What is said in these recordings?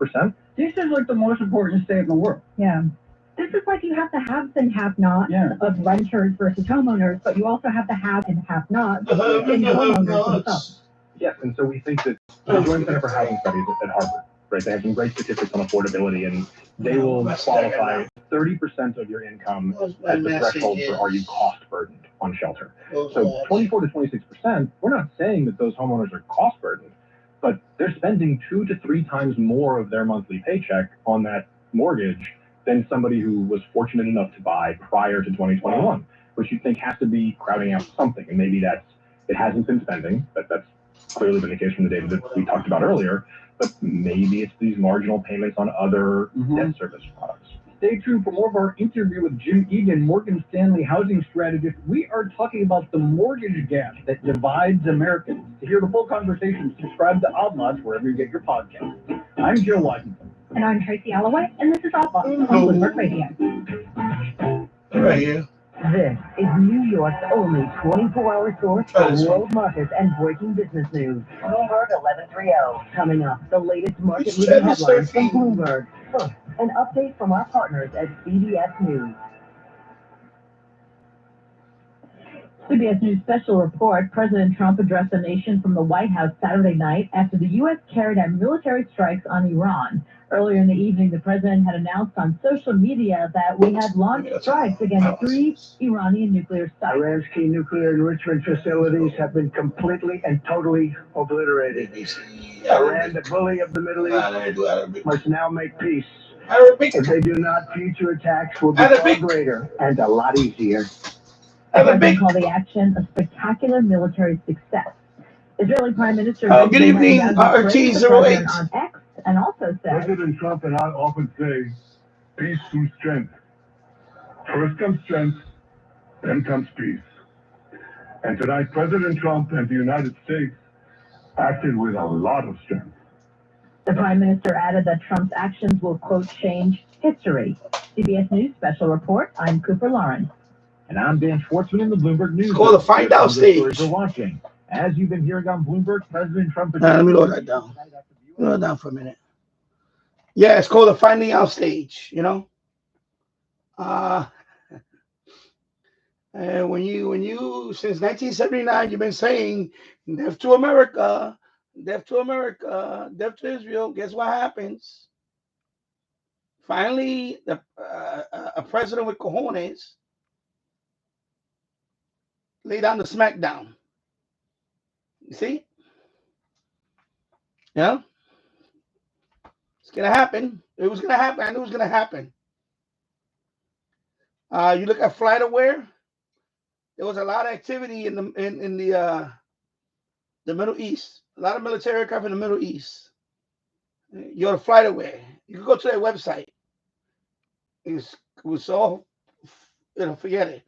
6%. This is like the most important state in the world. Yeah. This is like you have the haves and have-nots of renters versus homeowners, but you also have the have and have-nots in homeowners themselves. Yes, and so we think that the Joint Center for Housing Studies at Harvard, right, they have some great statistics on affordability, and they will qualify 30% of your income as the threshold for are you cost burdened on shelter. So 24 to 26%, we're not saying that those homeowners are cost burdened, but they're spending 2 to 3 times more of their monthly paycheck on that mortgage than somebody who was fortunate enough to buy prior to 2021, which you think has to be crowding out something. And maybe it hasn't been spending, but that's clearly been the case from the data that we talked about earlier, but maybe it's these marginal payments on other debt service products. Stay tuned for more of our interview with Jim Egan, Morgan Stanley housing strategist. We are talking about the mortgage gap that divides Americans. To hear the full conversation, subscribe to Odd Lots wherever you get your podcasts. I'm Joe Washington. And I'm Tracy Alloway, and this is Odd Lots on Bloomberg Radio. Right here. This is New York's only 24-hour source for world markets and breaking business news. Bloomberg 1130. Coming up, the latest market-leading headlines from Bloomberg. First, an update from our partners at CBS News. CBS News special report, President Trump addressed the nation from the White House Saturday night after the U.S. carried out military strikes on Iran. Earlier in the evening, the president had announced on social media that we had launched strikes against 3 Iranian nuclear sites. Iran's key nuclear enrichment facilities have been completely and totally obliterated. Iran, the bully of the Middle East, must now make peace. If they do not, future attacks will be far greater and a lot easier. The president called the action a spectacular military success. Israeli Prime Minister good evening, RT08. On X, and also said, President Trump and I often say, peace through strength. First comes strength, then comes peace. And tonight, President Trump and the United States acted with a lot of strength. The Prime Minister added that Trump's actions will, quote, change history. CBS News special report, I'm Cooper Lawrence. And I'm Dan Schwartzman in the Bloomberg News. It's called the Find Out stage. For watching. As you've been hearing on Bloomberg, President Trump... let me lower that down. Lower that down for a minute. Yeah, it's called the Finding Out stage, you know? And when you, since 1979, you've been saying, death to America, death to America, death to Israel, guess what happens? Finally, a president with cojones lay down the smackdown. You see? Yeah? It's going to happen. It was going to happen. I knew it was going to happen. You look at FlightAware, there was a lot of activity in the Middle East. A lot of military aircraft in the Middle East. You go to FlightAware. You can go to their website. It was all, forget it.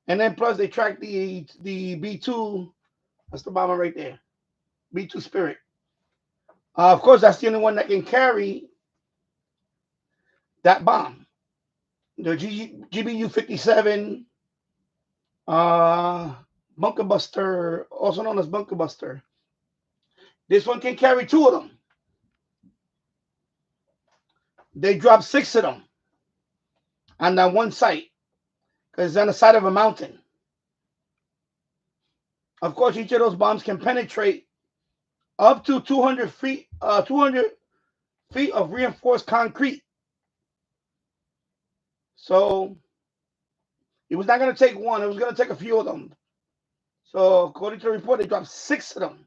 And then plus they tracked the B-2. That's the bomber right there. B-2 Spirit. Of course, that's the only one that can carry that bomb. The GBU-57 bunker buster, also known as bunker buster. This one can carry 2 of them. They dropped 6 of them on that one site because it's on the side of a mountain. Of course, each of those bombs can penetrate up to 200 feet of reinforced concrete. So it was not going to take one; it was going to take a few of them. So according to the report, they dropped 6 of them.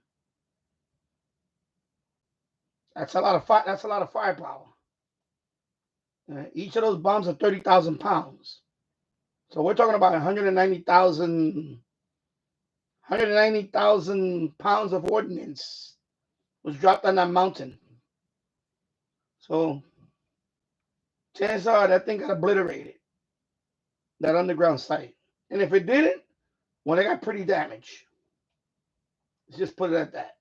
That's a lot of fire. That's a lot of firepower. Each of those bombs are 30,000 pounds. So we're talking about 190,000 pounds of ordnance was dropped on that mountain. So chances are that thing got obliterated, that underground site. And if it didn't, well, they got pretty damaged. Let's just put it at that.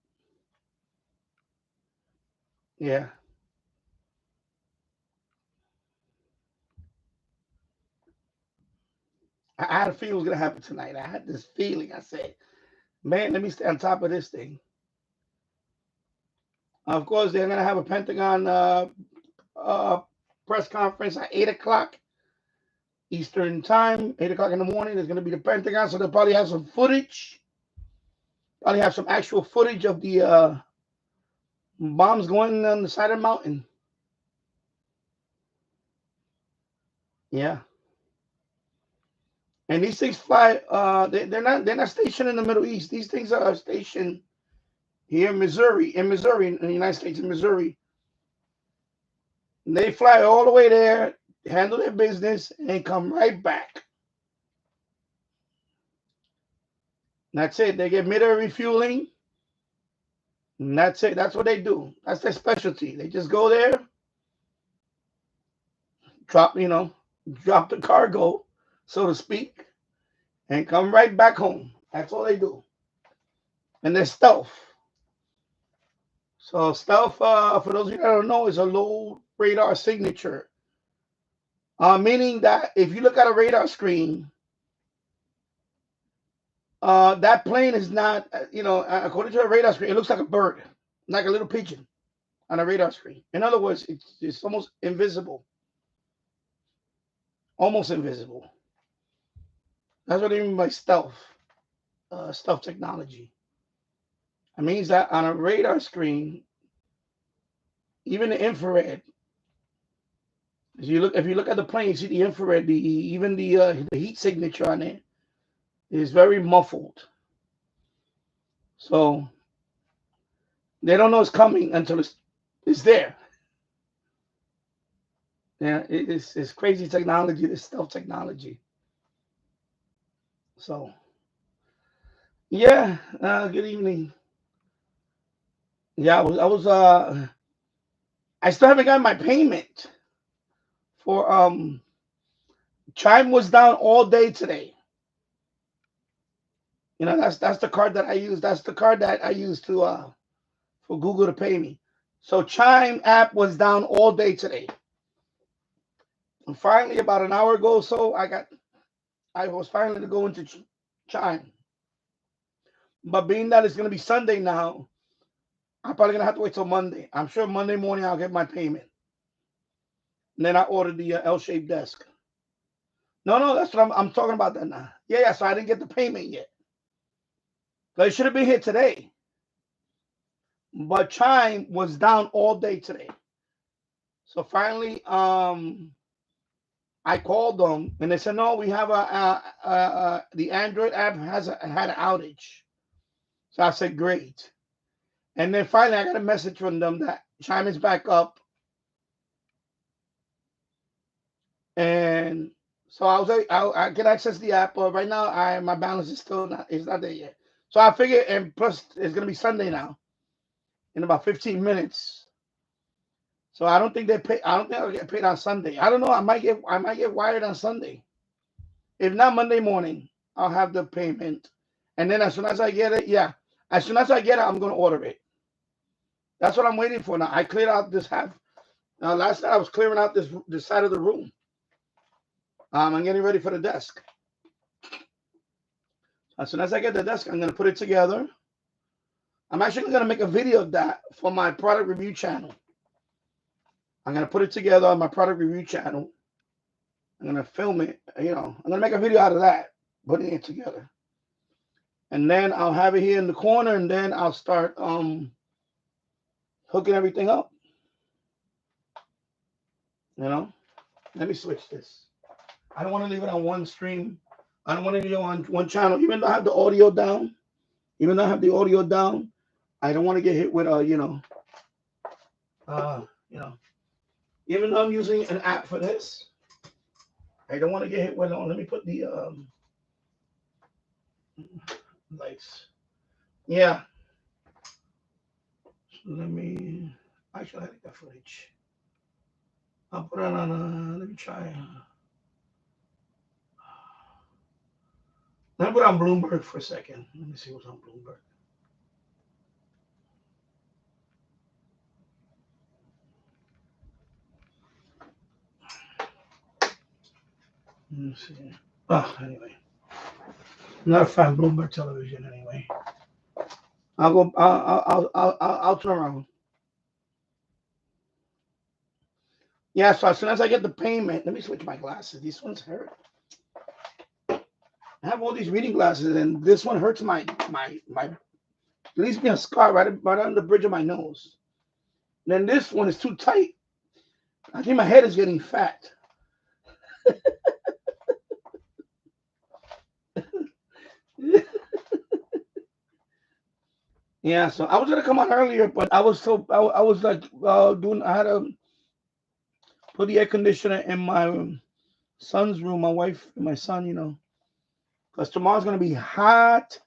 Yeah. I had a feeling it was going to happen tonight. I had this feeling. I said, man, let me stay on top of this thing. Of course, they're going to have a Pentagon press conference at 8 o'clock Eastern time, 8 o'clock in the morning. There's going to be the Pentagon, so they'll probably have some footage. Probably have some actual footage of the bombs going on the side of the mountain. Yeah. And these things fly. They're not stationed in the Middle East. These things are stationed here in Missouri, in the United States, in Missouri. And they fly all the way there, handle their business, and come right back. And that's it. They get mid-air refueling. And that's it. That's what they do. That's their specialty. They just go there, drop the cargo, so to speak, and come right back home. That's all they do. And they're stealth. So stealth, for those of you that don't know, is a low radar signature. Meaning that if you look at a radar screen, that plane is not, according to a radar screen, it looks like a bird, like a little pigeon on a radar screen. In other words, it's almost invisible. Almost invisible. That's what I mean by stealth. Stealth technology. It means that on a radar screen, even the infrared, if you look at the plane, you see the infrared, even the heat signature on it is very muffled. So they don't know it's coming until it's there. Yeah, it's crazy technology, this stealth technology. So yeah, good evening. Yeah, I still haven't got my payment for Chime was down all day today. That's the card that I use. That's the card that I use to for Google to pay me. So Chime app was down all day today. And finally, about an hour ago or so, I was finally to go into Chime. But being that it's going to be Sunday now, I'm probably going to have to wait till Monday. I'm sure Monday morning I'll get my payment. And then I ordered the L-shaped desk. No, that's what I'm talking about that now. Yeah, so I didn't get the payment yet. But it should have been here today. But Chime was down all day today. So finally, I called them and they said, no, we have the Android app had an outage. So I said, great. And then finally I got a message from them that Chime is back up. And so I can access the app, but right now my balance is still not there yet. So I figured, and plus it's gonna be Sunday now, in about 15 minutes. So I don't think I'll get paid on Sunday. I don't know. I might get wired on Sunday. If not Monday morning, I'll have the payment. And then as soon as I get it, I'm gonna order it. That's what I'm waiting for now. I cleared out this half. Last night I was clearing out this side of the room. I'm getting ready for the desk. As soon as I get the desk, I'm gonna put it together. I'm actually gonna make a video of that for my product review channel. I'm gonna put it together on my product review channel. I'm gonna film it. I'm gonna make a video out of that, putting it together. And then I'll have it here in the corner, and then I'll start hooking everything up. Let me switch this. I don't want to leave it on one stream. I don't want to leave it on one channel, even though I have the audio down. Even though I have the audio down, I don't want to get hit with even though I'm using an app for this, I don't want to get hit with. Let me put the lights. Yeah. Let me. Actually, I like that footage. I'll put it on. Let me try. Let me put on Bloomberg for a second. Let me see what's on Bloomberg. Let me see. Anyway, I'm not a fan of Bloomberg television. Anyway, I'll go. I'll turn around. Yeah, so as soon as I get the payment, let me switch my glasses. These ones hurt. I have all these reading glasses, and this one hurts my leaves me a scar right on the bridge of my nose. And then this one is too tight. I think my head is getting fat. Yeah, so I was gonna come on earlier, but I was like I had to put the air conditioner in my son's room, my wife and my son, because tomorrow's gonna be hot.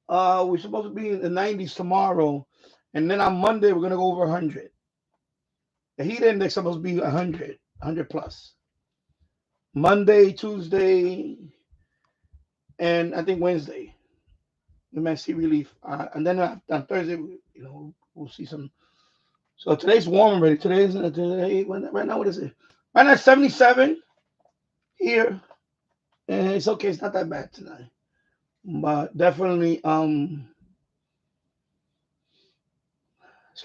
We're supposed to be in the 90s tomorrow, and then on Monday we're gonna go over 100. The heat index is supposed to be 100 plus. Monday, Tuesday, and I think Wednesday we might see relief, and then on Thursday, we'll see some. So today's warm already. Right now, what is it? Right now, it's 77 here, and it's okay. It's not that bad tonight, but definitely, it's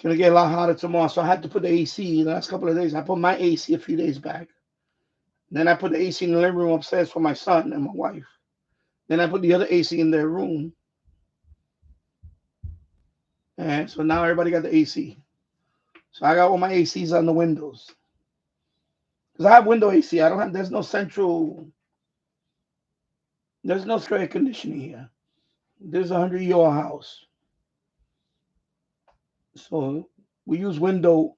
gonna get a lot hotter tomorrow. So I had to put the AC the last couple of days. I put my AC a few days back. Then I put the AC in the living room upstairs for my son and my wife. Then I put the other AC in their room, and so now everybody got the AC. So I got all my ACs on the windows. Because I have window AC. I don't have, there's no central air conditioning here. There's a 100-year-old house. So we use window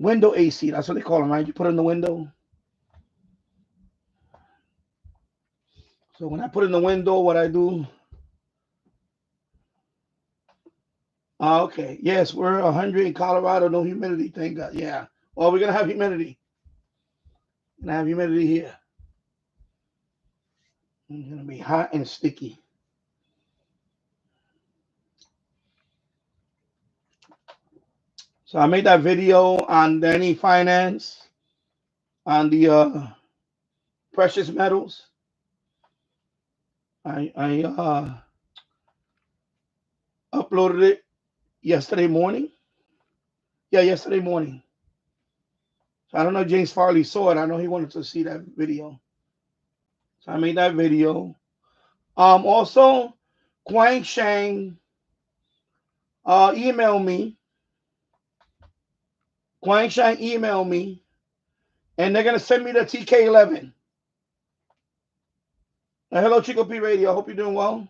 AC. That's what they call them, right? You put it in the window. So when I put in the window, what I do. Okay. Yes, we're 100 in Colorado. No humidity. Thank God. Yeah. Well, we're going to have humidity. We're going to have humidity here. It's going to be hot and sticky. So I made that video on Danny Finance on the precious metals. I uploaded it yesterday morning. Yeah, yesterday morning. So I don't know if James Farley saw it. I know he wanted to see that video. So I made that video. Also, Guang Shang emailed me. Guang Shang emailed me, and they're gonna send me the TK11. Hello, Chico P Radio. I hope you're doing well.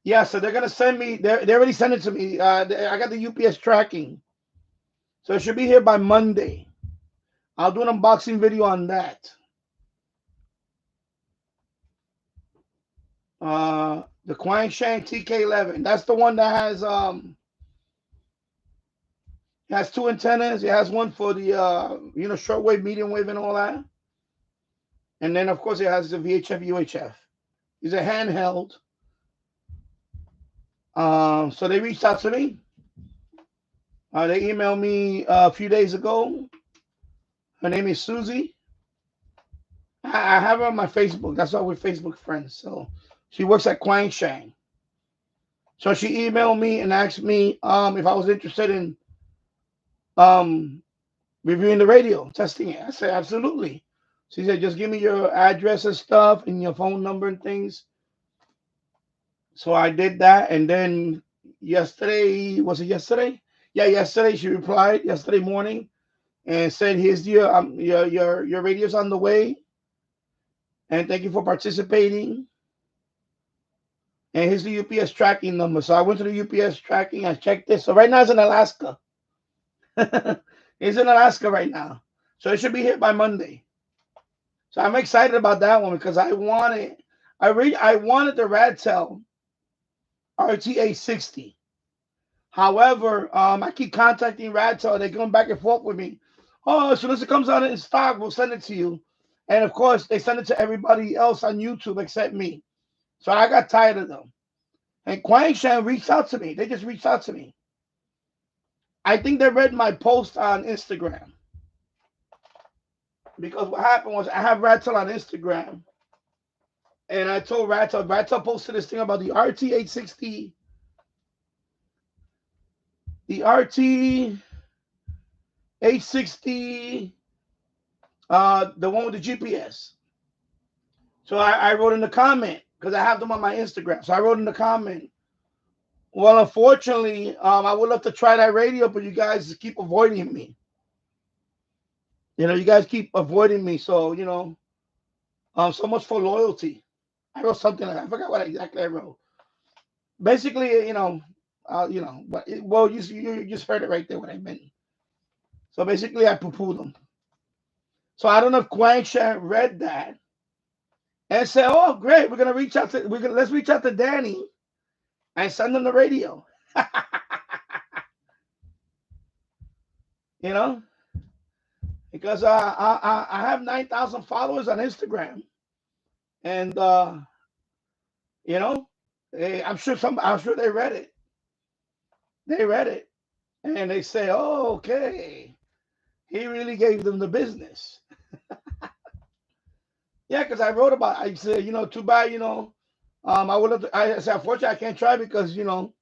Yeah, so they're gonna send me. They already sent it to me. I got the UPS tracking, so it should be here by Monday. I'll do an unboxing video on that. The Quang Shang TK11. That's the one that has two antennas. It has one for the shortwave, medium wave, and all that. And then of course it has the VHF, UHF. It's a handheld. So they reached out to me. They emailed me a few days ago. Her name is Susie. I have her on my Facebook. That's why we're Facebook friends. So she works at Quang Shang. So she emailed me and asked me if I was interested in reviewing the radio, testing it. I said, absolutely. She said, just give me your address and stuff and your phone number and things. So I did that. And then yesterday, was it yesterday? Yeah, yesterday she replied, yesterday morning, and said, here's your radio's on the way. And thank you for participating. And here's the UPS tracking number. So I went to the UPS tracking. I checked this. So right now it's in Alaska. It's in Alaska right now. So it should be here by Monday. So I'm excited about that one because I wanted the Radtel RTA60. However, I keep contacting Radtel. They're going back and forth with me. Oh, as soon as it comes out in stock, we'll send it to you. And of course, they send it to everybody else on YouTube except me. So I got tired of them. And Quang Shang reached out to me. They just reached out to me. I think they read my post on Instagram. Because what happened was I have Radtel on Instagram. And I told Radtel posted this thing about the RT860. The RT860 860, the one with the GPS. So I wrote in the comment, because I have them on my Instagram. So I wrote in the comment, well, unfortunately, I would love to try that radio, but you guys keep avoiding me. You know, you guys keep avoiding me. So, you know, so much for loyalty. I wrote something like that. I forgot what exactly I wrote. Basically, you know, but well, you just heard it right there what I meant. So basically, I poo-pooed them. So I don't know if Guang Shan read that and said, "Oh, great, we're gonna let's reach out to Danny and send him the radio." You know, because I have 9,000 followers on Instagram, and you know, I'm sure they read it. They read it, and they say, "Oh, okay, he really gave them the business." Yeah, because I wrote about. I said, you know, too bad, you know. I would have. I said, unfortunately, I can't try because you know,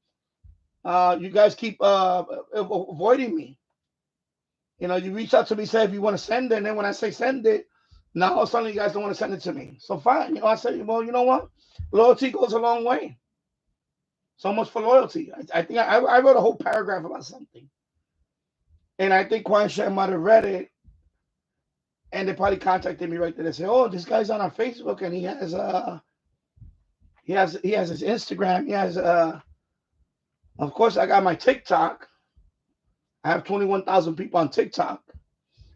you guys keep avoiding me. You know, you reach out to me, say if you want to send it, and then when I say send it, now all of a sudden you guys don't want to send it to me. So fine, you know, I said, well, you know what, loyalty goes a long way. So much for loyalty. I think I wrote a whole paragraph about something, and I think Quan Shan might have read it, and they probably contacted me right there. They say, oh, this guy's on our Facebook, and he has his Instagram. He has of course I got my TikTok. I have 21,000 people on TikTok.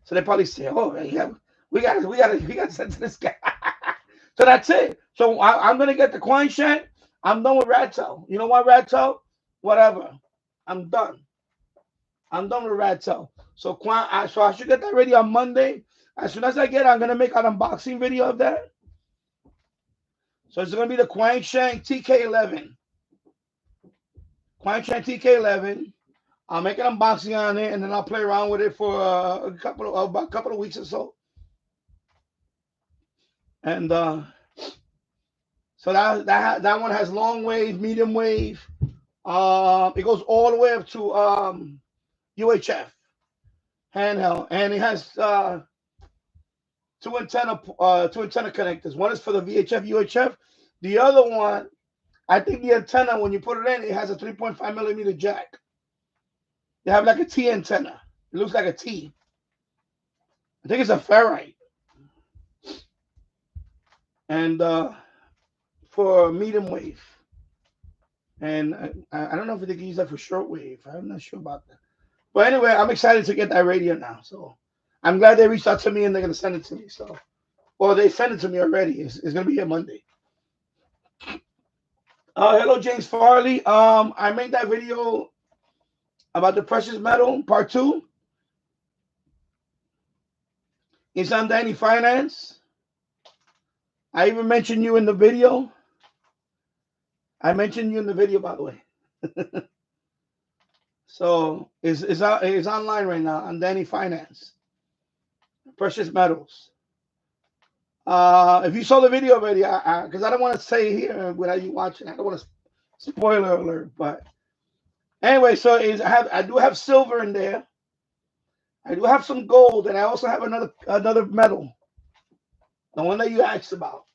So they probably say, oh yeah, we got to send to this guy. So that's it. So I'm gonna get the Quan Shan. I'm done with Rattel. You know what, Rattel? Whatever. I'm done. I'm done with Rattel. So I should get that ready on Monday. As soon as I get it, I'm gonna make an unboxing video of that. So it's gonna be the Quan Shan TK11. Quan Shan TK11. I'll make an unboxing on it, and then I'll play around with it for about a couple of weeks or so. And so that one has long wave, medium wave. It goes all the way up to UHF handheld, and it has two antenna connectors. One is for the VHF, UHF. The other one, I think the antenna, when you put it in, it has a 3.5 millimeter jack. They have like a T antenna. It looks like a T. I think it's a ferrite. And for medium wave. And I don't know if they can use that for shortwave. I'm not sure about that. But anyway, I'm excited to get that radio now. So I'm glad they reached out to me and they're going to send it to me. So, well, they sent it to me already. It's going to be here Monday. Hello, James Farley. I made that video about the precious metal, part 2. It's on Danny Finance. I even mentioned you in the video. I mentioned you in the video, by the way. So it's online right now on Danny Finance. Precious metals. If you saw the video already, because I don't want to say here without you watching. I don't want to spoiler alert, but anyway, so I do have silver in there. I do have some gold, and I also have another metal, the one that you asked about.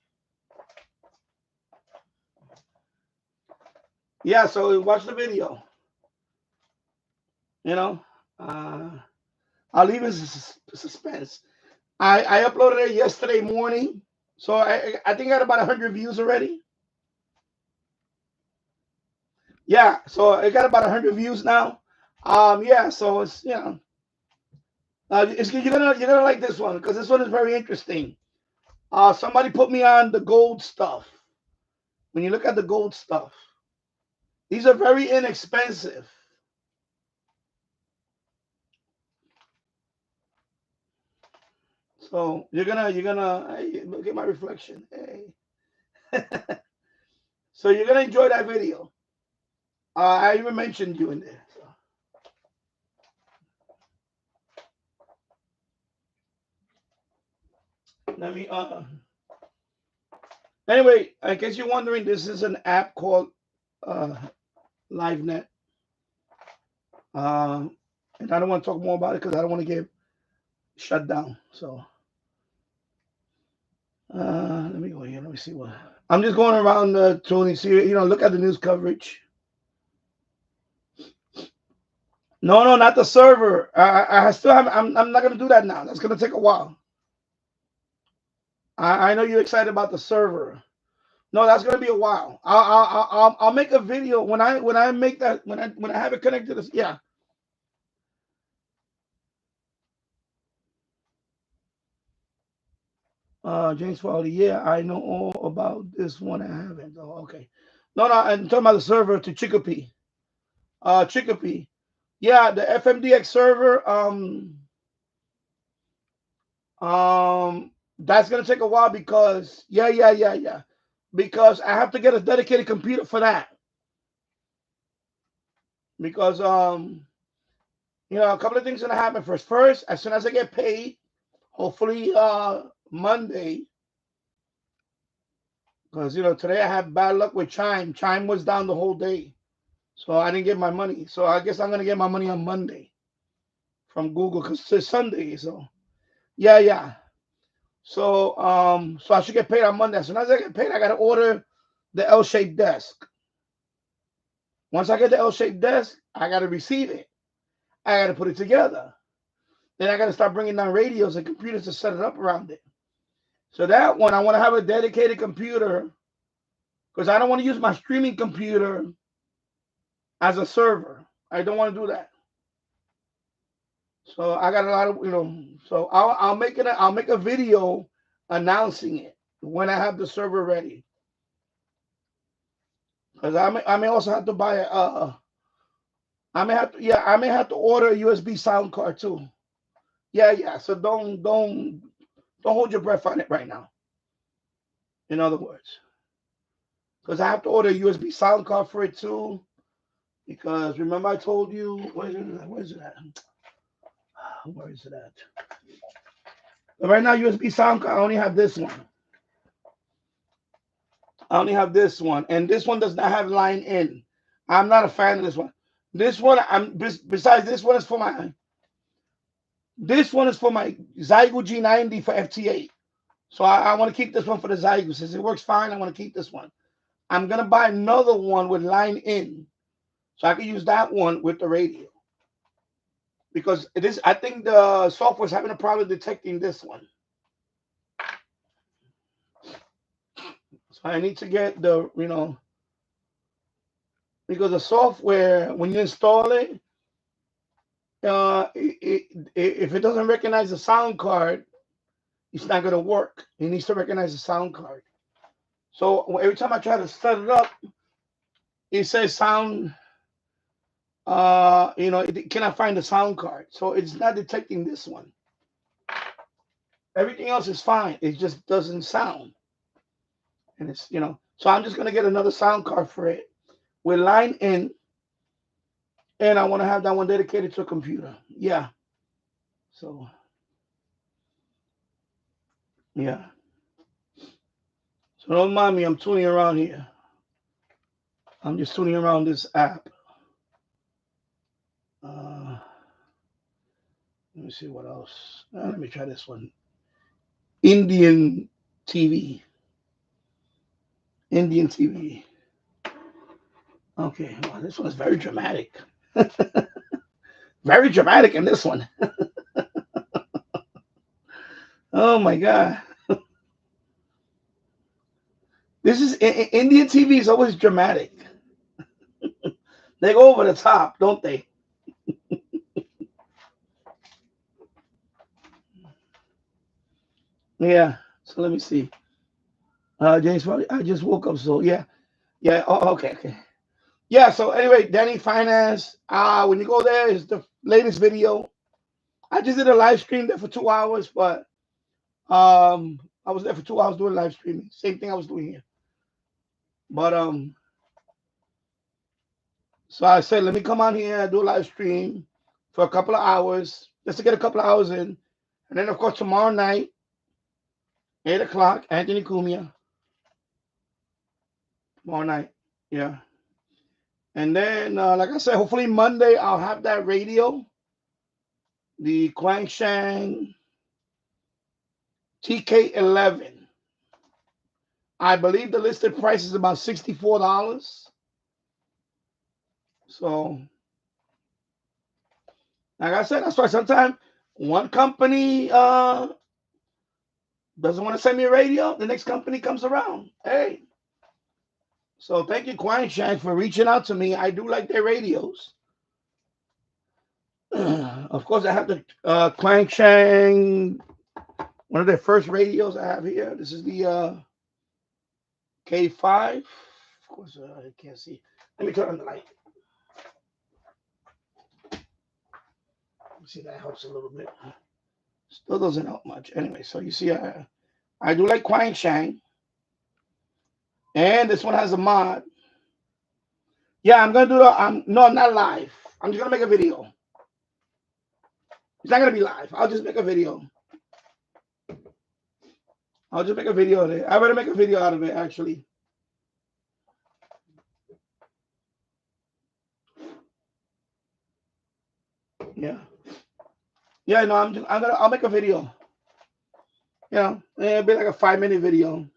Yeah, so watch the video. You know, I'll leave it suspense. I uploaded it yesterday morning, so I think I got about 100 views already. Yeah, so it got about 100 views now. Yeah, so it's you're gonna like this one because this one is very interesting. Somebody put me on the gold stuff. When you look at the gold stuff, these are very inexpensive. So you're gonna hey, look at my reflection. Hey. So you're gonna enjoy that video. I even mentioned you in there. So. Let me anyway, in case you're wondering, this is an app called LiveNet. And and I don't want to talk more about it because I don't want to get shut down. So let me go here. Let me see what I'm just going around Tony. See, look at the news coverage. No, not the server. I still have. I'm not gonna do that now. That's gonna take a while. I know you're excited about the server. No, that's gonna be a while. I'll make a video when I make that when I have it connected. Yeah. James Foley, yeah, I know all about this one. I haven't. Oh, okay. No, I'm talking about the server to Chicopee. Chicopee. Yeah, the FMDX server. That's gonna take a while because yeah. Because I have to get a dedicated computer for that. Because a couple of things gonna happen first. First, as soon as I get paid, hopefully Monday. Because today I had bad luck with Chime. Chime was down the whole day. So I didn't get my money. So I guess I'm gonna get my money on Monday from Google because it's Sunday. So yeah. So so I should get paid on Monday. As soon as I get paid, I gotta order the L-shaped desk. Once I get the L-shaped desk, I gotta receive it. I gotta put it together. Then I gotta start bringing down radios and computers to set it up around it. So that one, I want to have a dedicated computer because I don't want to use my streaming computer as a server. I don't want to do that. So I got a lot of, so I'll make a video announcing it when I have the server ready. Because I may also have to buy I may have to order a USB sound card too. Yeah. So don't hold your breath on it right now. In other words, because I have to order a USB sound card for it too. Because remember I told you where is it at? Where is it at? But right now USB sound card I only have this one. And this one does not have line in. I'm not a fan of this one. This one, besides this one is for my Zygo G90 for FT8. So I want to keep this one for the Zygo. Since it works fine, I want to keep this one. I'm gonna buy another one with line in, so I can use that one with the radio. Because I think the software is having a problem detecting this one. So I need to get the because the software when you install it, if it doesn't recognize the sound card, it's not going to work. It needs to recognize the sound card. So every time I try to set it up, it says sound, it cannot find the sound card. So it's not detecting this one. Everything else is fine. It just doesn't sound. And it's, so I'm just going to get another sound card for it with line in. And I want to have that one dedicated to a computer. Yeah. So, yeah. So don't mind me. I'm tuning around here. I'm just tuning around this app. Let me see what else. Let me try this one. Indian TV. Okay. Well, this one is very dramatic. Very dramatic in this one. Oh my God. This is Indian TV is always dramatic. They go over the top, don't they? Yeah. So let me see. James, I just woke up. So yeah. Oh, okay. Yeah. So anyway, Danny Finance. When you go there, is the latest video. I just did a live stream there for 2 hours, but I was there for 2 hours doing live streaming. Same thing I was doing here. But so I said, let me come on here and do a live stream for a couple of hours, just to get a couple of hours in. And then, of course, tomorrow night, 8 o'clock, Anthony Cumia. Tomorrow night, yeah. And then, like I said, hopefully Monday I'll have that radio. the Quangshang TK11. I believe the listed price is about $64. So, like I said, that's why sometimes one company doesn't want to send me a radio. The next company comes around. Hey. So thank you, Quangshang, for reaching out to me. I do like their radios. Of course, I have the Quangshang, one of their first radios I have here. This is the K5. Of course, I can't see. Let me turn on the light. See, that helps a little bit. Still doesn't help much. Anyway, so you see, I do like Quangshang. And this one has a mod. Yeah, I'm going to do no, I'm not live. I'm just going to make a video. It's not going to be live. I'll just make a video. I'll just make a video of it. I better make a video out of it, actually. Yeah. Yeah, no, I'll make a video. You know, it'll be like a 5-minute video.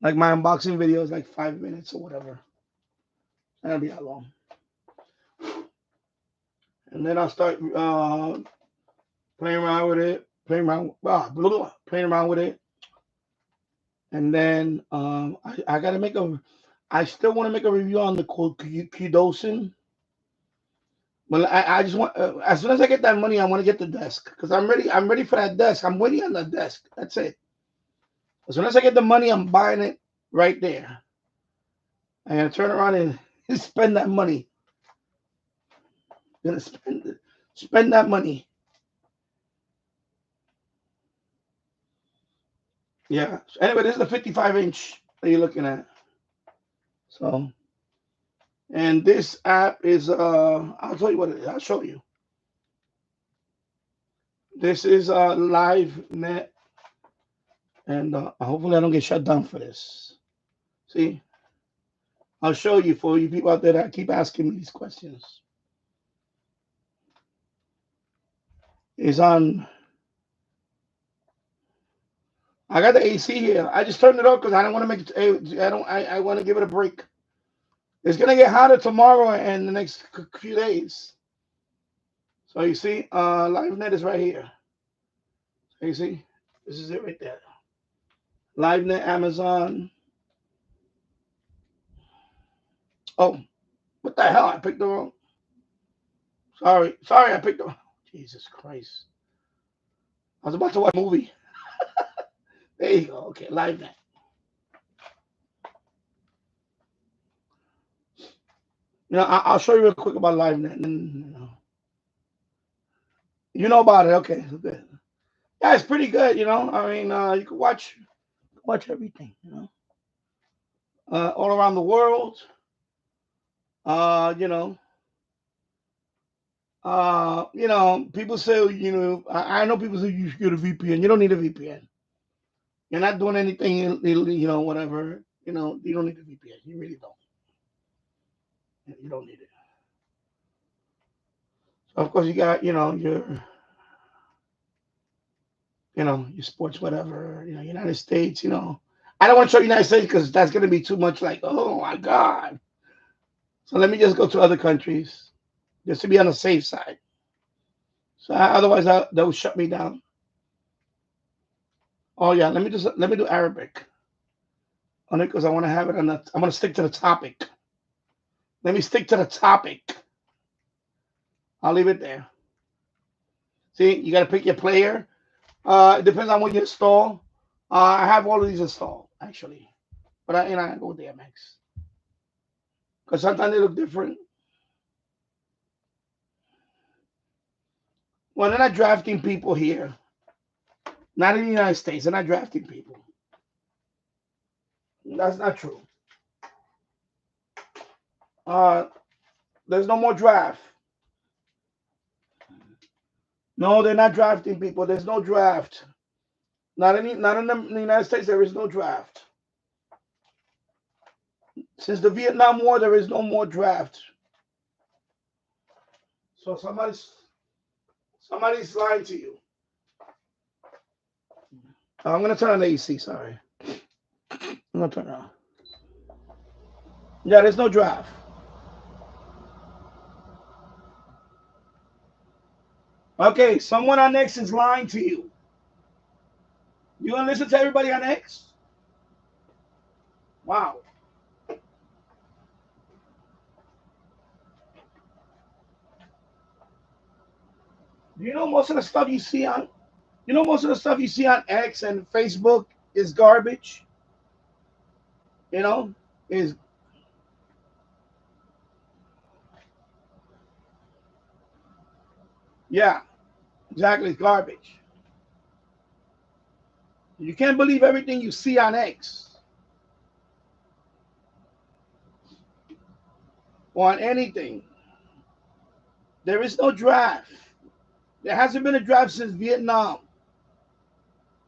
Like my unboxing video is like 5 minutes or whatever. That'll be that long. And then I'll start playing around with it. Playing around with it. And then I gotta make I still want to make a review on the Q-Dosin. Well, I just want as soon as I get that money, I want to get the desk because I'm ready for that desk. I'm waiting on the desk. That's it. As soon as I get the money, I'm buying it right there. I'm gonna turn around and spend that money. I'm gonna spend that money. Yeah. So anyway, this is the 55-inch that you're looking at. So, and this app is I'll tell you what it is. I'll show you. This is live net, and hopefully I don't get shut down for this. See, I'll show you for you people out there that keep asking me these questions. It's on. I got the AC here. I just turned it off because I don't want to make it. I want to give it a break. It's gonna get hotter tomorrow and the next few days. So you see, LiveNet is right here. So you see, this is it right there. LiveNet, Amazon. Oh, what the hell? I picked the wrong. Sorry, I picked the wrong. Jesus Christ. I was about to watch a movie. There you go. Okay, LiveNet. You know, I'll show you real quick about LiveNet. And, you know about it. Okay, good. Yeah, it's pretty good. You know, I mean, you can watch everything. You know, all around the world. You know, people say, you know, I know people say you should get a VPN. You don't need a VPN. You're not doing anything, you know, whatever. You know, you don't need a VPN. You really don't. You don't need it. So of course, you got, you know, your sports, whatever. You know, United States. You know, I don't want to show United States because that's going to be too much. Like, oh my God. So let me just go to other countries, just to be on the safe side. So otherwise, that will shut me down. Oh yeah, let me do Arabic on it because I want to have it on that. I'm going to stick to the topic. Let me stick to the topic. I'll leave it there. See, you got to pick your player. It depends on what you install. I have all of these installed actually, but I go with the MX because sometimes they look different. Well, they're not drafting people here. Not in the United States. They're not drafting people. That's not true. There's no more draft. No, they're not drafting people. There's no draft. Not in the United States. There is no draft. Since the Vietnam War, there is no more draft. So somebody's lying to you. Oh, I'm gonna turn on the AC. Sorry, I'm gonna turn it on. Yeah, there's no draft. Okay, someone on X is lying to you. You gonna listen to everybody on X? Wow. You know most of the stuff you see on X and Facebook is garbage. You know, is yeah, exactly, garbage. You can't believe everything you see on X or on anything. There is no draft. There hasn't been a draft since Vietnam,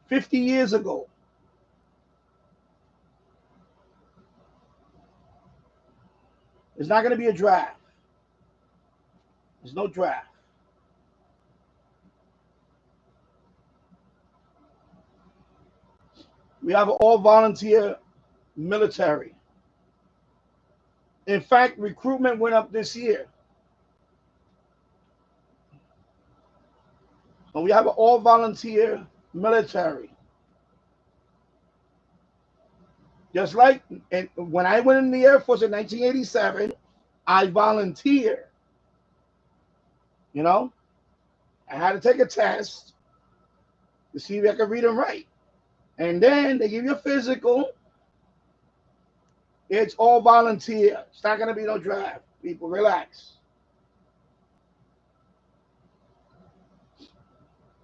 50 years ago. There's not going to be a draft. There's no draft. We have an all-volunteer military. In fact, recruitment went up this year. So we have an all-volunteer military. Just like when I went in the Air Force in 1987, I volunteered. You know, I had to take a test to see if I could read and write. And then they give you a physical. It's all volunteer. It's not going to be no draft. People, relax.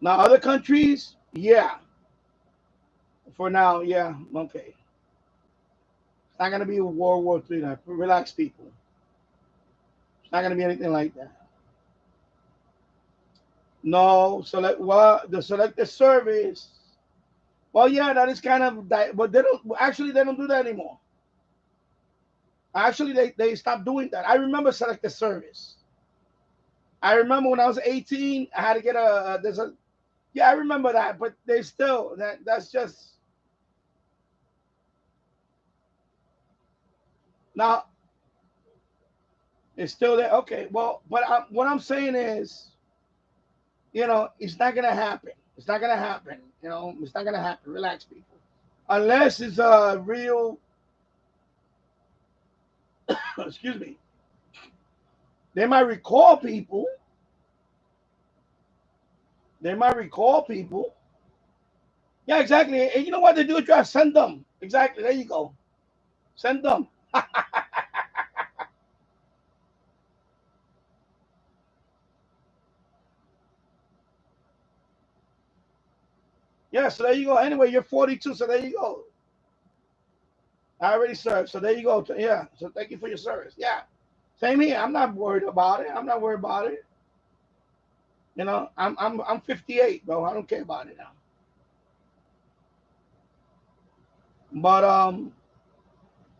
Now, other countries, yeah. For now, yeah, okay. It's not going to be World War III. Now. Relax, people. It's not going to be anything like that. No, the selective service. Well, yeah, that is kind of that, but they don't do that anymore. Actually, they stopped doing that. I remember selective service. I remember when I was 18, I had to get I remember that, but they still that's just now it's still there. Okay, well, but what I'm saying is, it's not gonna happen. It's not gonna happen. It's not gonna happen. Relax, people. Unless it's a real, excuse me. They might recall people. Yeah, exactly. And you know what they do? A draft. Send them. Exactly. There you go. Send them. Yeah, so there you go. Anyway, you're 42, so there you go. I already served, so there you go. Yeah, so thank you for your service. Yeah, same here. I'm not worried about it. I'm 58, bro. I don't care about it now. But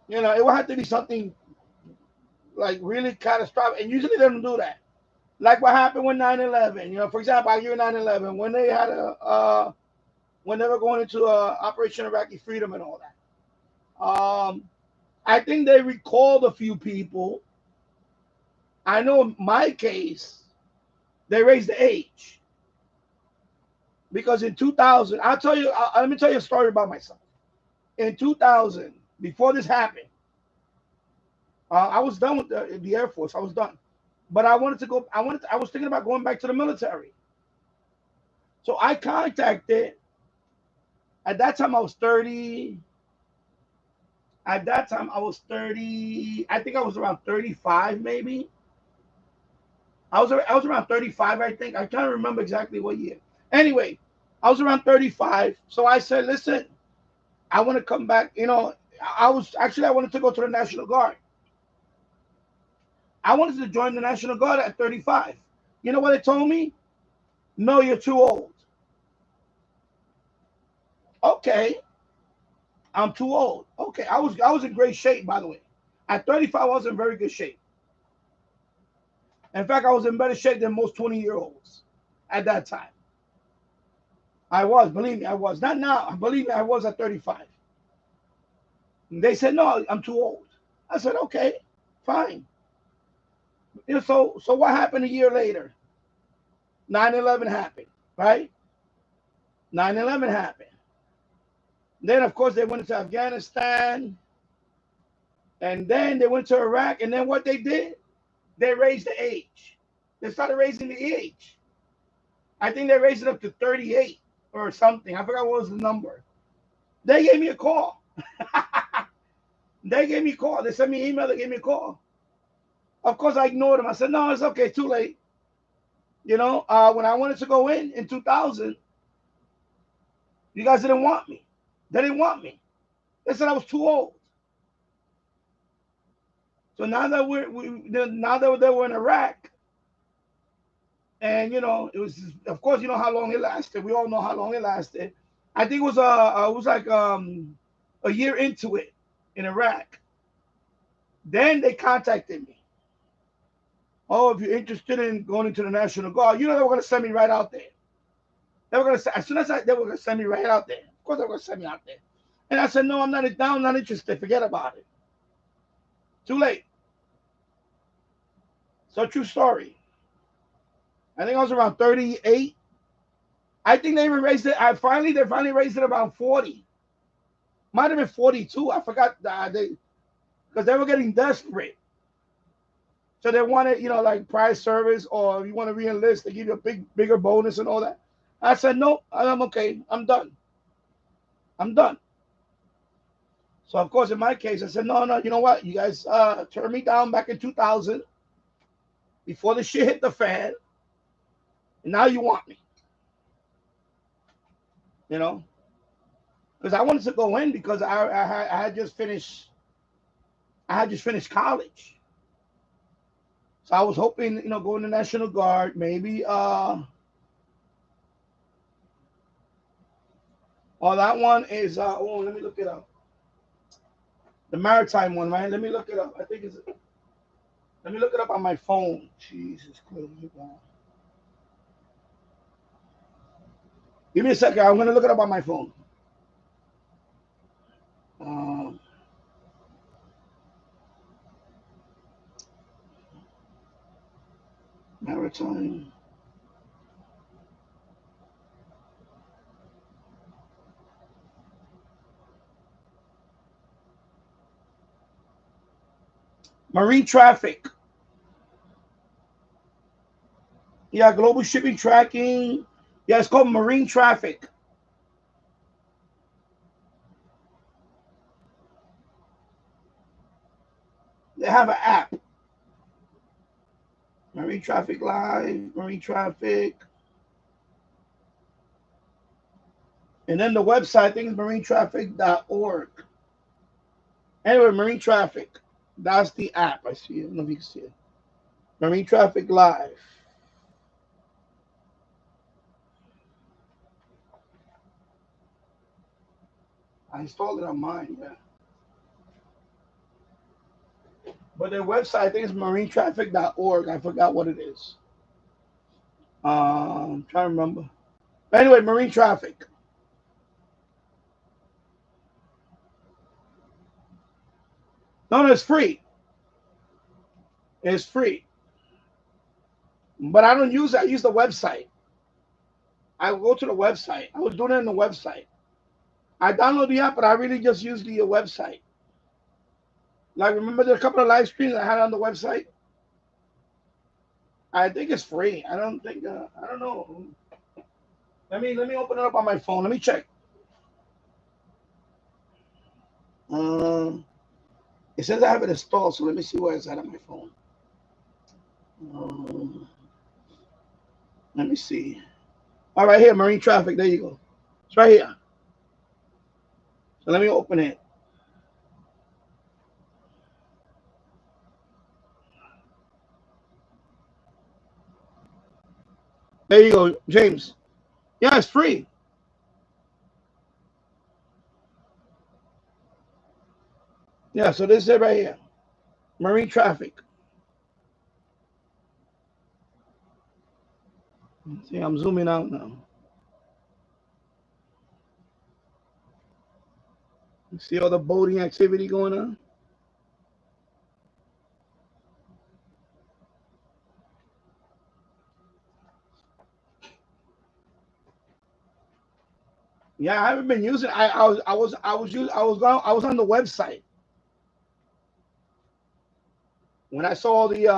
it will have to be something like really catastrophic, and usually they don't do that. Like what happened with 9/11. For example, I give you 9/11 when they had when they were going into Operation Iraqi Freedom and all that. I think they recalled a few people. I know in my case, they raised the age. Because in 2000, let me tell you a story about myself. In 2000, before this happened, I was done with the Air Force. I was done. But I was thinking about going back to the military. So I contacted, at that time I was 30. At that time I was 30. I think I was around 35 maybe. I was around 35, I think. I can't remember exactly what year. Anyway, I was around 35. So I said, listen, I want to come back. I wanted to go to the National Guard. I wanted to join the National Guard at 35. You know what they told me? No, you're too old. Okay. I'm too old. Okay. I was in great shape, by the way. At 35, I was in very good shape. In fact, I was in better shape than most 20-year-olds at that time. I was, believe me, I was. Not now. Believe me, I was at 35. And they said, no, I'm too old. I said, okay, fine. So what happened a year later? 9/11 happened, right? 9/11 happened. Then, of course, they went into Afghanistan. And then they went to Iraq. And then what they did? They raised the age. They started raising the age. I think they raised it up to 38 or something. I forgot what was the number. They gave me a call. They gave me a call. They sent me an email. They gave me a call. Of course, I ignored them. I said, no, it's okay. It's too late. When I wanted to go in 2000, you guys didn't want me. They didn't want me. They said I was too old. So now that now that they were in Iraq, and it was, of course, how long it lasted. We all know how long it lasted. I think it was like a year into it in Iraq. Then they contacted me. Oh, if you're interested in going into the National Guard, they were going to send me right out there. They were going to, as soon as they were going to send me right out there. Of course, they were going to send me out there. And I said, no, I'm not interested. Forget about it. Too late. So, true story. I think I was around 38. I think they even raised it. They finally raised it around 40. Might have been 42. I forgot because they were getting desperate. So they wanted, like prior service, or if you want to re-enlist, they give you a bigger bonus and all that. I said, no, I'm okay. I'm done. So, of course, in my case, I said, no, you know what? You guys turned me down back in 2000 before the shit hit the fan. And now you want me. Because I wanted to go in because I had just finished college. So I was hoping, go in the National Guard, maybe that one is let me look it up. The maritime one, right? Let me look it up. Let me look it up on my phone. Jesus Christ. Give me a second. I'm gonna look it up on my phone. Maritime. Marine traffic. Yeah, global shipping tracking. Yeah, it's called marine traffic. They have an app. Marine Traffic Live, Marine Traffic. And then the website, I think, is marinetraffic.org. Anyway, Marine Traffic. That's the app. I see it. I don't know if you can see it. Marine Traffic Live. I installed it on mine, yeah. But their website, I think, is marinetraffic.org. I forgot what it is. I'm trying to remember. But anyway, Marine Traffic. No, it's free. It's free. But I don't use it. I use the website. I go to the website. I was doing it on the website. I download the app, but I really just use the website. Like, remember the couple of live streams I had on the website? I think it's free. I don't know. Let me open it up on my phone. Let me check. It says I have it installed, so let me see where it's at on my phone. Let me see. All right, here, Marine Traffic. There you go. It's right here. So let me open it. There you go, James. Yeah, it's free. Yeah, so this is it right here. Marine Traffic. See, I'm zooming out now. You see all the boating activity going on? Yeah, I haven't been using. I was on the website when I saw the.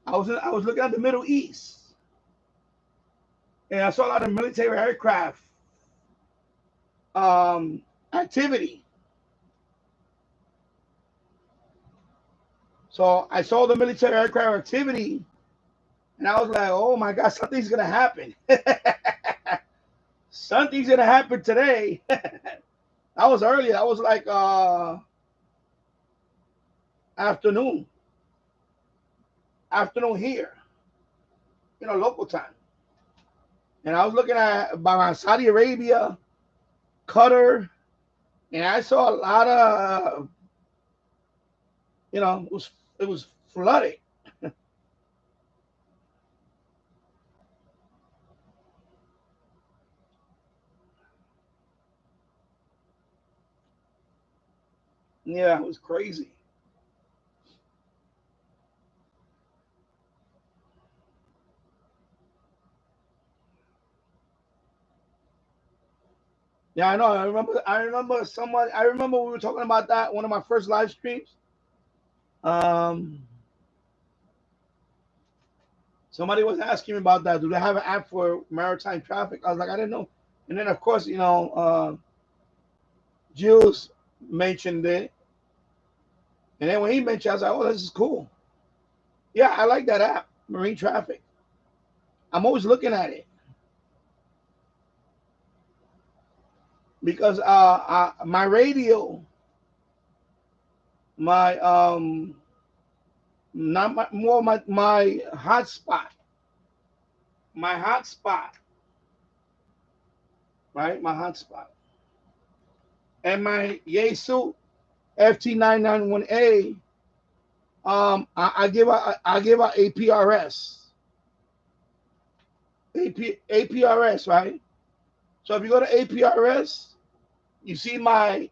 I was looking at the Middle East, and I saw a lot of military aircraft activity. So I saw the military aircraft activity, and I was like, "Oh my God, something's gonna happen! Something's gonna happen today." I was early. I was like afternoon, afternoon here, local time. And I was looking at by Saudi Arabia, Qatar, and I saw a lot of, it was flooded. Yeah, it was crazy. Yeah, I know. I remember someone. I remember we were talking about that one of my first live streams. Um, Somebody was asking me about that. Do they have an app for maritime traffic? I was like, I didn't know. And then of course, Jules mentioned it. And then when he mentioned, I was like, oh, this is cool. Yeah, I like that app, Marine Traffic. I'm always looking at it because my radio, my not my more my hotspot, my hotspot, right? My hotspot, and my Yaesu FT991A. I give out APRS, APRS, right? So if you go to APRS, you see my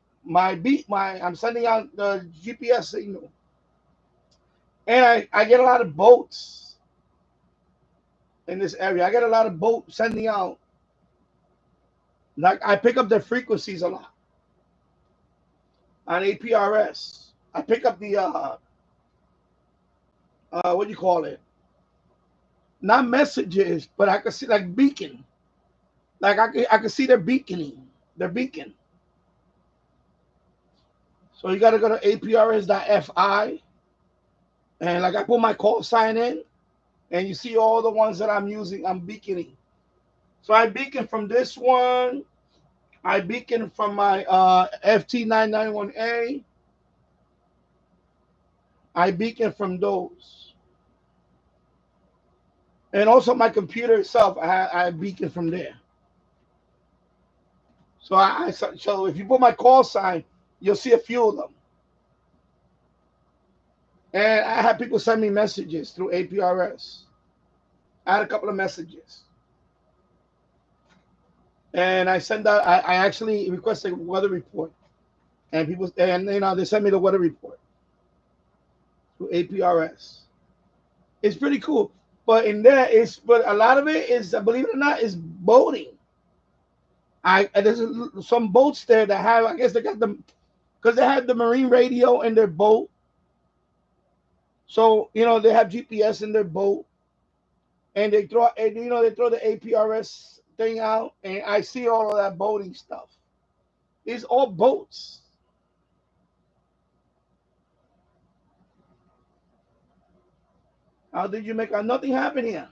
beat my I'm sending out the GPS signal, and I get a lot of boats in this area. I get a lot of boats sending out. Like I pick up their frequencies a lot on APRS. I pick up the what do you call it? Not messages, but I can see like beacon. Like I can see their beaconing, their beacon. So you got to go to aprs.fi, and like I put my call sign in, and you see all the ones that I'm using. I'm beaconing. So I beacon from this one. I beacon from my FT991A. I beacon from those. And also my computer itself, I beacon from there. So if you put my call sign, you'll see a few of them. And I had people send me messages through APRS. I had a couple of messages. And I send out, I actually requested a weather report. And they sent me the weather report through APRS. It's pretty cool. But but a lot of it is, believe it or not, is boating. There's some boats there that have, I guess they got them because they have the marine radio in their boat. So they have GPS in their boat, and they throw the APRS thing out, and I see all of that boating stuff. It's all boats. How did you make out? Nothing happened here.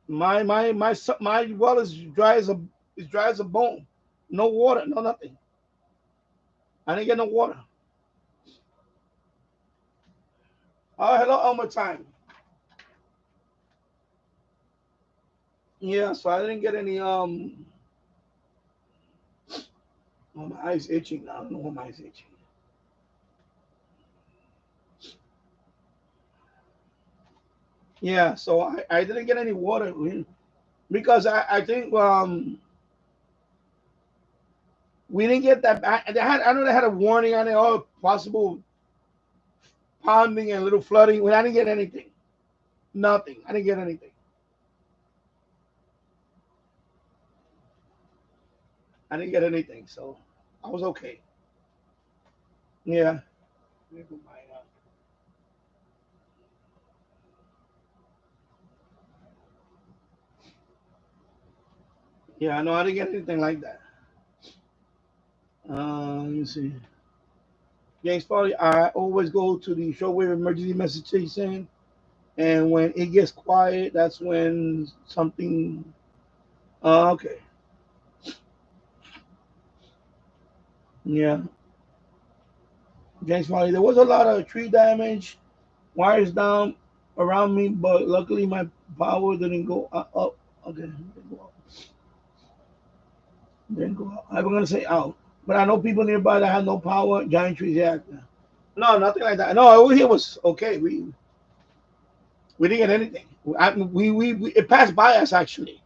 My well is dry as a bone. No water, no nothing. I didn't get no water. Oh, hello, Elmer time. Yeah, so I didn't get any oh, my eyes itching now. I don't know why my eyes itching. Yeah, so I didn't get any water because I think we didn't get that. I know they had a warning on it, all possible pounding and little flooding. When I didn't get anything, nothing. I didn't get anything. I didn't get anything, so I was okay. Yeah. Yeah, no, I didn't get anything like that. Let me see. James Foley, I always go to the shortwave emergency message station, and when it gets quiet, that's when something. Okay. Yeah. James Foley, there was a lot of tree damage, wires down around me, but luckily my power didn't go up. Okay, didn't go up. Didn't go up. I was gonna say out, but I know people nearby that had no power. Giant trees, yeah. No, nothing like that. No, over here was okay. We didn't get anything. We it passed by us actually.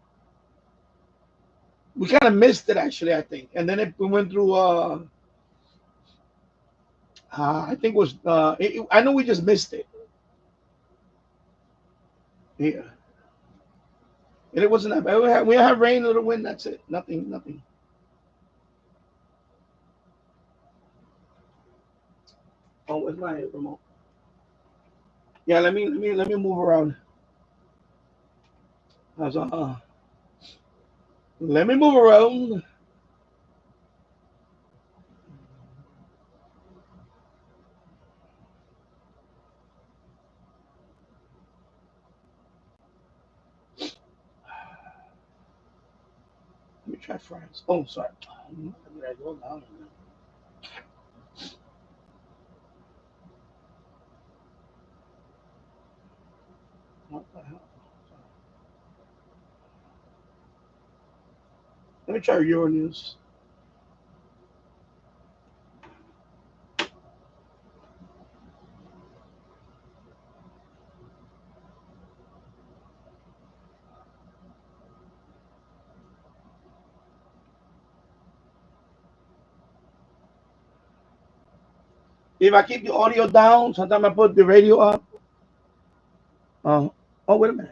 We kind of missed it actually, I think, and then we went through. I think it was. I know we just missed it. Yeah, and it wasn't that bad. We had rain, a little wind. That's it. Nothing. Nothing. Oh, where's my remote? Yeah, let me move around. Let me move around. Let me try France. Oh, sorry. Did I go down? What the hell? Let me try Euronews. If I keep the audio down, sometimes I put the radio up. Uh, oh, wait a minute.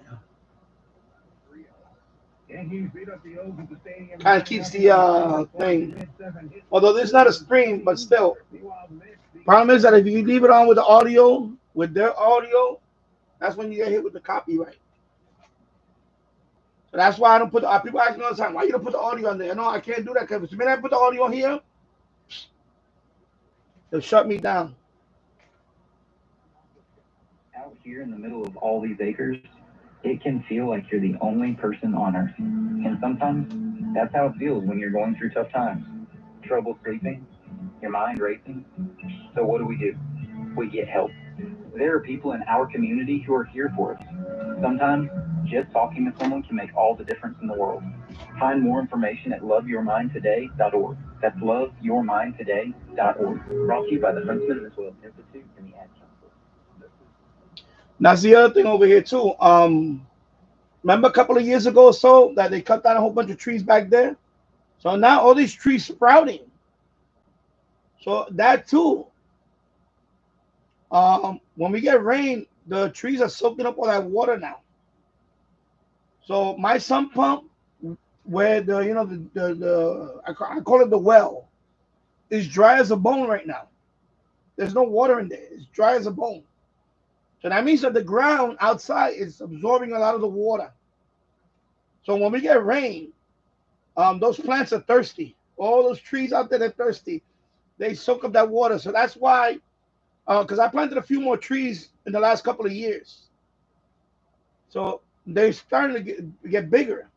Kind of keeps the thing. Although this is not a stream, but still. Problem is that if you leave it on with the audio, with their audio, that's when you get hit with the copyright. So that's why I don't put. People ask me all the time, why you don't put the audio on there? No, I can't do that because the minute I put the audio here, they'll shut me down. Out here in the middle of all these acres, it can feel like you're the only person on Earth. And sometimes that's how it feels when you're going through tough times. Trouble sleeping, your mind racing. So what do? We get help. There are people in our community who are here for us. Sometimes just talking to someone can make all the difference in the world. Find more information at loveyourmindtoday.org. That's loveyourmindtoday.org. Brought to you by the Princeton and Soil Institute and the Ad Council. That's the other thing over here too. Remember a couple of years ago or so that they cut down a whole bunch of trees back there? So now all these trees sprouting. So that too. When we get rain, the trees are soaking up all that water now. So my sump pump, where I call it the well, is dry as a bone right now. There's no water in there. It's dry as a bone. So that means that the ground outside is absorbing a lot of the water. So when we get rain, those plants are thirsty. All those trees out there, they're thirsty. They soak up that water. So that's why, because I planted a few more trees in the last couple of years. So they're starting to get bigger.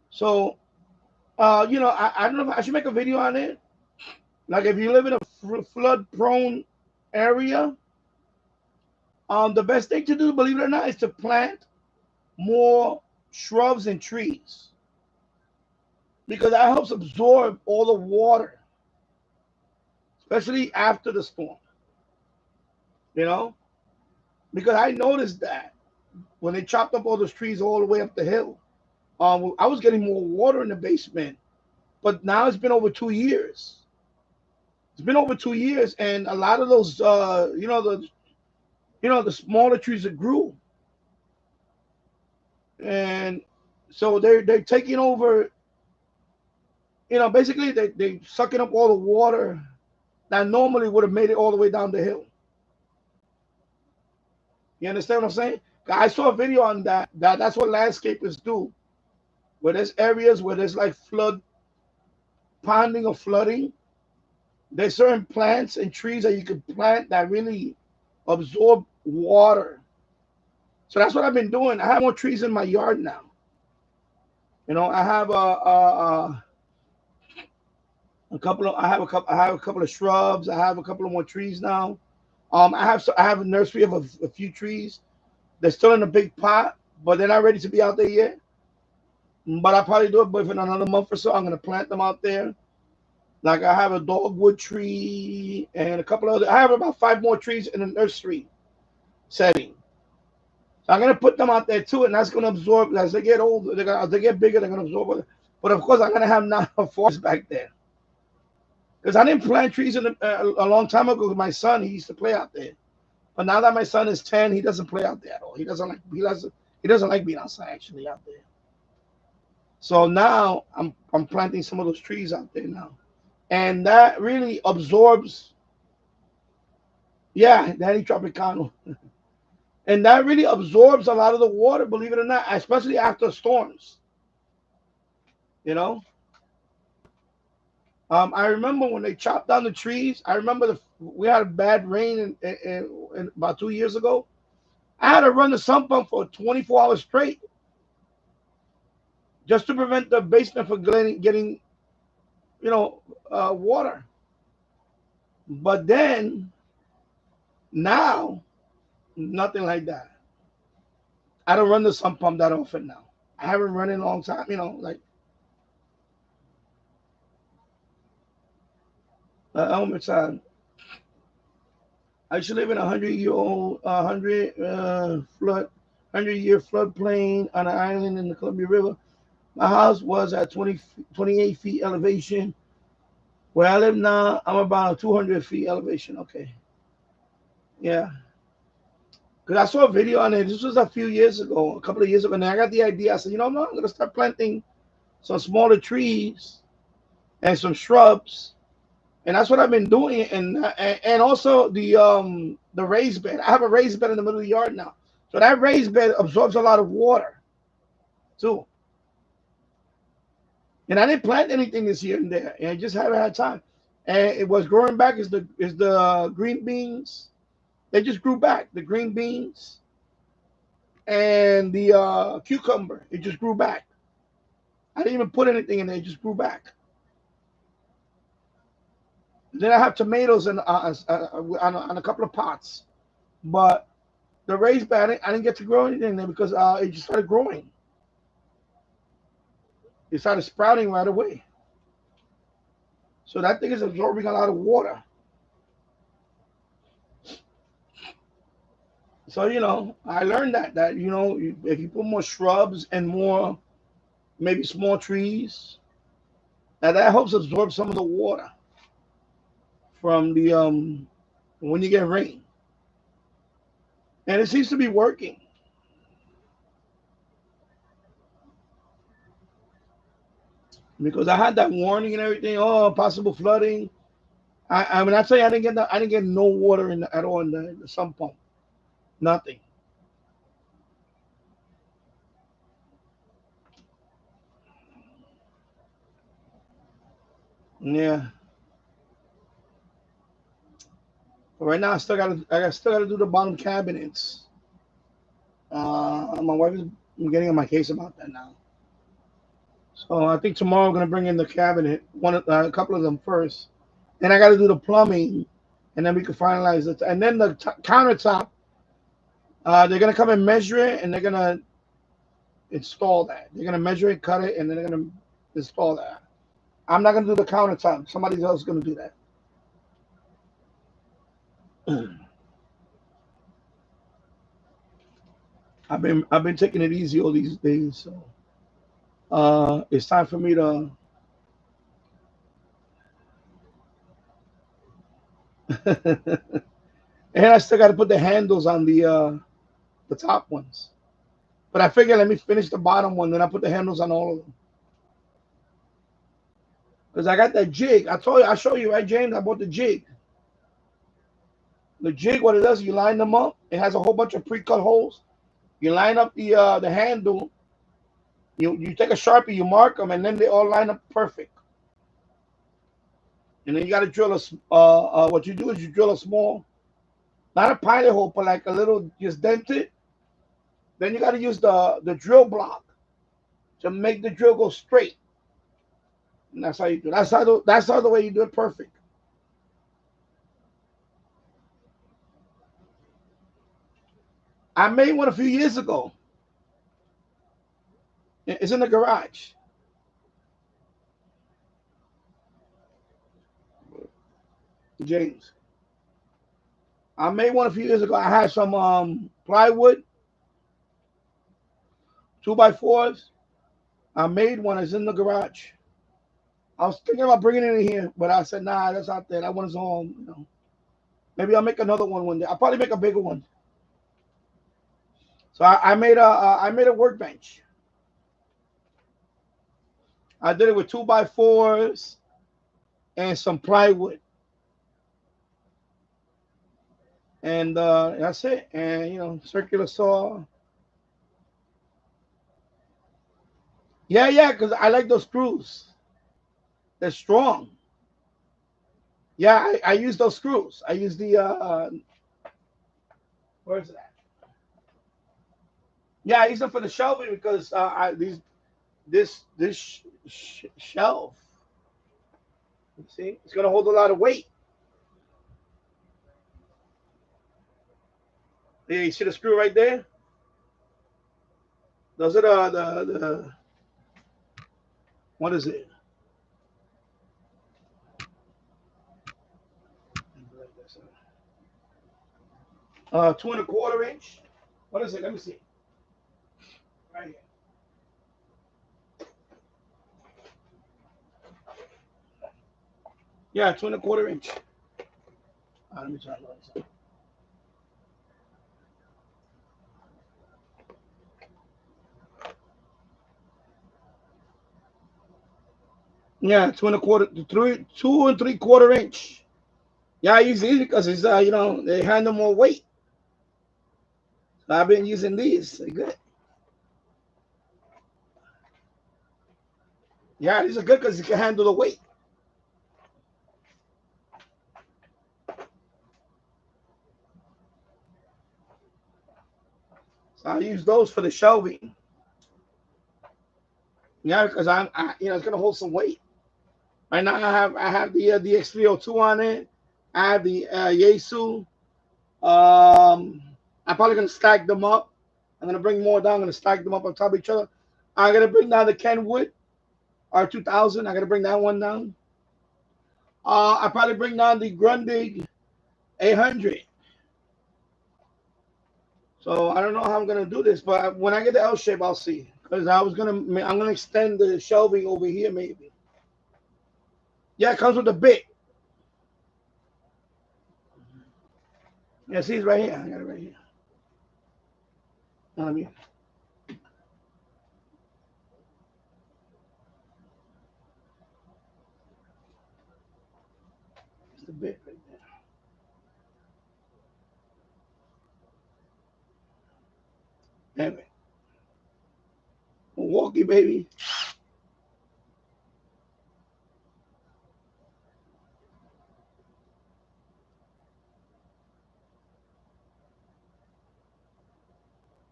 So, I don't know if I should make a video on it. Like if you live in a flood-prone area, the best thing to do, believe it or not, is to plant more shrubs and trees because that helps absorb all the water, especially after the storm. You know, because I noticed that when they chopped up all those trees all the way up the hill, I was getting more water in the basement. But now it's been over 2 years. It's been over 2 years, and a lot of those, the smaller trees that grew, and so they're taking over. Basically they sucking up all the water that normally would have made it all the way down the hill. You understand what I'm saying? I saw a video on that. That's what landscapers do. Where there's areas where there's like flood, ponding or flooding, there's certain plants and trees that you could plant that really absorb water. So that's what I've been doing. I have more trees in my yard now. I have a couple of I have a couple of shrubs. I have a couple of more trees now. I have a nursery of a few trees. They're still in a big pot, but they're not ready to be out there yet. But I'll probably do it within another month or so. I'm gonna plant them out there. Like I have a dogwood tree and a couple of other. I have about 5 more trees in the nursery setting. So I'm gonna put them out there too, and that's gonna absorb as they get older. As they get bigger, they're gonna absorb it. But of course, I'm gonna have now a forest back there because I didn't plant trees a long time ago. With my son, he used to play out there. But now that my son is 10, he doesn't play out there at all. He doesn't like being outside actually out there. So now I'm planting some of those trees out there now. And that really absorbs, yeah, Danny Tropicano. And that really absorbs a lot of the water, believe it or not, especially after storms. I remember when they chopped down the trees. I remember we had a bad rain in about 2 years ago. I had to run the sump pump for 24 hours straight just to prevent the basement from getting water. But then now, nothing like that. I don't run the sump pump that often now. I haven't run in a long time. Like it's I should live in a 100-year-old, 100-year floodplain on an island in the Columbia River. My house was at 28 feet elevation. Where I live now, I'm about 200 feet elevation. Okay. Yeah. Because I saw a video on it. This was a few years ago, a couple of years ago. And I got the idea. I said, I'm going to start planting some smaller trees and some shrubs. And that's what I've been doing. And also the raised bed. I have a raised bed in the middle of the yard now. So that raised bed absorbs a lot of water too. And I didn't plant anything this year and there. And I just haven't had time. And it was growing back is the green beans. They just grew back. The green beans and the cucumber. It just grew back. I didn't even put anything in there. It just grew back. Then I have tomatoes on a couple of pots. But the raised bed, I didn't get to grow anything there because it just started growing. It started sprouting right away. So that thing is absorbing a lot of water. So, I learned that if you put more shrubs and more maybe small trees, that helps absorb some of the water from the when you get rain. And it seems to be working. Because I had that warning and everything, possible flooding. I mean, I tell you, I didn't get no water at all in the sump pump. Nothing. Yeah. But right now, I still gotta do the bottom cabinets. My wife is getting on my case about that now. So I think tomorrow I'm gonna bring in the cabinet, a couple of them first. Then I got to do the plumbing, and then we can finalize it. And then the countertop, they're gonna come and measure it, and they're gonna install that. They're gonna measure it, cut it, and then they're gonna install that. I'm not gonna do the countertop. Somebody else is gonna do that. I've been taking it easy all these days, so it's time for me to. And I still got to put the handles on the top ones. But I figure let me finish the bottom one, then I put the handles on all of them. Because I got that jig. I told you, I show you, right, James? I bought the jig. The jig, what it does, you line them up. It has a whole bunch of pre-cut holes. You line up the handle. You take a Sharpie, you mark them, and then they all line up perfect. And then you got to drill what you do is you drill a small, not a pilot hole, but like a little, just dent it. Then you got to use the drill block to make the drill go straight. And that's how you do it. That's how the way you do it perfect. I made one a few years ago. It's in the garage. James. I made one a few years ago. I had some plywood, 2x4s. I made one. It's in the garage. I was thinking about bringing it in here, but I said, nah, that's out there. That one's home. You know. Maybe I'll make another one day. I'll probably make a bigger one. So I made a workbench. I did it with 2x4s and some plywood. And that's it. And, you know, circular saw. Yeah, because I like those screws. They're strong. Yeah, I use those screws. I use the, where's that? Yeah, I use them for the shelving because this shelf, see, it's going to hold a lot of weight. Yeah, you see the screw right there? Those are the what is it? 2¼ inch. What is it? Let me see. Right here. Yeah, 2¼ inch. Let me try this. Yeah, 2¼ inch. Yeah, I use these because it's you know, they handle more weight. So I've been using these. They're good. Yeah, these are good because you can handle the weight. So I use those for the shelving. Yeah, because you know, it's gonna hold some weight. Right now I have the X302 on it. I have the Yaesu. I'm probably gonna stack them up. I'm gonna bring more down. I'm gonna stack them up on top of each other. I'm gonna bring down the Kenwood R2000. I'm gonna bring that one down. I probably bring down the Grundig 800. So I don't know how I'm gonna do this, but when I get the L shape, I'll see. Because I'm gonna extend the shelving over here maybe. Yeah, it comes with a bit. Yeah, see, it's right here. I got it right here. Let me. It's the bit right there. Damn it. Milwaukee, baby.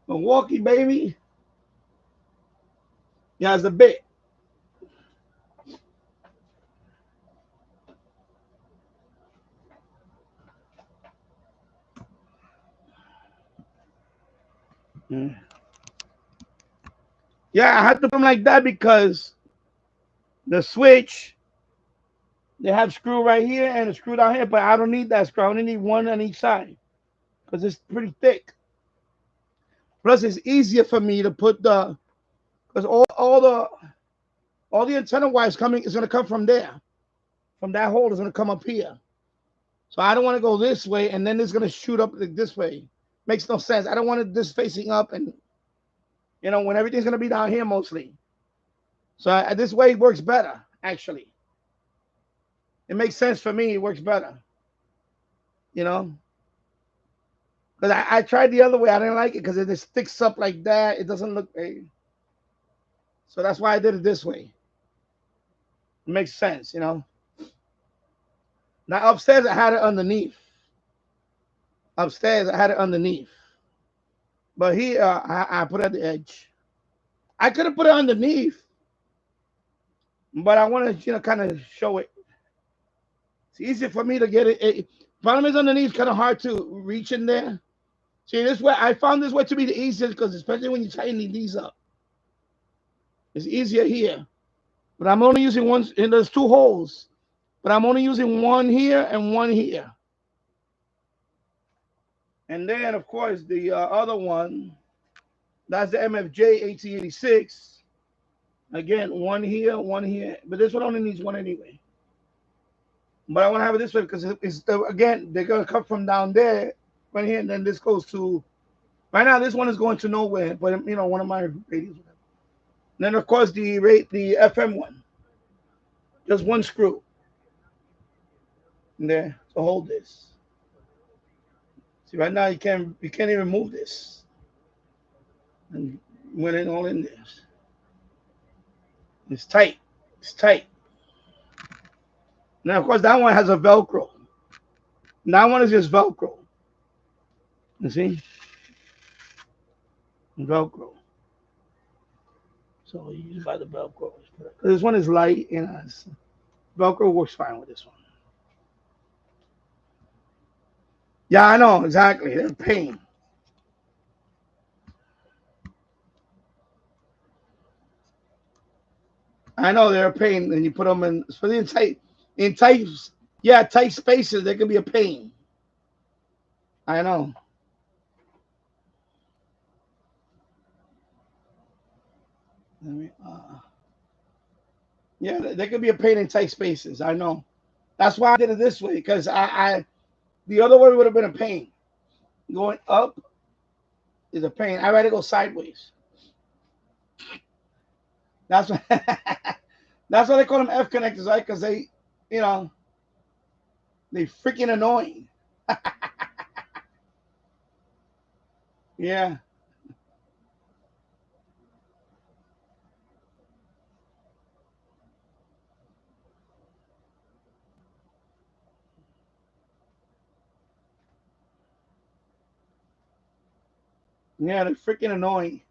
Milwaukee, baby. Yeah, it's a bit. Yeah, I had to put them like that because the switch, they have screw right here and a screw down here, but I don't need that screw. I only need one on each side because it's pretty thick. Plus, it's easier for me to put the, because all the antenna wires coming is going to come from there. From that hole is going to come up here. So I don't want to go this way and then it's going to shoot up like this way. Makes no sense. I don't want it this facing up and, you know, when everything's going to be down here mostly. So this way works better, actually. It makes sense for me. It works better. You know? Because I tried the other way. I didn't like it because it just sticks up like that. It doesn't look right. So that's why I did it this way. It makes sense, you know? Now upstairs, I had it underneath. Upstairs, I had it underneath. But here, I put it at the edge. I could have put it underneath. But I want to, you know, kind of show it. It's easier for me to get it. Problem is underneath, kind of hard to reach in there. See, this way, I found this way to be the easiest because especially when you're tightening these up. It's easier here. But I'm only using one, and there's two holes. But I'm only using one here and one here. And then, of course, the other one, that's the MFJ 1886. Again, one here, one here. But this one only needs one anyway. But I want to have it this way because again, they're going to come from down there, right here, and then this goes to, right now, this one is going to nowhere, but, you know, one of my radios. And then, of course, the FM one. Just one screw in there to hold this. See, right now, you can't even move this. And went in all in this. It's tight. It's tight. Now, of course, that one has a Velcro. That one is just Velcro. You see? Velcro. So you use by the Velcro. This one is light, and Velcro works fine with this one. Yeah, I know, exactly. They're a pain. I know they're a pain, and you put them in, especially in tight spaces, they can be a pain. I know. Yeah, they could be a pain in tight spaces. I know. That's why I did it this way, because the other way would have been a pain. Going up is a pain. I'd rather go sideways. That's what, that's why they call them F connectors, right? Because they, you know, they freaking annoying. Yeah. Yeah, they're freaking annoying.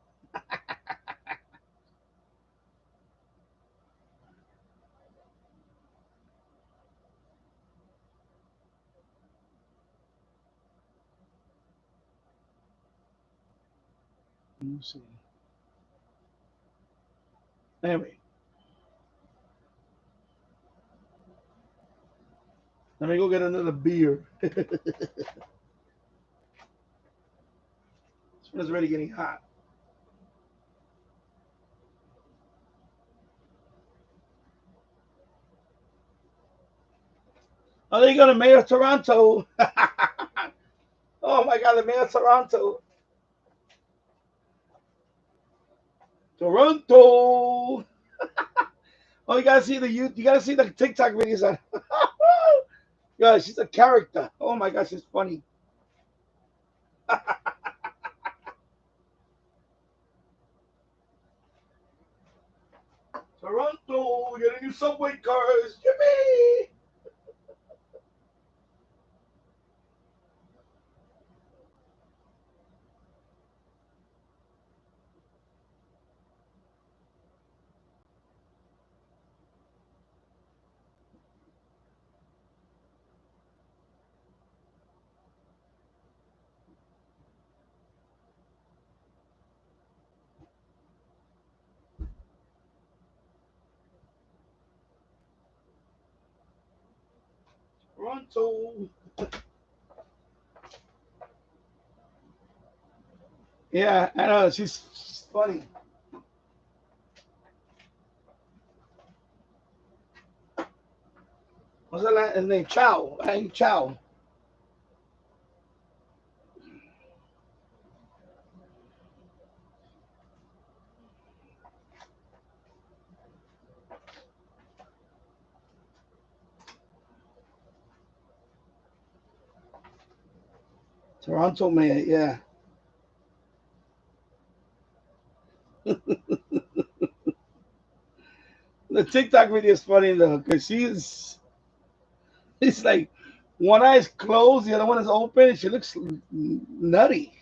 Let's see. Anyway, let me go get another beer. This one's already getting hot. Oh, there you go, the mayor of Toronto. Oh my God, the mayor of Toronto. Toronto. Oh, you gotta see the TikTok videos. Yeah, she's a character. Oh my gosh, she's funny. Toronto, get a new subway cars. Yippee! Toronto. Yeah, I know. She's funny. What's her name? Chow. Hey, Chow. Toronto mayor, yeah. The TikTok video is funny though, because it's like one eye is closed, the other one is open. She looks nutty.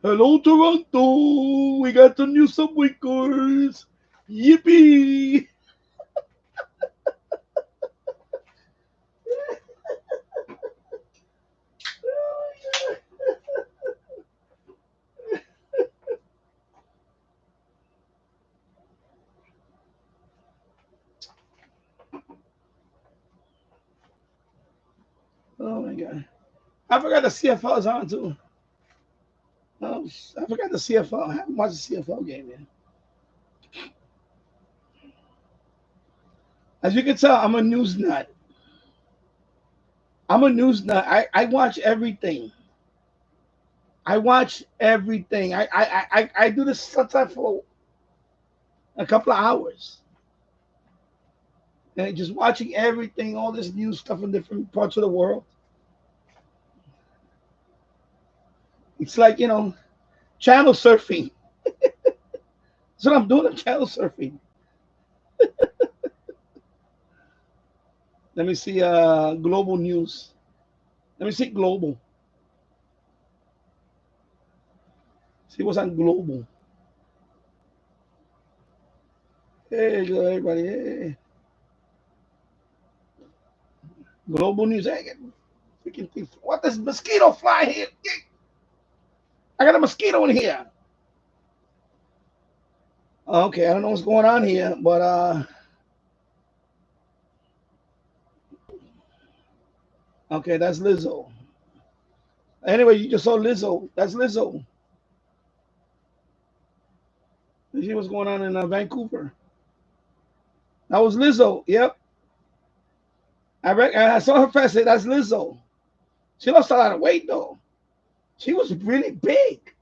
Hello, Toronto. We got the new subway cars. Yippee. Oh my God. I forgot the CFL is on too. Oh, I forgot the CFL. I haven't watched the CFL game yet. As you can tell, I'm a news nut. I'm a news nut. I watch everything. I watch everything. I do this sometimes for a couple of hours. And just watching everything, all this news stuff in different parts of the world. It's like, channel surfing. That's what I'm doing. I'm channel surfing. Let me see global news. Let me see global. See what's on global. Hey, everybody. Hey. Global news. Hey, freaking thing. What this mosquito fly here? I got a mosquito in here. Okay, I don't know what's going on here, but okay, that's Lizzo. Anyway, you just saw Lizzo. That's Lizzo. You see what's going on in Vancouver? That was Lizzo. Yep. I saw her face. That's Lizzo. She lost a lot of weight though. She was really big.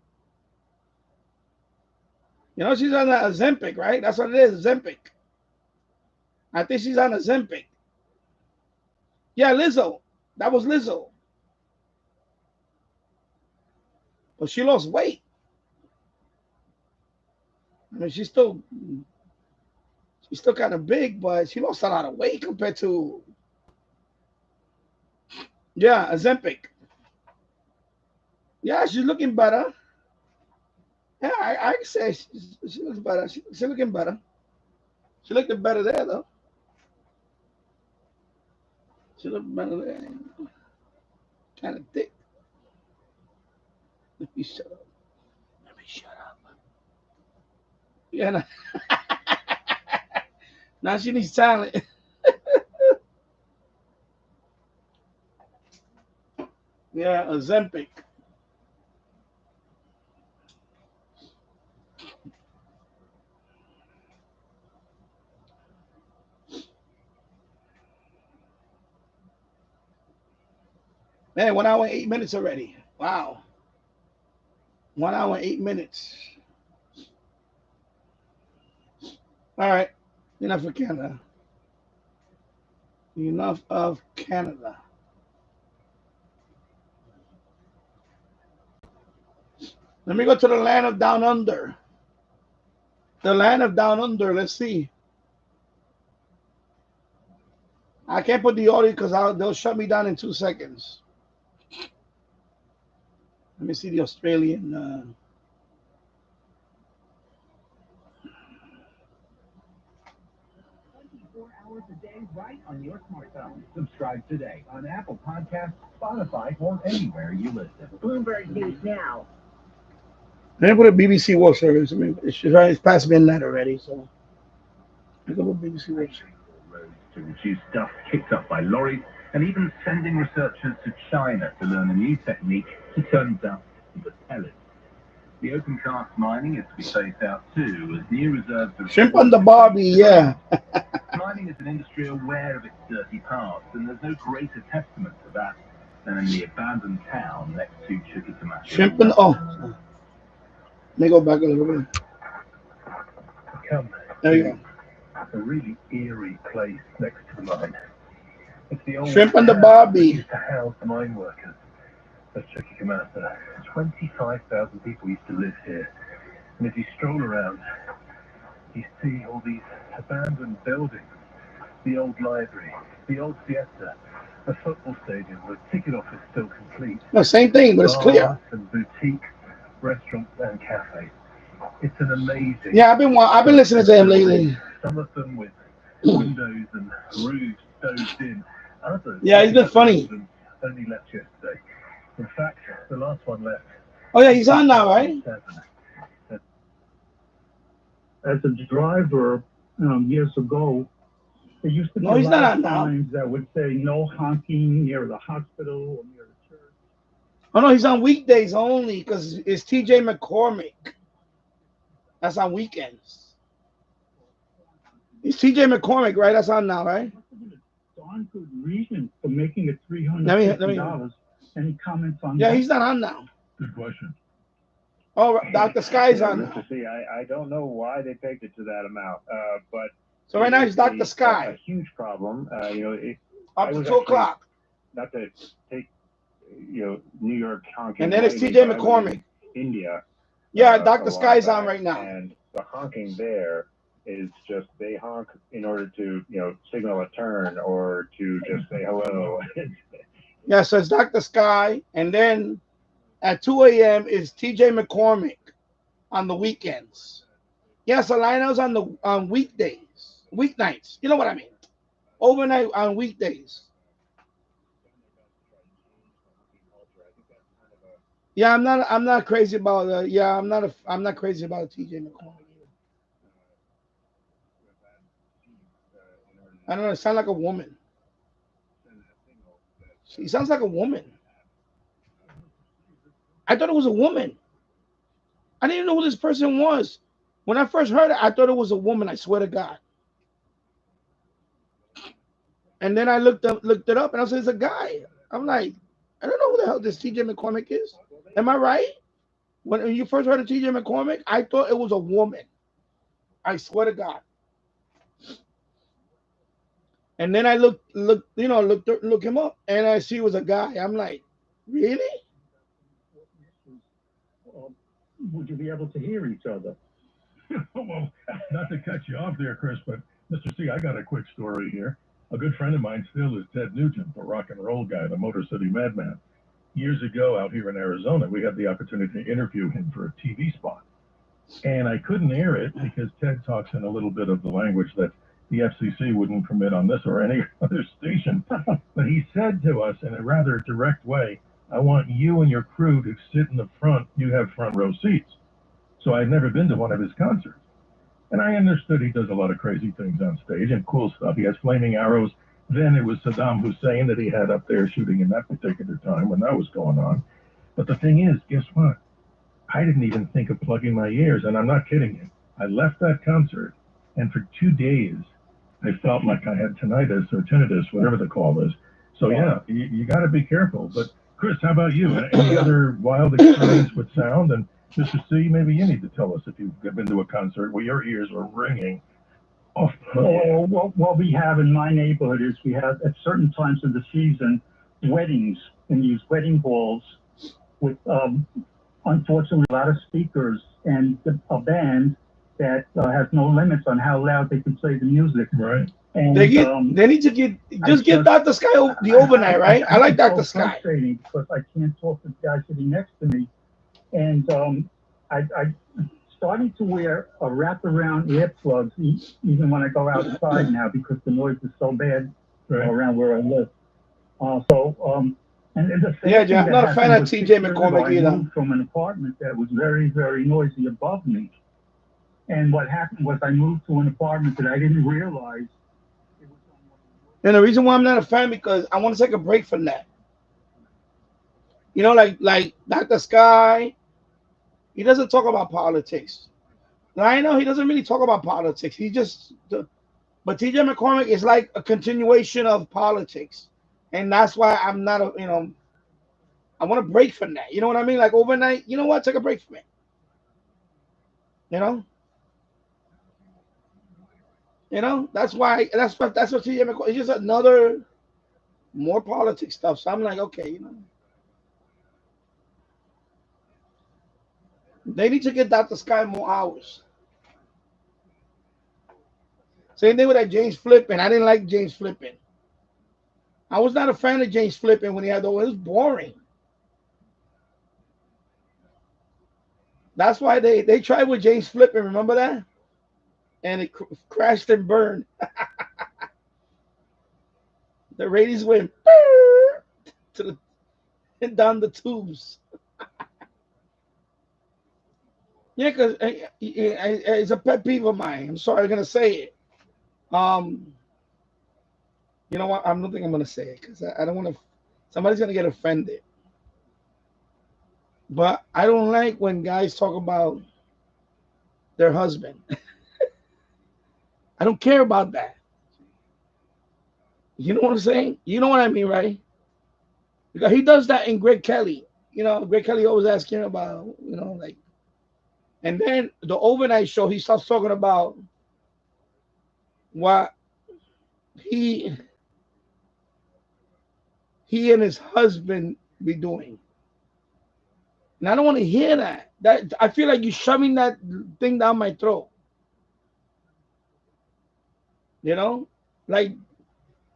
She's on the Ozempic, right? That's what it is, Ozempic. I think she's on Ozempic. Yeah, Lizzo. That was Lizzo. But she lost weight. I mean, she's still kind of big, but she lost a lot of weight compared to Ozempic. Yeah, she's looking better. Yeah, I say she looks better. She's looking better. She looked better there though. She looked better there. Kind of thick. Let me shut up. Let me shut up. Yeah. Now, now she needs talent. Yeah, Ozempic. Man, 1 hour, 8 minutes already. Wow. 1 hour, 8 minutes. All right. Enough of Canada. Enough of Canada. Let me go to the land of down under. The land of down under. Let's see. I can't put the audio because they'll shut me down in 2 seconds. Let me see the Australian. 24 hours a day right on your smartphone. Subscribe today on Apple Podcasts, Spotify, or anywhere you listen. Bloomberg News Now. Let me put a BBC World Service. I mean, it's past midnight already, so I go to BBC World Service. To reduce dust kicked up by lorries, and even sending researchers to China to learn a new technique to turn dust the pellets. The open cast mining is to be phased out too, as new reserves of Shrimp on the barbie, yeah. mining is an industry aware of its dirty past, and there's no greater testament to that than in the abandoned town next to Chuquicamata. Shrimp on the, oh. Let me go back a little bit. Come there you go. A really eerie place next to the mine. It's the old Shrimp on the barbie. used to house the mine workers at Chuquicamata. 25,000 people used to live here. And as you stroll around, you see all these abandoned buildings. The old library, the old fiesta, a football stadium with ticket office still complete. No, same thing, but it's clear. And boutique restaurants and cafes. It's an amazing. Yeah, I've been listening to him lately. Some of them with windows and roofs stowed in. Others. Yeah, he's been funny. Only left yesterday. In fact, the last one left. Oh yeah, he's on now, right? As a driver, years ago, there used to be no, he's not on now. signs that would say no honking near the hospital or near the church. Oh no, he's on weekdays only because it's TJ McCormick. That's on weekends. It's TJ McCormick, right? That's on now, right? Darn good reason for making it $350. Any comments on that? Yeah, he's not on now. Good question. Oh, Dr. Sky's on now. See, I don't know why they pegged it to that amount, but so right now he's Dr. Sky. A huge problem. Up to 2 o'clock. Not to take, New York honking. And then it's TJ McCormick. India. Yeah, Dr. Sky's on right now. And the honking there is just they honk in order to, signal a turn or to just say hello. Yeah, so it's Dr. Sky, and then at 2 a.m. is TJ McCormick on the weekends. Yeah, Solano's on weekdays, weeknights. You know what I mean? Overnight on weekdays. Yeah, I'm not crazy about I'm not crazy about TJ McCormick either. I don't know, it sounds like a woman. He sounds like a woman. I thought it was a woman. I didn't even know who this person was. When I first heard it, I thought it was a woman. I swear to God. And then I looked it up, and I said it's a guy. I'm like, I don't know who the hell this TJ McCormick is. Am I right? When you first heard of TJ McCormick, I thought it was a woman. I swear to God. And then I look him up, and I see it was a guy. I'm like, really? Would you be able to hear each other? Well, not to cut you off there, Chris, but Mr. C, I got a quick story here. A good friend of mine still is Ted Nugent, the rock and roll guy, the Motor City Madman. Years ago, out here in Arizona, we had the opportunity to interview him for a TV spot. And I couldn't air it because Ted talks in a little bit of the language that the FCC wouldn't permit on this or any other station. But he said to us in a rather direct way, I want you and your crew to sit in the front. You have front row seats. So I'd never been to one of his concerts. And I understood he does a lot of crazy things on stage and cool stuff. He has flaming arrows. Then it was Saddam Hussein that he had up there shooting in that particular time when that was going on. But the thing is, guess what? I didn't even think of plugging my ears, and I'm not kidding you. I left that concert, and for 2 days, I felt like I had tinnitus or tinnitus, whatever the call is. So yeah, you got to be careful. But Chris, how about you? Any other wild experience with sound? And Mr. C, maybe you need to tell us if you've been to a concert where your ears were ringing off. What we have in my neighborhood is we have at certain times of the season weddings in these wedding halls with unfortunately a lot of speakers and a band that has no limits on how loud they can play the music. Right. And they need to give Dr. Sky the overnight, right? I like Dr. Sky. Because I can't talk to the guy sitting next to me. And I starting to wear a wraparound earplugs even when I go outside now because the noise is so bad around where I live. And the I'm not a fan of TJ McCormick either. I moved from an apartment that was very, very noisy above me. And what happened was I moved to an apartment that I didn't realize. And the reason why I'm not a fan because I want to take a break from that. You know, like Dr. Sky, he doesn't talk about politics. Now I know he doesn't really talk about politics. He just, but TJ McCormick is like a continuation of politics, and that's why I'm not a, you know, I want to break from that. You know what I mean? Like overnight, you know what? Take a break from it. You know, that's what TJ McCormick. It's just another more politics stuff. So I'm like, okay, you know, they need to get Dr. Sky more hours. Same thing with that James Flippin. I didn't like James Flippin. I was not a fan of James Flippin when he had the. It was boring. That's why they tried with James Flippin. Remember that? And it crashed and burned. The ratings went to the and down the tubes. Yeah, because it's a pet peeve of mine. I'm sorry, I'm gonna say it. Um, you know what? I don't think I'm gonna say it because I don't want to. Somebody's gonna get offended. But I don't like when guys talk about their husband. I don't care about that. You know what I'm saying? You know what I mean, right? Because he does that in Greg Kelly. You know, Greg Kelly always asking about, you know, like, and then the overnight show, he starts talking about what he he and his husband be doing. And I don't want to hear that. That I feel like you're shoving that thing down my throat. You know? Like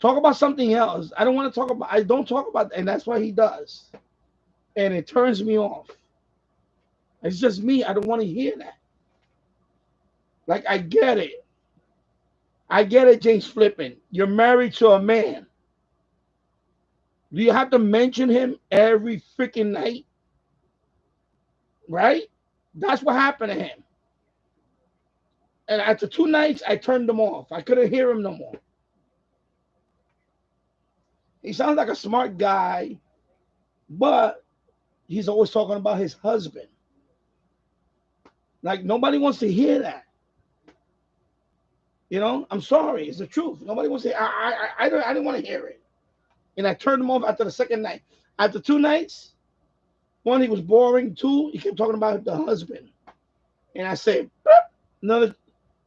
talk about something else. I don't want to talk about I don't talk about and that's what he does. And it turns me off. It's just me. I don't want to hear that. Like I get it. I get it, James Flippin. You're married to a man. Do you have to mention him every freaking night? Right? That's what happened to him. And after 2 nights, I turned him off. I couldn't hear him no more. He sounds like a smart guy, but he's always talking about his husband. Like nobody wants to hear that. You know, I'm sorry, it's the truth. Nobody wants to. I didn't want to hear it, and I turned him off after the second night. After 2 nights, one he was boring. Two, he kept talking about the husband, and I said, another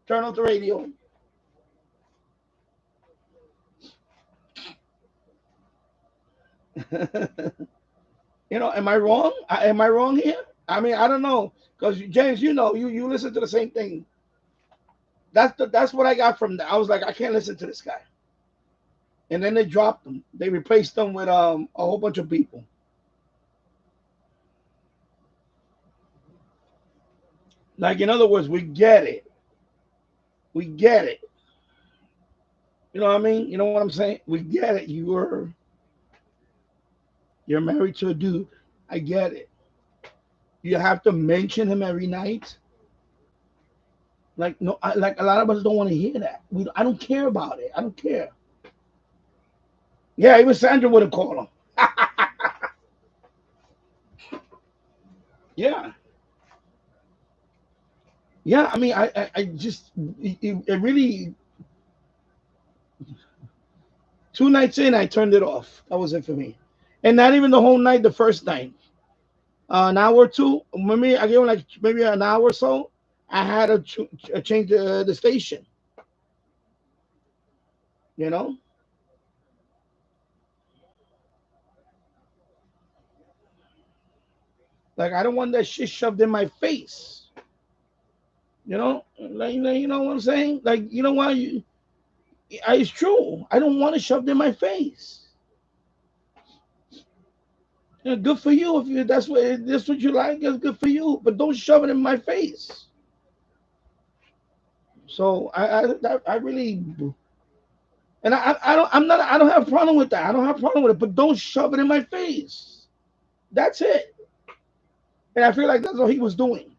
turn off the radio. You know, am I wrong? Am I wrong here? I mean, I don't know, because James, you know, you listen to the same thing. That's what I got from that. I was like, I can't listen to this guy. And then they dropped him. They replaced him with a whole bunch of people. Like in other words, we get it. We get it. You know what I mean? You know what I'm saying? We get it. You're married to a dude. I get it. You have to mention him every night. Like no, like a lot of us don't want to hear that. I don't care about it. I don't care. Yeah, even Sandra would have called him. Yeah, yeah. I mean, I just it really 2 nights in, I turned it off. That was it for me, and not even the whole night. The first night, an hour or two. Maybe I gave him like maybe an hour or so. I had to change the station. You know, like I don't want that shit shoved in my face. You know, like you know what I'm saying? Like you know why it's true. I don't want it shoved in my face. You know, good for you if that's what you like. It's good for you, but don't shove it in my face. So I really and I don't have a problem with that. I don't have a problem with it, but don't shove it in my face. That's it. And I feel like that's what he was doing.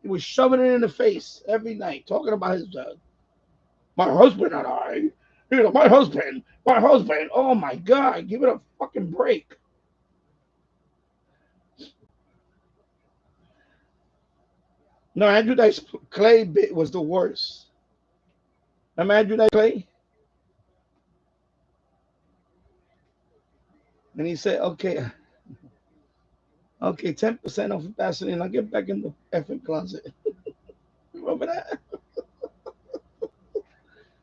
He was shoving it in the face every night, talking about his my husband and I. You know, my husband. Oh my God, give it a fucking break. No, Andrew Dice Clay bit was the worst. Remember Andrew Dice Clay? And he said, okay, 10% off Vaseline. I'll get back in the effing closet. Remember that?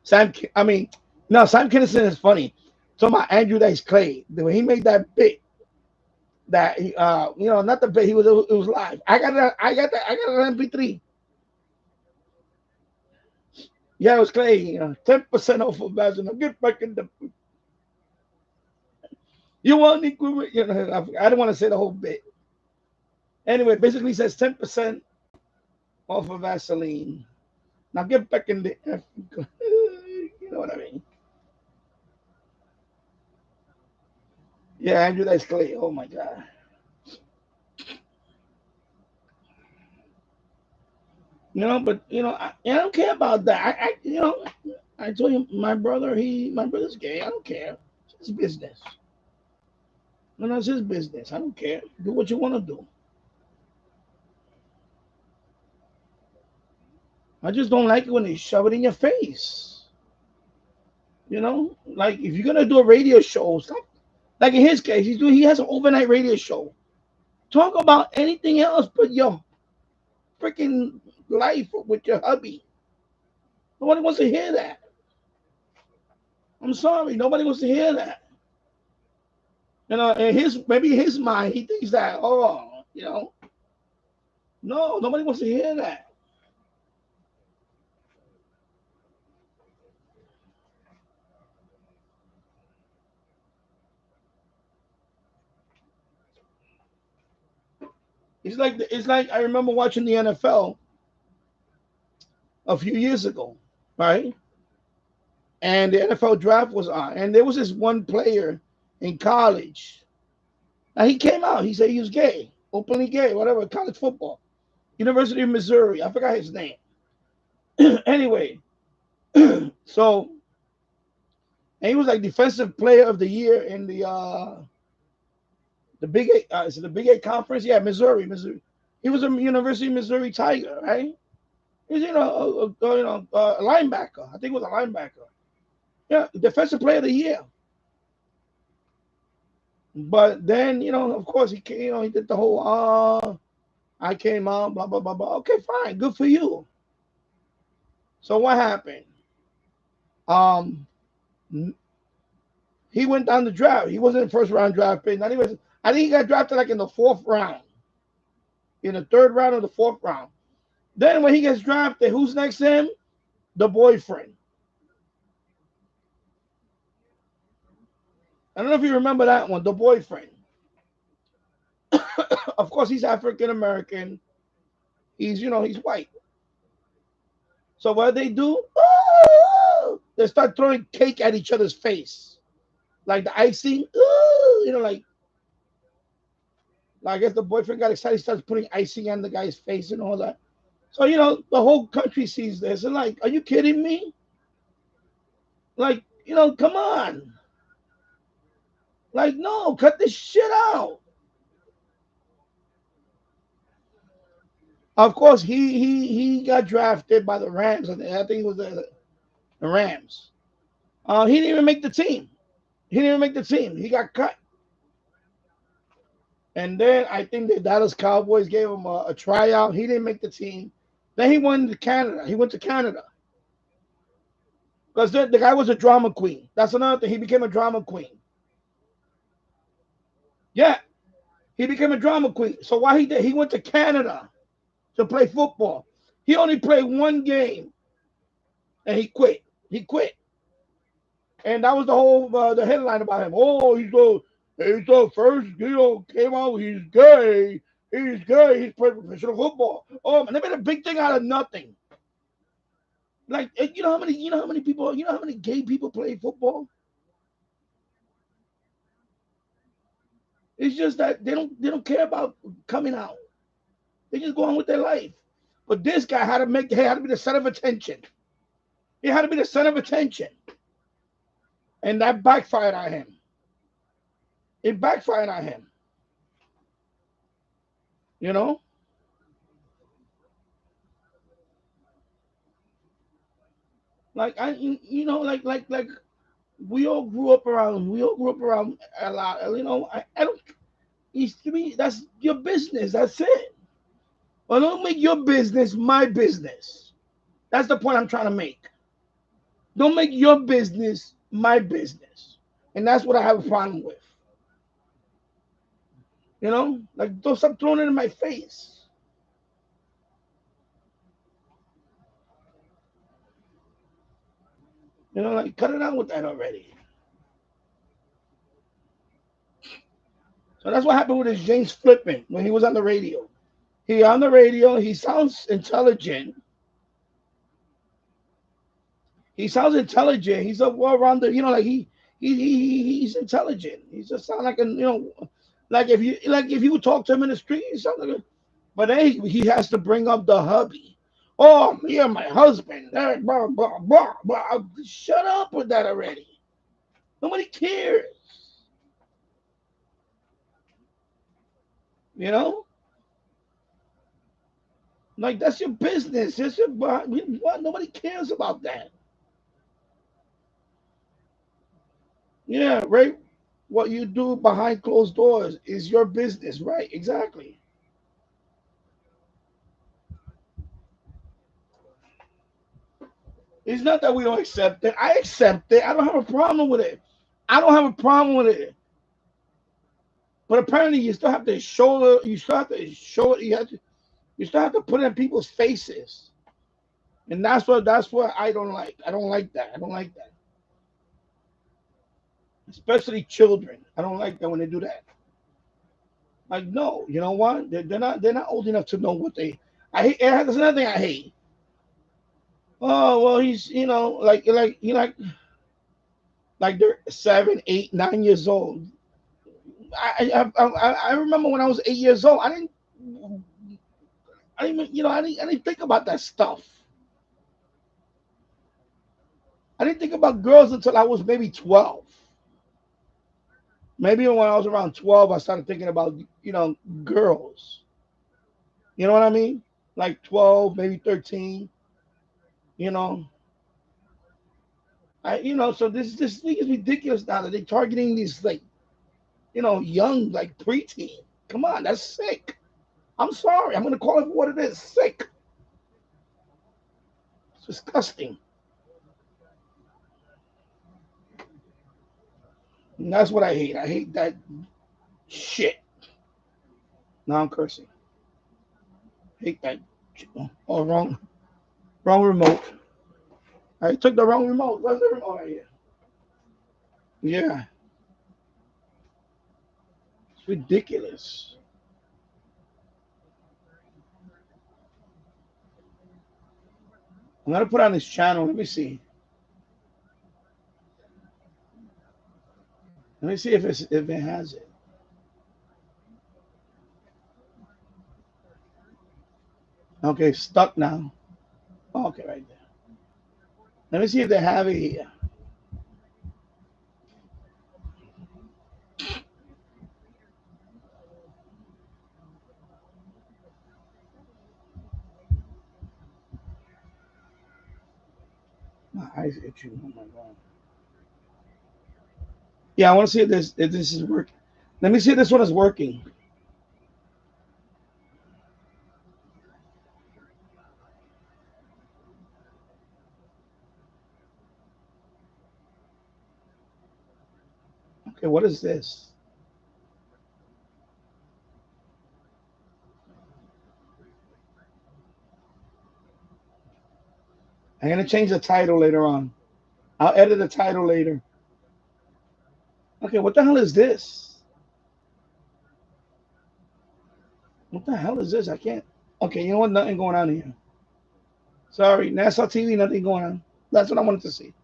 Sam Kinison is funny. Talking about Andrew Dice Clay. When he made that bit, that he, not the bit, it was live. I got an MP3. Yeah, it was Clay. 10% off of Vaseline. I'll get back in the. You want equipment? I don't want to say the whole bit. Anyway, basically he says 10% off of Vaseline. Now get back in the you know what I mean? Yeah, Andrew Dice Clay. Oh my God. But I don't care about that. I told you my brother's gay. I don't care. It's his business. No, it's his business. I don't care. Do what you want to do. I just don't like it when they shove it in your face. Like if you're gonna do a radio show, stop. Like in his case, he has an overnight radio show. Talk about anything else but your freaking life with your hubby. Nobody wants to hear that. I'm sorry, nobody wants to hear that. In his mind, he thinks that, no, nobody wants to hear that. It's like I remember watching the NFL a few years ago, right? And the NFL draft was on, and there was this one player in college. Now he came out. He said he was gay, openly gay, whatever. College football, University of Missouri. I forgot his name. Anyway, so and he was like defensive player of the year in the Big Eight. Is it the Big Eight conference? Yeah, Missouri. He was a University of Missouri Tiger, right? He's a linebacker. I think it was a linebacker. Yeah, defensive player of the year. But then of course he he did the whole I came out blah blah blah blah. Okay, fine, good for you. So what happened? Um, he went down the draft. He wasn't in first round draft pick. Not even. I think he got drafted like in the fourth round, in the third round or the fourth round. Then when he gets drafted, who's next to him? The boyfriend. I don't know if you remember that one. The boyfriend. Of course, he's African American. He's white. So what they do? They start throwing cake at each other's face, like the icing. Like I guess the boyfriend got excited, starts putting icing on the guy's face and all that. So the whole country sees this and like, are you kidding me? Like, come on. Like, no, cut this shit out. Of course, he got drafted by the Rams. I think it was the Rams. He didn't even make the team. He got cut. And then I think the Dallas Cowboys gave him a tryout. He didn't make the team. Then he went to Canada. Because the guy was a drama queen. That's another thing. He became a drama queen. Yeah, he became a drama queen. So why he went to Canada to play football. He only played one game, and he quit. And that was the whole the headline about him. Oh, he's the first, came out. He's gay. He's gay. He's playing professional football. Oh, man, they made a big thing out of nothing. Like, how many people, how many gay people play football? It's just that they don't care about coming out. They just go on with their life. But this guy had to be the center of attention. He had to be the center of attention. And that backfired on him. It backfired on him. Like you know, like we all grew up around. We all grew up around a lot. You know, I don't. It's, to me, that's your business. That's it. Well, don't make your business my business. That's the point I'm trying to make. Don't make your business my business, and that's what I have a problem with. You know, like don't stop throwing it in my face. You know, like cut it out with that already. So that's what happened with his James Flippin when he was on the radio. He on the radio. He sounds intelligent. He sounds intelligent. He's a well-rounded. You know, like he's intelligent. He just sound like a like if you talk to him in the street, he sounds like a. But then he has to bring up the hubby. Oh, me and my husband. Blah, blah, blah, blah. Shut up with that already. Nobody cares. You know, like that's your business. It's your what? Nobody cares about that. Yeah, right. What you do behind closed doors is your business, right? Exactly. It's not that we don't accept it. I accept it. I don't have a problem with it. I don't have a problem with it. But apparently, you still have to show it. You still have to show it. You still have to put it in people's faces, and that's what I don't like. I don't like that. I don't like that. Especially children. I don't like that when they do that. Like, no, you know what? They're not old enough to know what they. I hate. There's another thing I hate. Oh well, he's like they're 7, 8, 9 years old. I remember when I was 8 years old. I didn't think about that stuff. I didn't think about girls until I was maybe 12. Maybe when I was around 12, I started thinking about girls. You know what I mean? Like 12, maybe 13. You know, So this thing is ridiculous now that they're targeting these like young like preteen. Come on, that's sick. I'm sorry. I'm gonna call it what it is. Sick. It's disgusting. And that's what I hate. I hate that shit. Now I'm cursing. Hate that. Oh, wrong remote. I took the wrong remote. Where's the remote right here? Yeah, it's ridiculous. I'm gonna put on this channel. Let me see. Let me see if it has it. Okay, stuck now. Oh, okay, right there. Let me see if they have it here. My eyes itching. Oh my god. Yeah, I want to see if this is working. Let me see if this one is working. Okay, what is this? I'm gonna change the title later on. I'll edit the title later. Okay, what the hell is this? What the hell is this? I can't. Okay, you know what? Nothing going on here. Sorry, Nassau TV, nothing going on. That's what I wanted to see.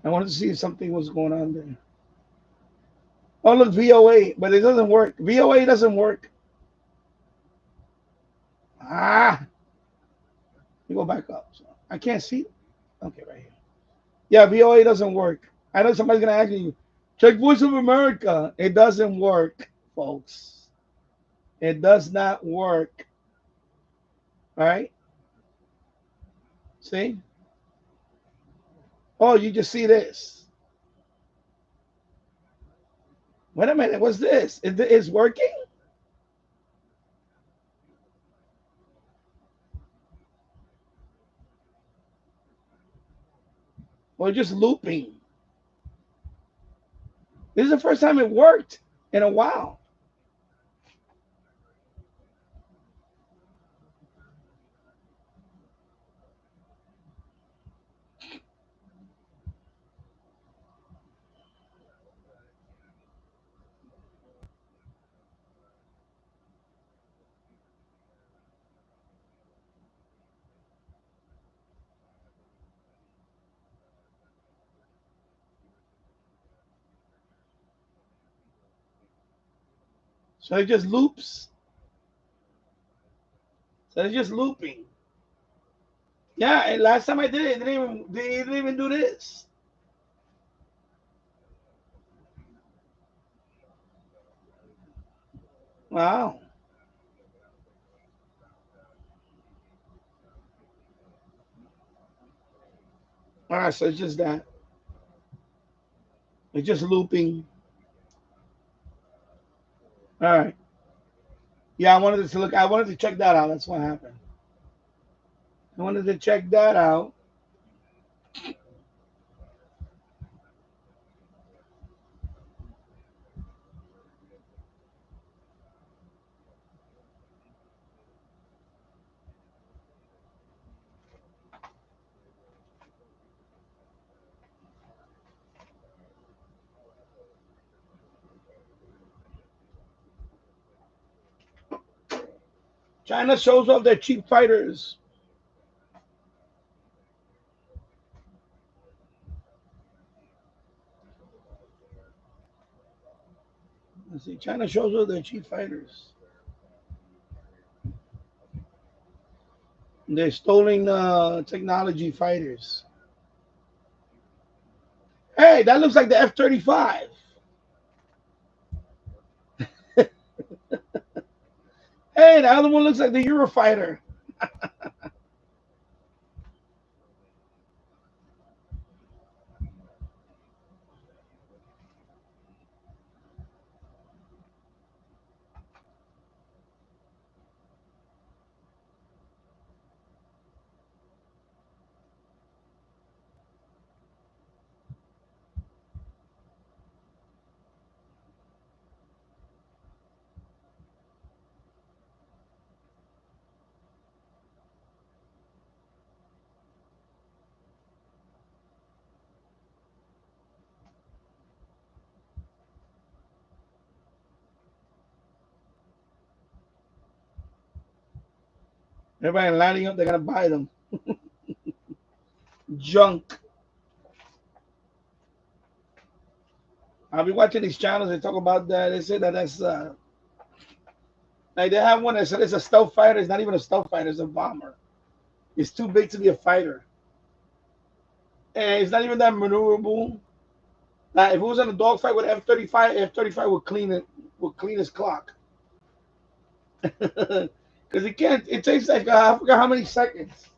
I wanted to see if something was going on there. Oh, look, VOA, but it doesn't work. VOA doesn't work. Ah, you go back up. So I can't see. Okay, right here. Yeah, VOA doesn't work. I know somebody's gonna ask you, check Voice of America. It doesn't work, folks. It does not work. All right. See? Oh, you just see this. Wait a minute. What's this? It's working? Or just looping? This is the first time it worked in a while. So it just loops. So it's just looping. Yeah, and last time I did it, they didn't even do this. Wow. All right, so it's just that. It's just looping. All right. Yeah, I wanted to look. I wanted to check that out. That's what happened. I wanted to check that out. China shows off their cheap fighters. Let's see. China shows off their cheap fighters. They're stolen technology fighters. Hey, that looks like the F-35. Hey, the other one looks like the Eurofighter. Everybody lining up, they're gonna buy them. Junk. I'll be watching these channels. They talk about that. They say that that's like they have one that said it's a stealth fighter. It's not even a stealth fighter. It's a bomber. It's too big to be a fighter, and it's not even that maneuverable. Like if it was in a dogfight with F-35, F-35 would clean it. Would clean his clock. Because it can't. It takes like I forgot how many seconds.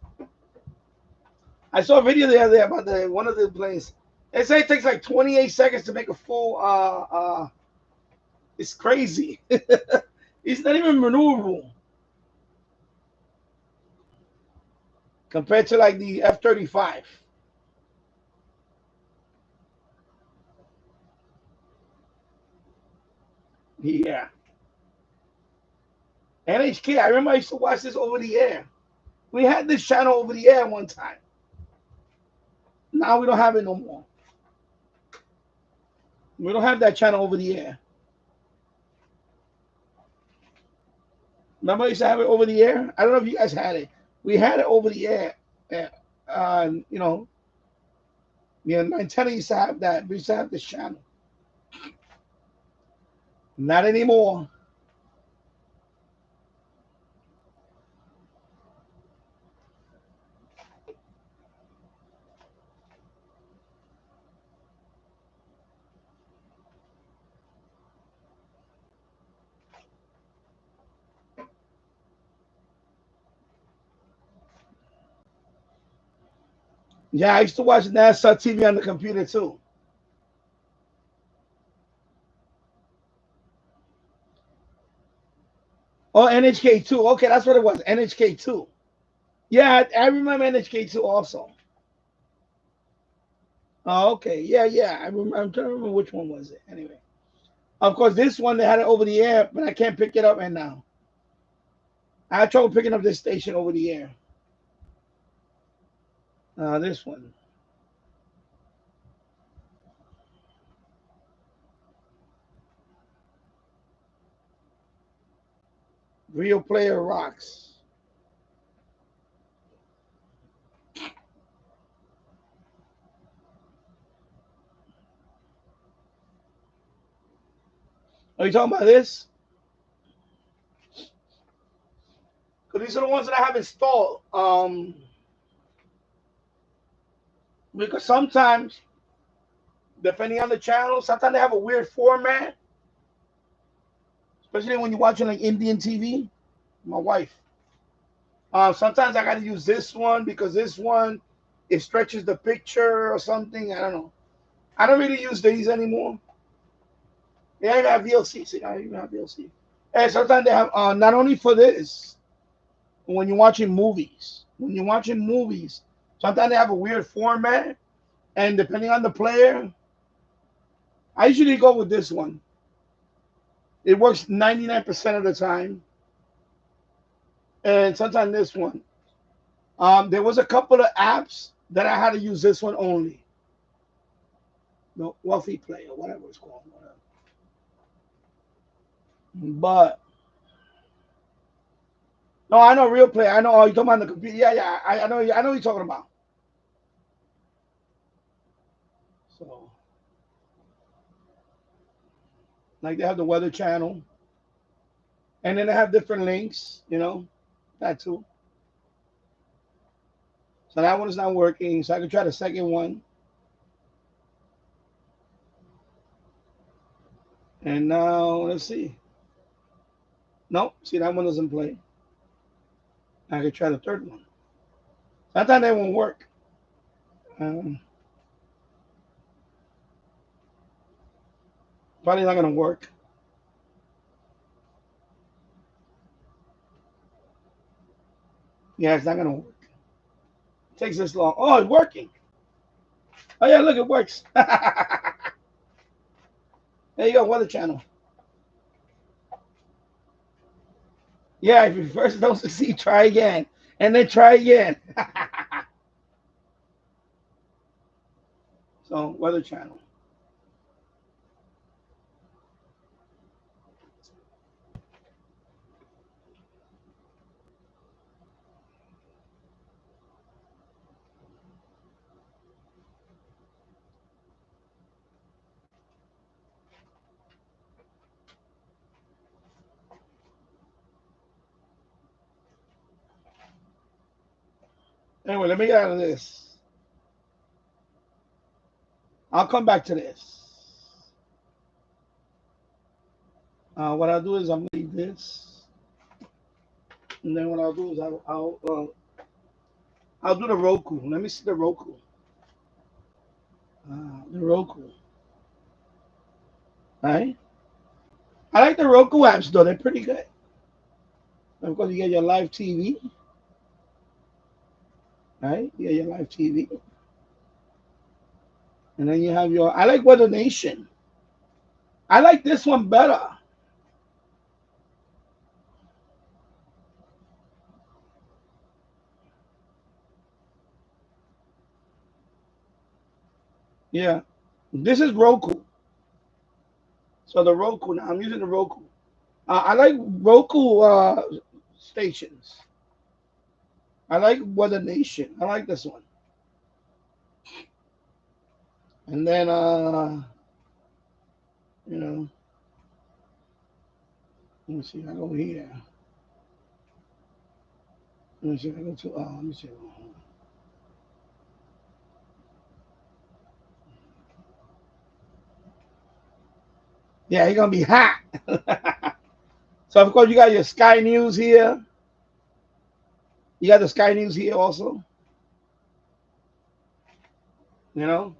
I saw a video the other day about one of the planes. They say it takes like 28 seconds to make a full. It's crazy. It's not even maneuverable compared to like the F-35. Yeah. NHK. I remember I used to watch this over the air. We had this channel over the air one time. Now we don't have it no more. We don't have that channel over the air. Remember I used to have it over the air? I don't know if you guys had it. We had it over the air. You know, the antenna used to have that. We used to have this channel. Not anymore. Yeah, I used to watch NASA TV on the computer too. Oh, NHK2. Okay, that's what it was. NHK2. Yeah, I remember NHK2 also. Oh, okay. Yeah, yeah. I'm trying to remember which one was it. Anyway, of course, this one they had it over the air, but I can't pick it up right now. I had trouble picking up this station over the air. This one. Real Player Rocks. Are you talking about this? Because these are the ones that I have installed. Because sometimes, depending on the channel, sometimes they have a weird format, especially when you're watching like Indian TV. My wife. Sometimes I got to use this one because this one it stretches the picture or something. I don't know. I don't really use these anymore. They even have VLC. See, I even have VLC. And sometimes they have not only for this, when you're watching movies. When you're watching movies, sometimes they have a weird format, and depending on the player, I usually go with this one. It works 99% of the time, and sometimes this one. There was a couple of apps that I had to use this one only. No, Wealthy Play or whatever it's called. Whatever. But no, I know Real Play. I know. Oh, you talking about the computer? Yeah, yeah. I know. I know what you're talking about. So, like, they have the Weather Channel, and then they have different links. You know, that too. So that one is not working. So I can try the second one. And now let's see. Nope. See, that one doesn't play. I could try the third one. Sometimes they won't work. Um, Probably not gonna work. Yeah, it's not gonna work. It takes this long. Oh, it's working. Oh yeah, look, it works. There you go, Weather Channel. Yeah, if you first don't succeed, try again, and then try again. So, Weather Channel. Anyway, let me get out of this. I'll come back to this. What I'll do is I'm gonna leave this, and then what I'll do is I'll do the Roku. Let me see the Roku. The Roku. All right. I like the Roku apps though. They're pretty good. Of course, you get your live TV. Right? You get your live TV, and then you have your. I like Weather Nation. I like this one better. Yeah. This is Roku. So the Roku. Now I'm using the Roku. I like Roku stations. I like Weather Nation. I like this one. And then you know, let me see. I go here. Let me see. I go to let me see. Yeah, it's gonna be hot. So of course you got your Sky News here. You got the Sky News here also. You know,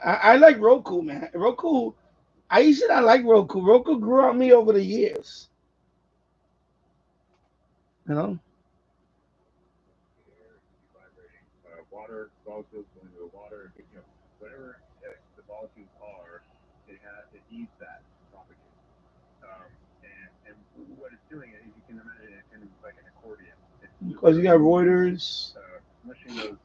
I like Roku, man. Roku. I used to not like Roku. Roku grew on me over the years. You know. Water molecules going into the water, whatever the molecules are, it needs that to propagate. And what it's doing is, you can imagine it kind of like an accordion. Because you got Reuters. Mushing those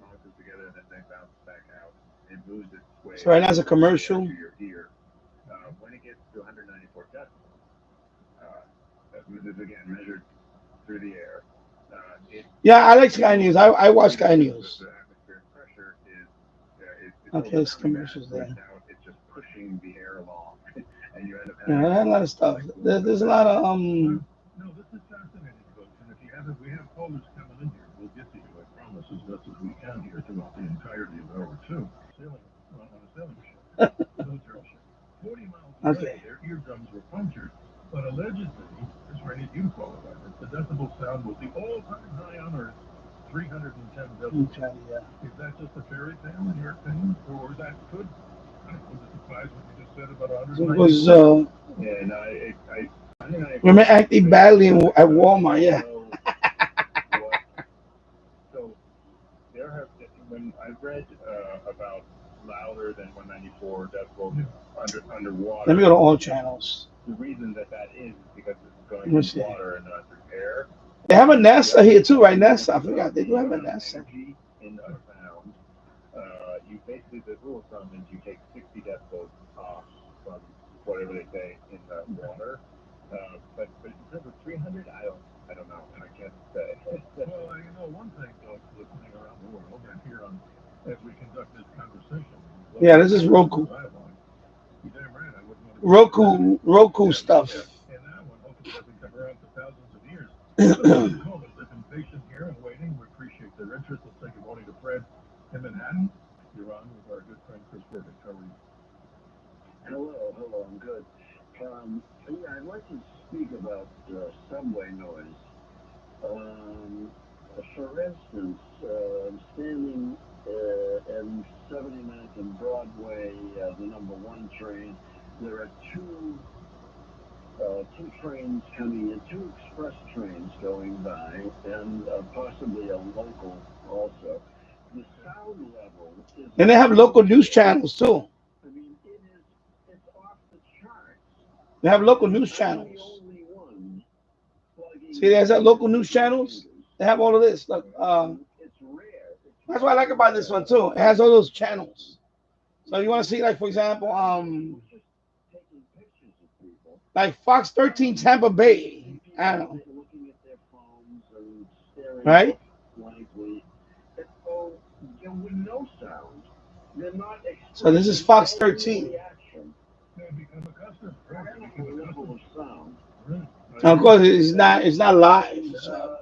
molecules together, and then they bounce back out. It moves its way. So right now it's a commercial. To your ear. When it gets to 194 decibels, this is again measured through the air. Yeah, I like Sky News. I watch Sky News. The atmospheric pressure is Okay, it's commercials there. now it's just pushing the air along, and you end up Yeah, having I have a lot of stuff. There's a lot of No, this is fascinating, folks. And if we have callers coming in here, we'll get to you. I promise, as best as we can here throughout the entirety of hour two. Sailing on a sailing ship, military ship. 40 miles away, their eardrums were punctured, but allegedly, as Randy, you qualified it, the decibel sound was the all-time high on Earth, 310 decibels. Okay, yeah. Is that just a fairy tale in your opinion, or that could? Was it surprised what you just said about 100? It was. Yeah, no, Remember acting badly at Walmart? Yeah. So there have when I've read about louder than 194 decibels underwater. Let me go to all channels. The reason that is because it's going through water and not through air. They have a NASA here too, right? NASA. I forgot they do have a NASA. In a sound, you basically, the rule of thumb is you take 60 decibels off from whatever they say in the water. But in terms of 300, I don't know. I can't say. Well, one thing, folks, listening around the world and here on as we conduct this conversation. Yeah, this is Roku. Roku stuff. And that one hopefully doesn't come around for thousands of years. Moments have been patient here and waiting. We appreciate their interest. Let's say good morning to Fred in Manhattan. You're on with our good friend Chris Burdick. How are you? Hello, I'm good. I'd like to speak about subway noise. For instance, standing at 79th and Broadway, the number 1 train, there are two trains coming in, 2 express trains going by, and possibly a local also. The sound level is... And they have local news channels too. I mean, it's off the charts. They have local news channels. See, there's that local news channels. They have all of this. Look, that's what I like about this one too. It has all those channels. So you want to see, like, for example, like Fox 13 Tampa Bay. I don't know. Right? So this is Fox 13. Now, of course, it's not live, so.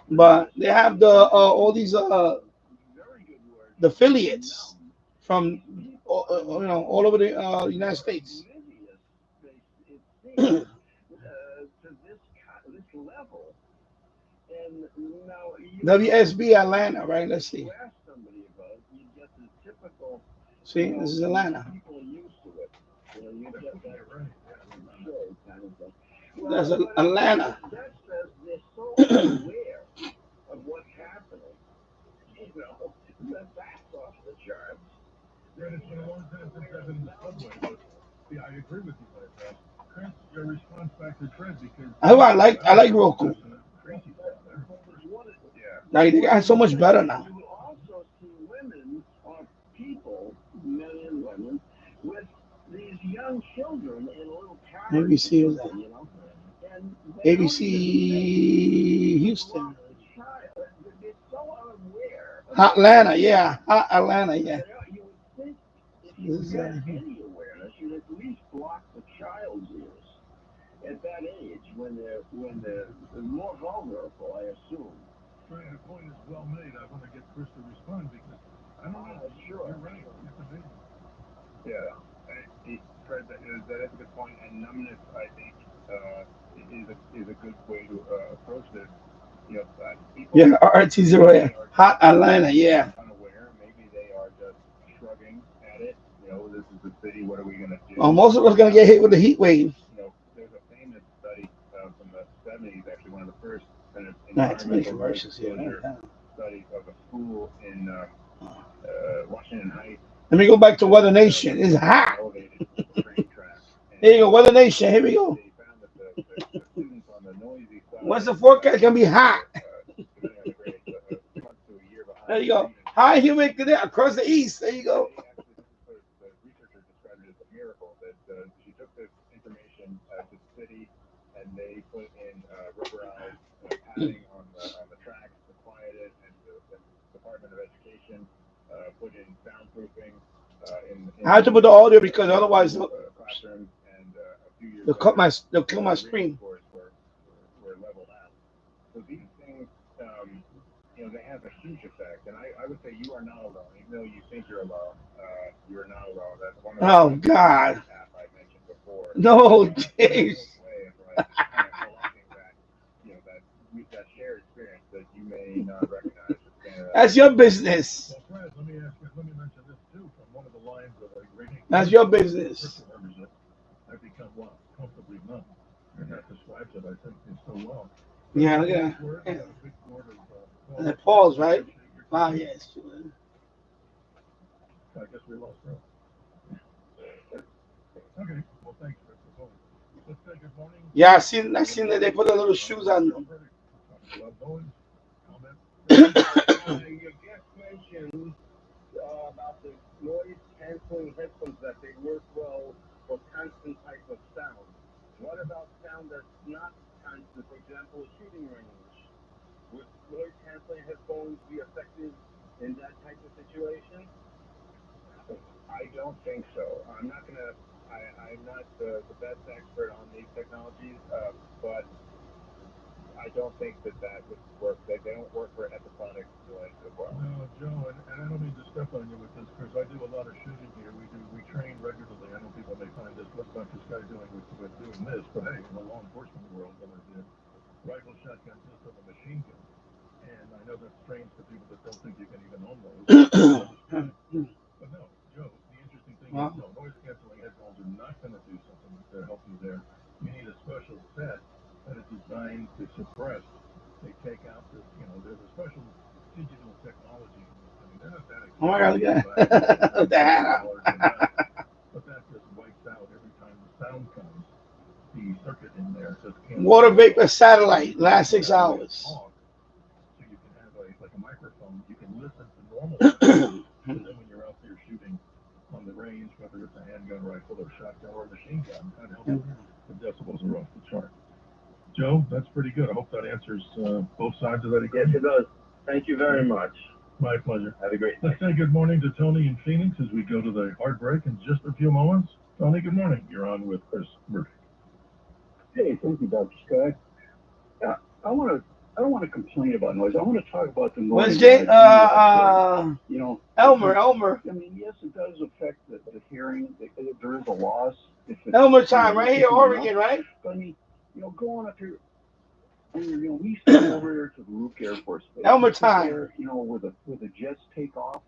But they have the all these the affiliates from all over the United States. WSB Atlanta, right? Let's see. See, this is Atlanta. That's Atlanta. I agree with you, Chris. Your response back to Fred because I like Roku. Like they got so much better now. You will also see women or people, men and women, with these young children in a little car. ABC was that? ABC Houston. Hot Atlanta, yeah. Hot Atlanta, yeah. You would think if you had any awareness, you'd at least block the child's ears at that age when they're more vulnerable, I assume. Right, the point is well made. I want to get Chris to respond because I don't know. Sure. You're right. It's amazing. Yeah, Fred, that is a good point. And numbness, I think, is a good way to approach this. People Yeah, RT0, yeah. Hot Atlanta, yeah. unaware. Maybe they are just shrugging at it. This is the city. What are we going to do? Well, most of us gonna get hit with the heat wave. There's a famous study from the 70s, actually one of the first kind of Nice, many environmental commercials here. disclosure studies of a school in Washington Heights. Let me go back to Weather Nation. It's hot. Elevated train tracks. Here you go, Weather Nation. Here we go. They found that the students on the noisy side. What's the forecast? Gonna be hot. There you go. High humidity across the east. There you go. The researchers described it as a miracle that she took this information to the city and they put in rubberized padding on the tracks to quiet it, and the Department of Education put in soundproofing. I have to put the audio because otherwise classrooms, and a few years they'll kill my screen. Were leveled out. So these things, they have a huge effect. And I would say you are not alone. Even though you think you're alone, you are not alone. That's one of the God. I mentioned before. No, jeez. That shared experience that you may not recognize. That's your business. Well, Fred, let me mention this too from one of the lines of a greeting. That's your business. I've become comfortably numb, and that describes it, I think, so well. Yeah, look at that. And the pause, right? Wow, yes. I guess we lost her. Okay, well, thanks for calling. Let's say good morning. Yeah, I seen that they put the little shoes on them. Your guest mentioned about the noise canceling headphones, that they work well for constant type of sound. What about sound that's not constant? For example, a shooting range. Would noise canceling headphones be effective in that type of situation? I don't think so. I'm not the best expert on these technologies, but I don't think that would work. They don't work for episodic delays as well. No, Joe, and I don't mean to step on you with this, because I do a lot of shooting here. We train regularly. I know people may find this, what's about this guy doing with doing this, but hey, in the law enforcement world, the rifle shotgun system, a machine gun. And I know that's strange to people that don't think you can even own those. But no, Joe, the interesting thing is, no, noise canceling headphones are not going to do something to help you there. You need a special set that is designed to suppress. They take out this, there's a special digital technology. I mean, they're not that expensive. Oh my God, yeah. But that just wipes out every time the sound comes. The circuit in there just can't. Water vapor satellite, last 6 hours. So you can have like a microphone. You can listen to normal sound. And then when you're out there shooting on the range, whether it's a handgun, rifle, or shotgun, or a machine gun, kind of helps. The decibels are off the chart. Joe, that's pretty good. I hope that answers both sides of that equation. Yes, it does. Thank you very much. My pleasure. Have a great day. Let's say good morning to Tony in Phoenix as we go to the hard break in just a few moments. Tony, good morning. You're on with Chris Murphy. Hey, thank you, Dr. Scott. I don't want to complain about noise. I want to talk about the noise. Wednesday, Elmer. I mean, yes, it does affect the hearing. There is a loss. Elmer time, right here, Oregon, right? But I mean, going up here, we used to go over there to the Luke Air Force Base. Elmer time. There, where the jets take off,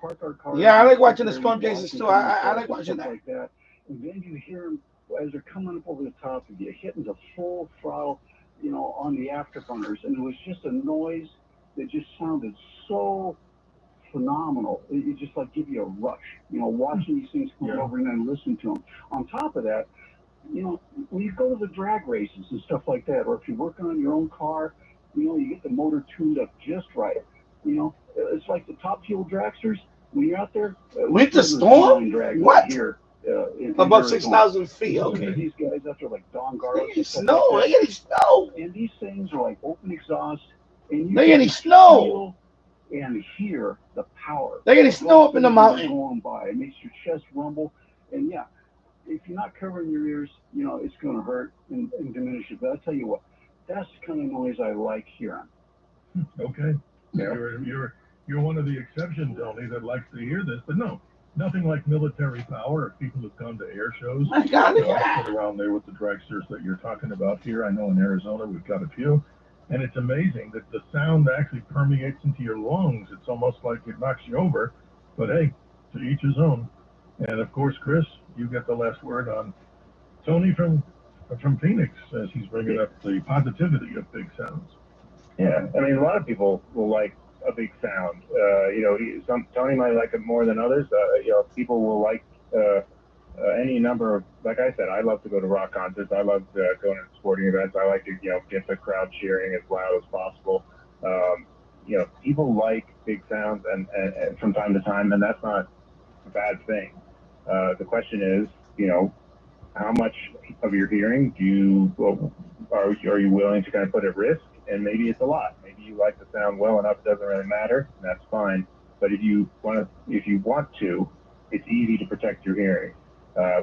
park our cars. Yeah, I like watching the storm chases too. I like watching that. Like that. And then you hear them as they're coming up over the top of you, hitting the full throttle, on the afterburners, and it was just a noise that just sounded so phenomenal. It just like give you a rush, watching these things come over and then listen to them. On top of that, when you go to the drag races and stuff like that, or if you're working on your own car, you get the motor tuned up just right. It's like the Top Fuel dragsters. When you're out there, with the storm, what? Here, above 6,000 feet. Okay. These guys out there like Don Garland. They getting snow. And these things are like open exhaust. And they getting snow. And hear the power. They're getting snow up in the mountain. Going by, it makes your chest rumble. And yeah, if you're not covering your ears, it's going to hurt and diminish it. But I'll tell you what, that's the kind of noise I like hearing. Okay. Yeah. You're one of the exceptions, Tony, that likes to hear this. But no, nothing like military power. If people have come to air shows, I got it. Sit around there with the dragsters that you're talking about here. I know in Arizona we've got a few. And it's amazing that the sound actually permeates into your lungs. It's almost like it knocks you over. But hey, to each his own. And of course, Chris, you get the last word on Tony from Phoenix, as he's bringing up the positivity of big sounds. Yeah, I mean, a lot of people will like a big sound. Tony might like it more than others. People will like any number of, like I said, I love to go to rock concerts. I love going to sporting events. I like to, get the crowd cheering as loud as possible. People like big sounds and from time to time, and that's not a bad thing. The question is, how much of your hearing are you willing to kind of put at risk? And maybe it's a lot. Maybe you like the sound well enough, it doesn't really matter, and that's fine. But if you want to, it's easy to protect your hearing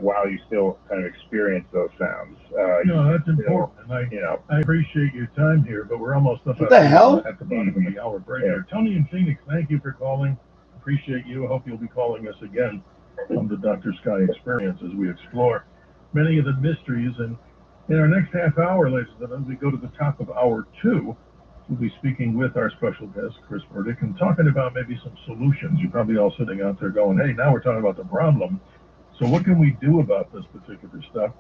while you still kind of experience those sounds. That's important. And I appreciate your time here, but we're almost up at the bottom of the hour break here. Tony in Phoenix, thank you for calling. Appreciate you. I hope you'll be calling us again on the Dr. Sky Experience as we explore many of the mysteries. And in our next half hour, ladies and gentlemen, we go to the top of hour 2. We'll be speaking with our special guest, Chris Burdick, and talking about maybe some solutions. You're probably all sitting out there going, hey, now we're talking about the problem. So what can we do about this particular stuff?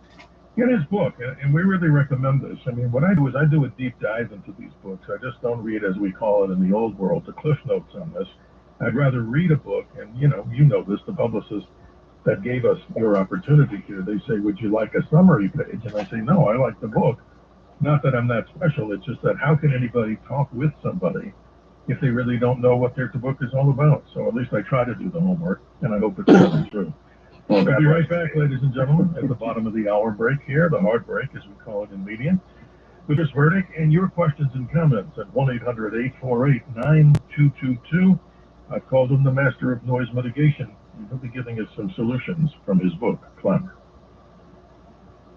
In his book, and we really recommend this. I mean, what I do is I do a deep dive into these books. I just don't read, as we call it in the old world, the cliff notes on this. I'd rather read a book, and you know this, the publicist that gave us your opportunity here, they say, would you like a summary page? And I say, no, I like the book. Not that I'm that special, it's just that how can anybody talk with somebody if they really don't know what their book is all about? So at least I try to do the homework, and I hope it's really true. We'll be right back, ladies and gentlemen, at the bottom of the hour break here, the hard break, as we call it in media, with Chris Burdick and your questions and comments at 1-800-848-9222. I've called him the master of noise mitigation. He'll be giving us some solutions from his book, Clamor.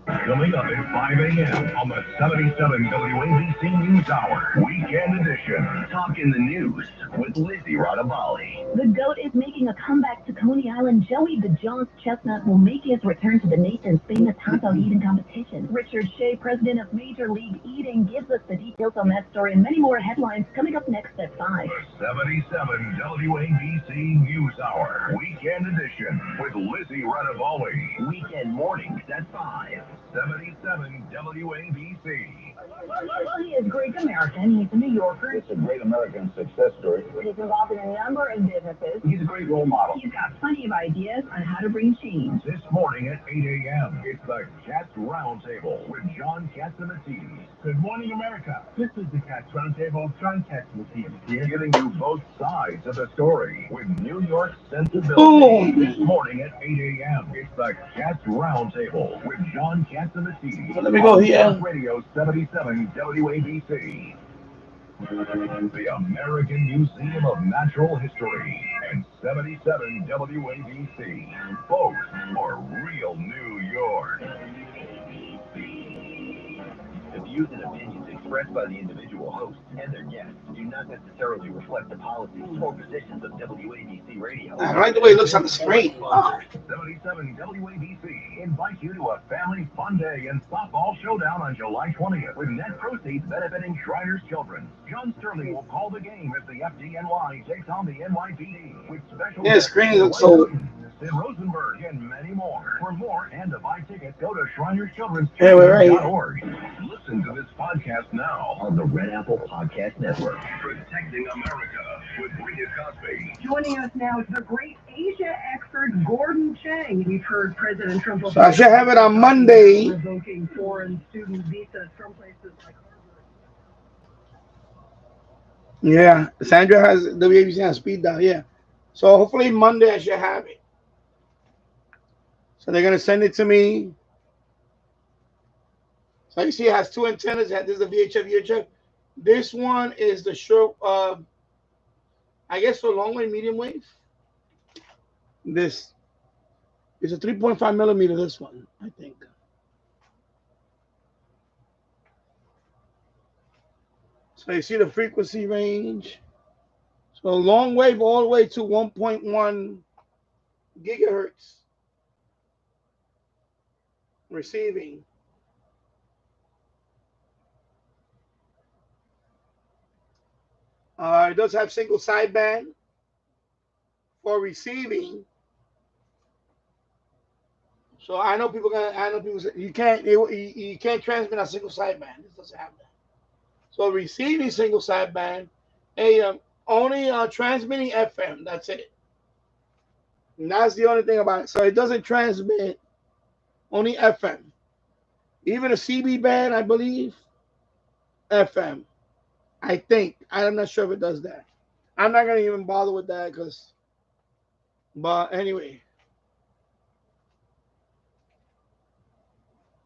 Coming up at 5 a.m. on the 77 WABC News Hour, Weekend Edition. Talking the News with Lizzie Radabali. The GOAT is making a comeback to Coney Island. Joey the Jones Chestnut will make his return to the nation's famous hot dog eating competition. Richard Shea, president of Major League Eating, gives us the details on that story and many more headlines coming up next at 5. The 77 WABC News Hour, Weekend Edition with Lizzie Radabali. Weekend mornings at 5. 77 WABC. Well, he is Greek American. He's a New Yorker. It's a great American success story. He's involved in a number of businesses. He's a great role model. He's got plenty of ideas on how to bring change. This morning at 8 a.m., it's the Cats Roundtable with John Catsimatidis. Good morning, America. This is the Cats Roundtable. John Catsimatidis here. Giving you both sides of the story with New York sensibility. This morning at 8 a.m., it's the Cats Roundtable with John Catsimatidis. Let me go here. Radio 77 WABC. The American Museum of Natural History and 77 WABC. Both are real New York. The views and opinions expressed by the individual hosts and their guests do not necessarily reflect the policies or positions of WABC Radio. I like the way it looks on the screen. 77 WABC invites you to a family fun day and softball showdown on July 20th with net proceeds benefiting Shriners Children. John Sterling will call the game as the FDNY takes on the NYPD with special the screen looks so. Sid Rosenberg and many more. For more and to buy tickets, go to ShrinersChildren's.org. Listen to this podcast now On the Red Apple Podcast Network. Protecting America with Rita Cosby. Joining us now is the great Asia expert Gordon Chang. We've heard President Trump. So I should have it on Monday. Revoking foreign student visas from places like Harvard. Yeah, Sandra has WABC on speed dial. Yeah, so hopefully Monday I should have it. So they're gonna send it to me. So you see, it has 2 antennas. This is the VHF. This one is the short, I guess for long wave, medium wave. This is a 3.5 millimeter. This one, I think. So you see the frequency range. So long wave all the way to 1.1 gigahertz. Receiving. It does have single sideband for receiving. So I know people say you can't transmit on single sideband. This doesn't have that. So receiving single sideband, AM, only transmitting FM. That's it. And that's the only thing about it. So it doesn't transmit, only FM. Even a CB band, I believe, FM. I think. I'm not sure if it does that. I'm not gonna even bother with that but anyway.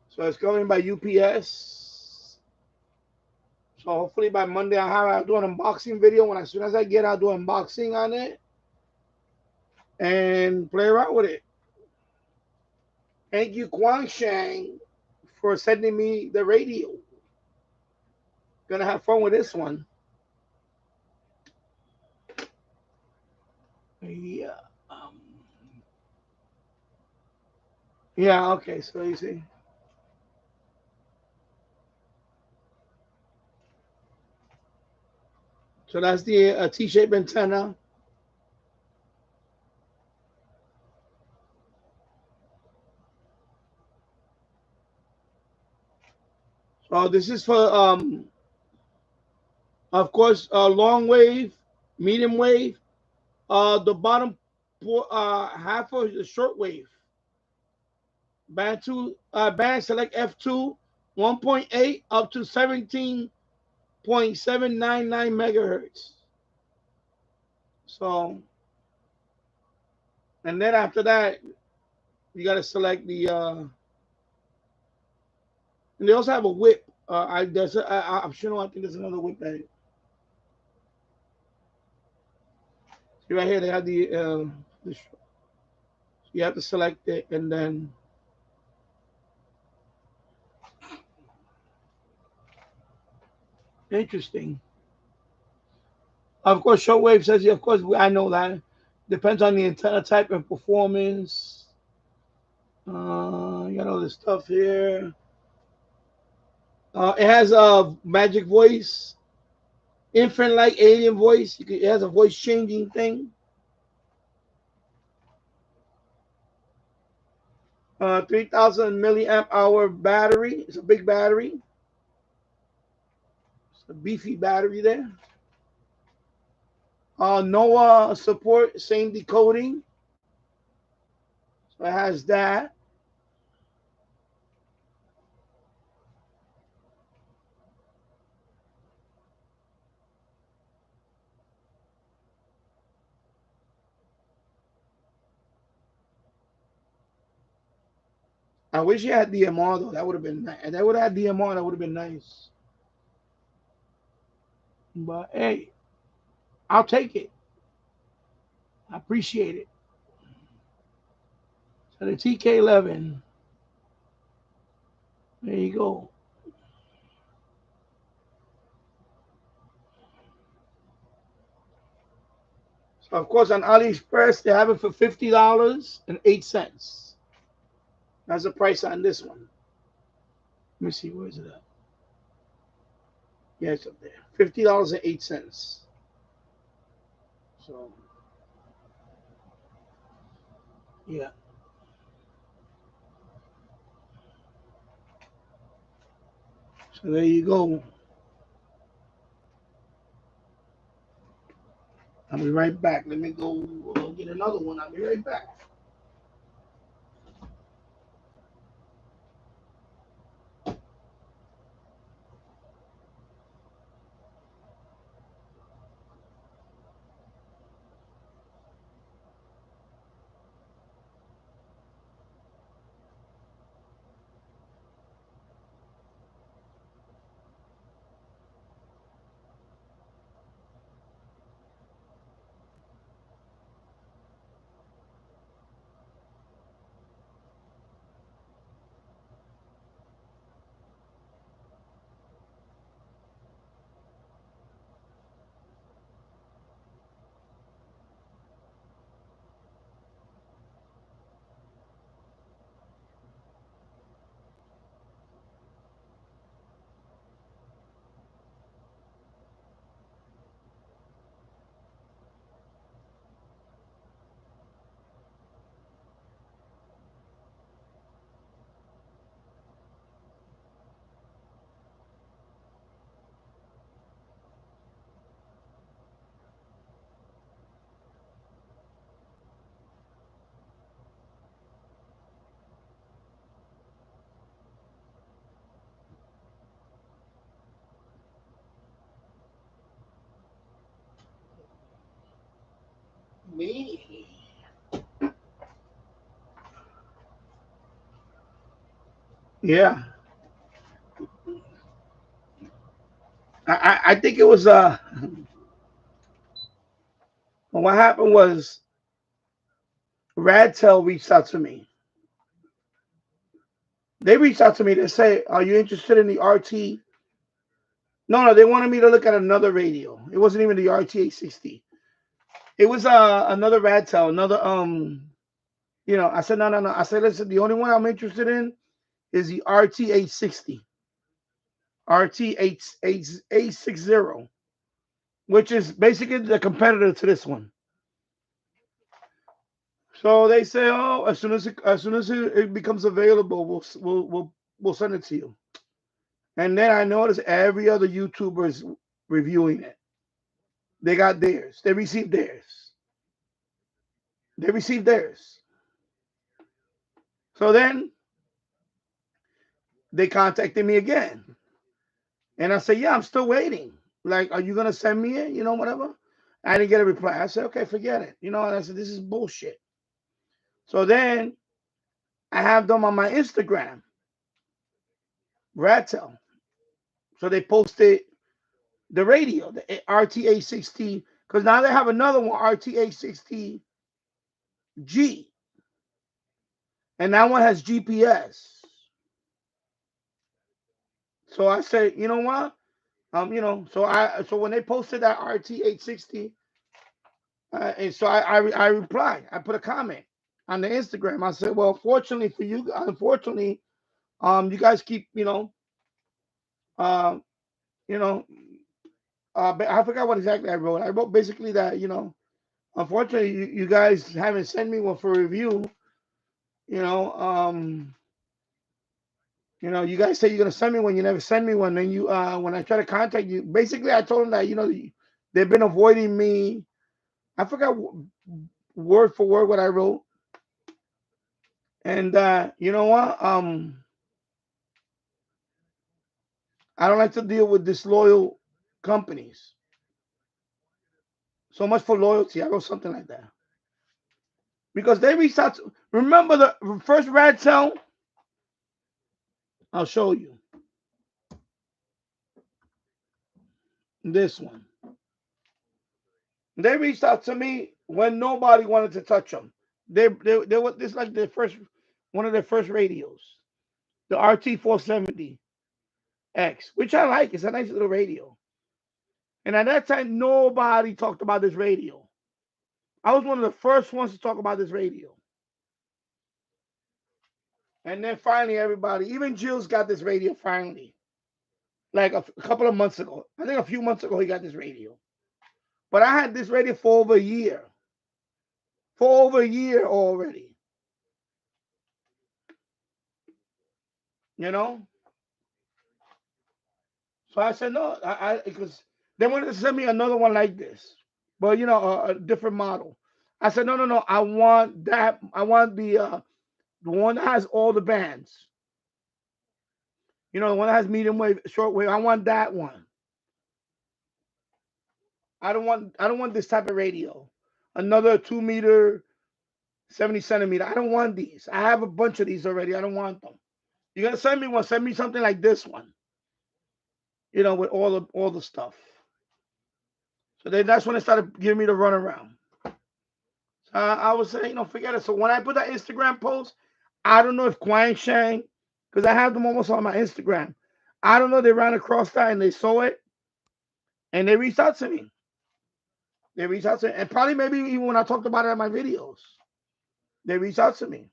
So it's coming by UPS. So hopefully by Monday I'll do an unboxing video. As soon as I get, I'll do an unboxing on it and play around with it. Thank you, Kwang Shang, for sending me the radio. Gonna have fun with this one. Yeah. Yeah, okay, so you see. So that's the T-shaped antenna. So this is for, of course, long wave, medium wave. The bottom half of the shortwave. Band select F2, 1.8 up to 17.799 megahertz. So, and then after that, you got to select the. And they also have a whip. I'm sure. I think there's another whip that. See right here, they have the you have to select it and then. Interesting. Of course, shortwave says, of course, I know that. Depends on the antenna type and performance. You got all this stuff here. It has a magic voice, infant like alien voice. It has a voice changing thing. 3,000 milliamp hour battery. It's a big battery. It's a beefy battery there. NOAA support, same decoding. So it has that. I wish you had DMR though. That would have been nice. And they would have had DMR. That would have been nice. But hey, I'll take it. I appreciate it. So the TK11. There you go. So of course on AliExpress they have it for $50.08. That's the price on this one. Let me see, where is it at? Yeah, it's up there. $50.08. So yeah. So there you go. I'll be right back. Let me go get another one. I'll be right back. Me. Yeah. I think it was what happened was Radtel reached out to me. They reached out to me to say, "Are you interested in the RT?" No, they wanted me to look at another radio. It wasn't even the RT860. It was another Radtel, another I said no. I said, listen, the only one I'm interested in is the RT860. RT860, which is basically the competitor to this one. So they say, oh, as soon as it becomes available, we'll send it to you. And then I noticed every other YouTuber is reviewing it. They got theirs. They received theirs. So then they contacted me again. And I said, yeah, I'm still waiting. Like, are you going to send me it? Whatever. I didn't get a reply. I said, okay, forget it. And I said, this is bullshit. So then I have them on my Instagram, Rattel. So they posted the radio, the RT860, because now they have another one, RT860G. And that one has GPS. So I said, you know what? So when they posted that RT860, and so I replied. I put a comment on the Instagram. I said, well, fortunately for you, you guys keep, uh, but I forgot what exactly I wrote. I wrote basically that, unfortunately, you guys haven't sent me one for review. You guys say you're gonna send me one, you never send me one. Then when I try to contact you, basically I told them that they've been avoiding me. I forgot word for word what I wrote. And you know what? I don't like to deal with disloyal companies. So much for loyalty. I wrote something like that. Because they reached out to, remember the first Radtel? I'll show you. This one. They reached out to me when nobody wanted to touch them. They were this like one of their first radios. The RT470X, which I like. It's a nice little radio. And at that time, nobody talked about this radio. I was one of the first ones to talk about this radio. And then finally, everybody, even Jill's got this radio finally. Like a couple of months ago. I think a few months ago, he got this radio. But I had this radio for over a year. For over a year already. So I said, no, because they wanted to send me another one like this. But, a different model. I said, no. I want that. I want the one that has all the bands. The one that has medium wave, short wave. I want that one. I don't want this type of radio. Another 2 meter, 70 centimeter. I don't want these. I have a bunch of these already. I don't want them. You're gonna send me one. Send me something like this one. With all the stuff. So then that's when they started giving me the runaround. So I was saying, forget it. So when I put that Instagram post, I don't know if Quang Shang, because I have them almost on my Instagram. I don't know. They ran across that and they saw it, and they reached out to me. And probably maybe even when I talked about it in my videos, they reached out to me.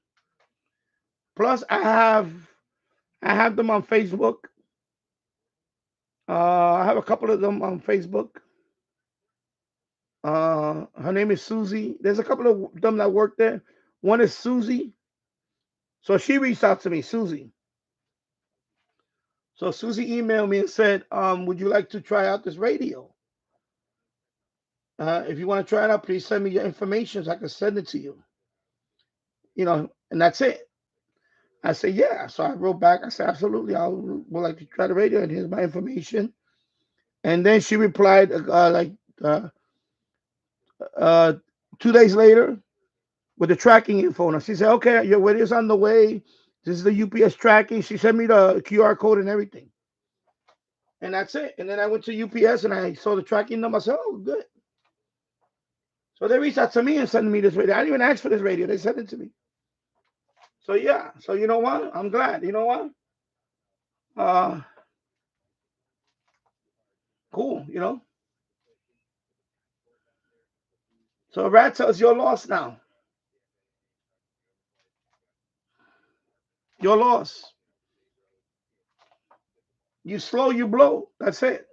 Plus, I have them on Facebook. I have a couple of them on Facebook. Her name is Susie. There's a couple of them that work there. One is Susie. So she reached out to me, Susie. So Susie emailed me and said, would you like to try out this radio? If you want to try it out, please send me your information so I can send it to you. And that's it. I said, yeah. So I wrote back. I said, absolutely. I would like to try the radio, and here's my information. And then she replied, 2 days later with the tracking info. And she said, okay, your radio's on the way. This is the UPS tracking. She sent me the QR code and everything. And that's it. And then I went to UPS and I saw the tracking number. I said, oh, good. So they reached out to me and sent me this radio. I didn't even ask for this radio. They sent it to me. So yeah. So you know what? I'm glad. You know what? Cool, you know. So Rat tells you're lost now. You're lost. You slow, you blow. That's it.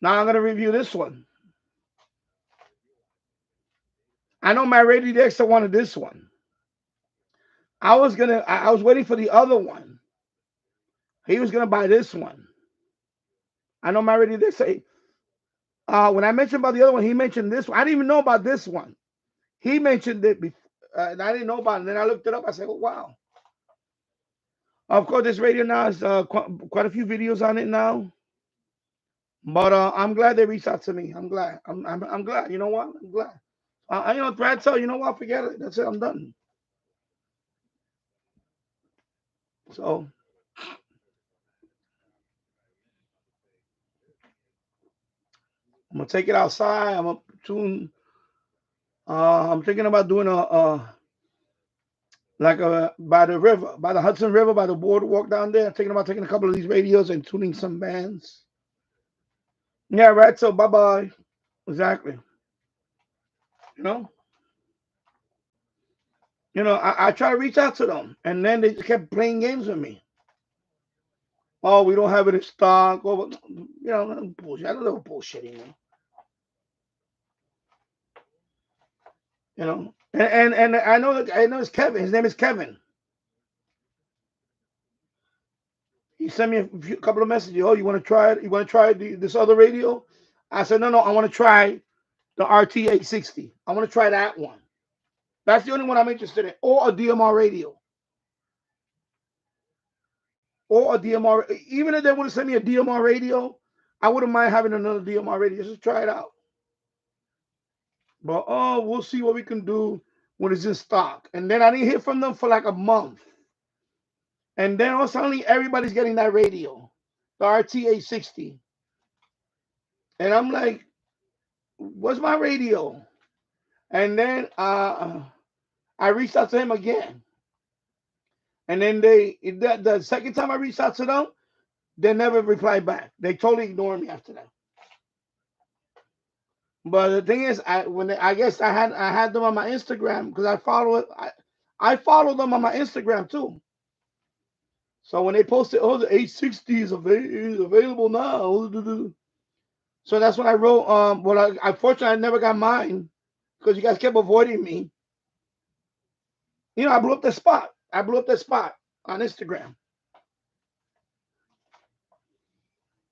Now I'm gonna review this one. I know my Radio Dexter wanted this one. I was waiting for the other one. He was gonna buy this one. I know my Radio Dexter. When I mentioned about the other one, he mentioned this one. I didn't even know about this one. He mentioned it before, and I didn't know about it. And then I looked it up. I said, oh, wow. Of course, this radio now has quite a few videos on it now. But I'm glad they reached out to me. I'm glad. I'm glad. You know what? I'm glad. You know, Brad tell you know what? Forget it. That's it. I'm done. So I'm gonna take it outside. I'm gonna tune. I'm thinking about doing by the river, by the Hudson River, by the boardwalk down there. I'm thinking about taking a couple of these radios and tuning some bands. Yeah, right. So bye bye. Exactly. You know. I try to reach out to them, and then they kept playing games with me. Oh, we don't have it in stock. Oh, bullshit. I don't know bullshitting me. And I know it's Kevin. His name is Kevin. He sent me a couple of messages. Oh, you want to try it? You want to try this other radio? I said, no. I want to try the RT860. I want to try that one. That's the only one I'm interested in. Or a DMR radio. Or a DMR. Even if they would have sent me a DMR radio, I wouldn't mind having another DMR radio. Just try it out. But we'll see what we can do when it's in stock. And then I didn't hear from them for like a month. And then all suddenly everybody's getting that radio, the RT860. And I'm like, what's my radio? And then I reached out to him again. And then the second time I reached out to them, they never replied back. They totally ignored me after that. But the thing is, I guess I had them on my Instagram because I follow them on my Instagram too. So when they posted, oh, the 860 is available now. So that's when I wrote, unfortunately I never got mine because you guys kept avoiding me. I blew up the spot. I blew up that spot on Instagram.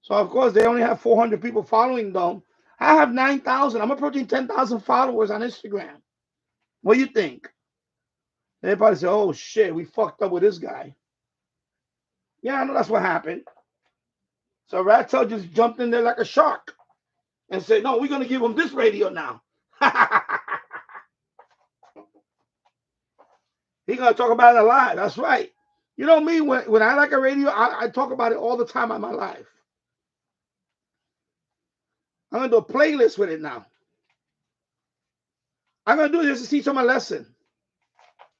So of course they only have 400 people following them. I have 9,000. I'm approaching 10,000 followers on Instagram. What do you think? Everybody say, oh shit, we fucked up with this guy. Yeah, I know that's what happened. So Rattel just jumped in there like a shark and said, no, we're going to give him this radio now. He's going to talk about it a lot. That's right. You know me, when I like a radio, I talk about it all the time in my life. I'm going to do a playlist with it now. I'm going to do it just to teach them a lesson.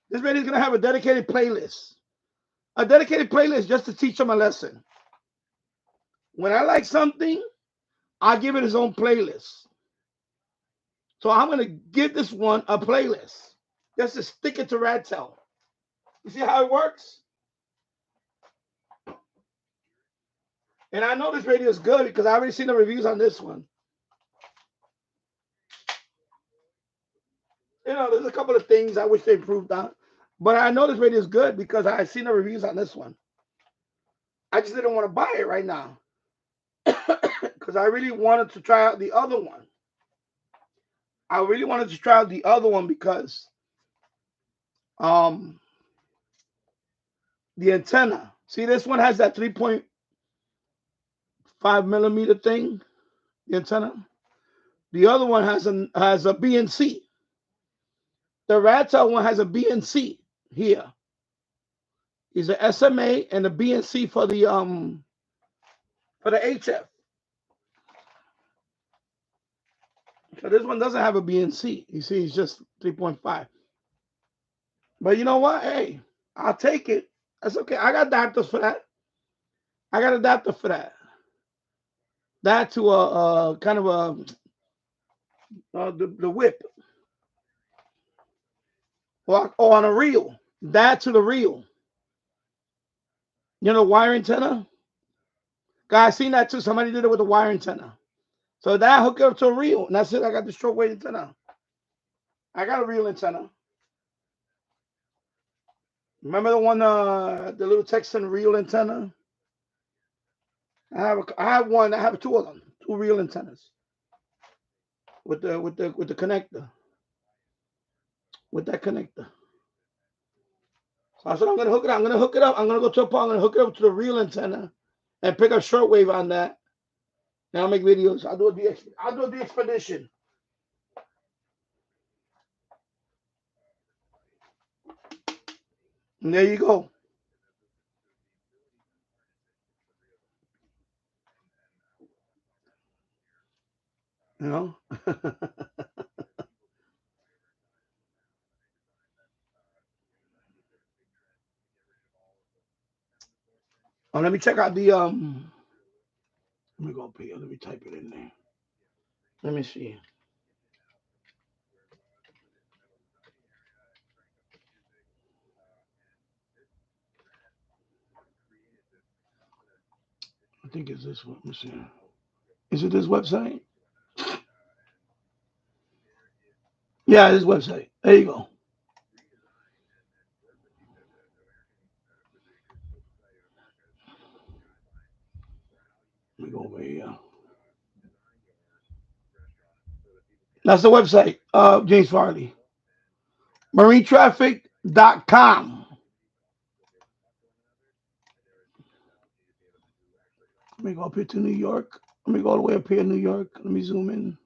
This radio's going to have a dedicated playlist. A dedicated playlist just to teach them a lesson. When I like something, I give it its own playlist. So I'm going to give this one a playlist just to stick it to Radtel. You see how it works? And I know this radio is good because I already seen the reviews on this one. There's a couple of things I wish they improved on. But I know this radio is good because I've seen the reviews on this one. I just didn't want to buy it right now. Because I really wanted to try out the other one. I really wanted to try out the other one because the antenna. See, this one has that 3.5 millimeter thing, the antenna. The other one has a B and C. The rat tail one has a B and C here. Is a SMA and a B and C for the HF. So this one doesn't have a B and C. You see, it's just 3.5. But you know what? Hey, I'll take it. That's okay. I got adapters for that. I got adapter for that. That to a kind of the whip. Or on a reel. That to the reel. You know, wire antenna? Guys, seen that too. Somebody did it with a wire antenna. So that hook it up to a reel. And that's it. I got the shortwave antenna. I got a reel antenna. Remember the one, the little Texan reel antenna? I have one. I have two of them. Two reel antennas. With the connector. With that connector. So I said I'm gonna hook it up. I'm gonna hook it up. I'm gonna go to a part. I'm gonna hook it up to the reel antenna and pick up shortwave on that. And I'll make videos. I'll do the expedition. And there you go. You know? Oh, let me check out the let me go up here. Let me type it in there. Let me see. I think it's this one. Let me see. Is it this website? Yeah, this website. There you go. Let me go over here. That's the website, James Farley. MarineTraffic.com. Let me go up here to New York. Let me go all the way up here, New York. Let me zoom in.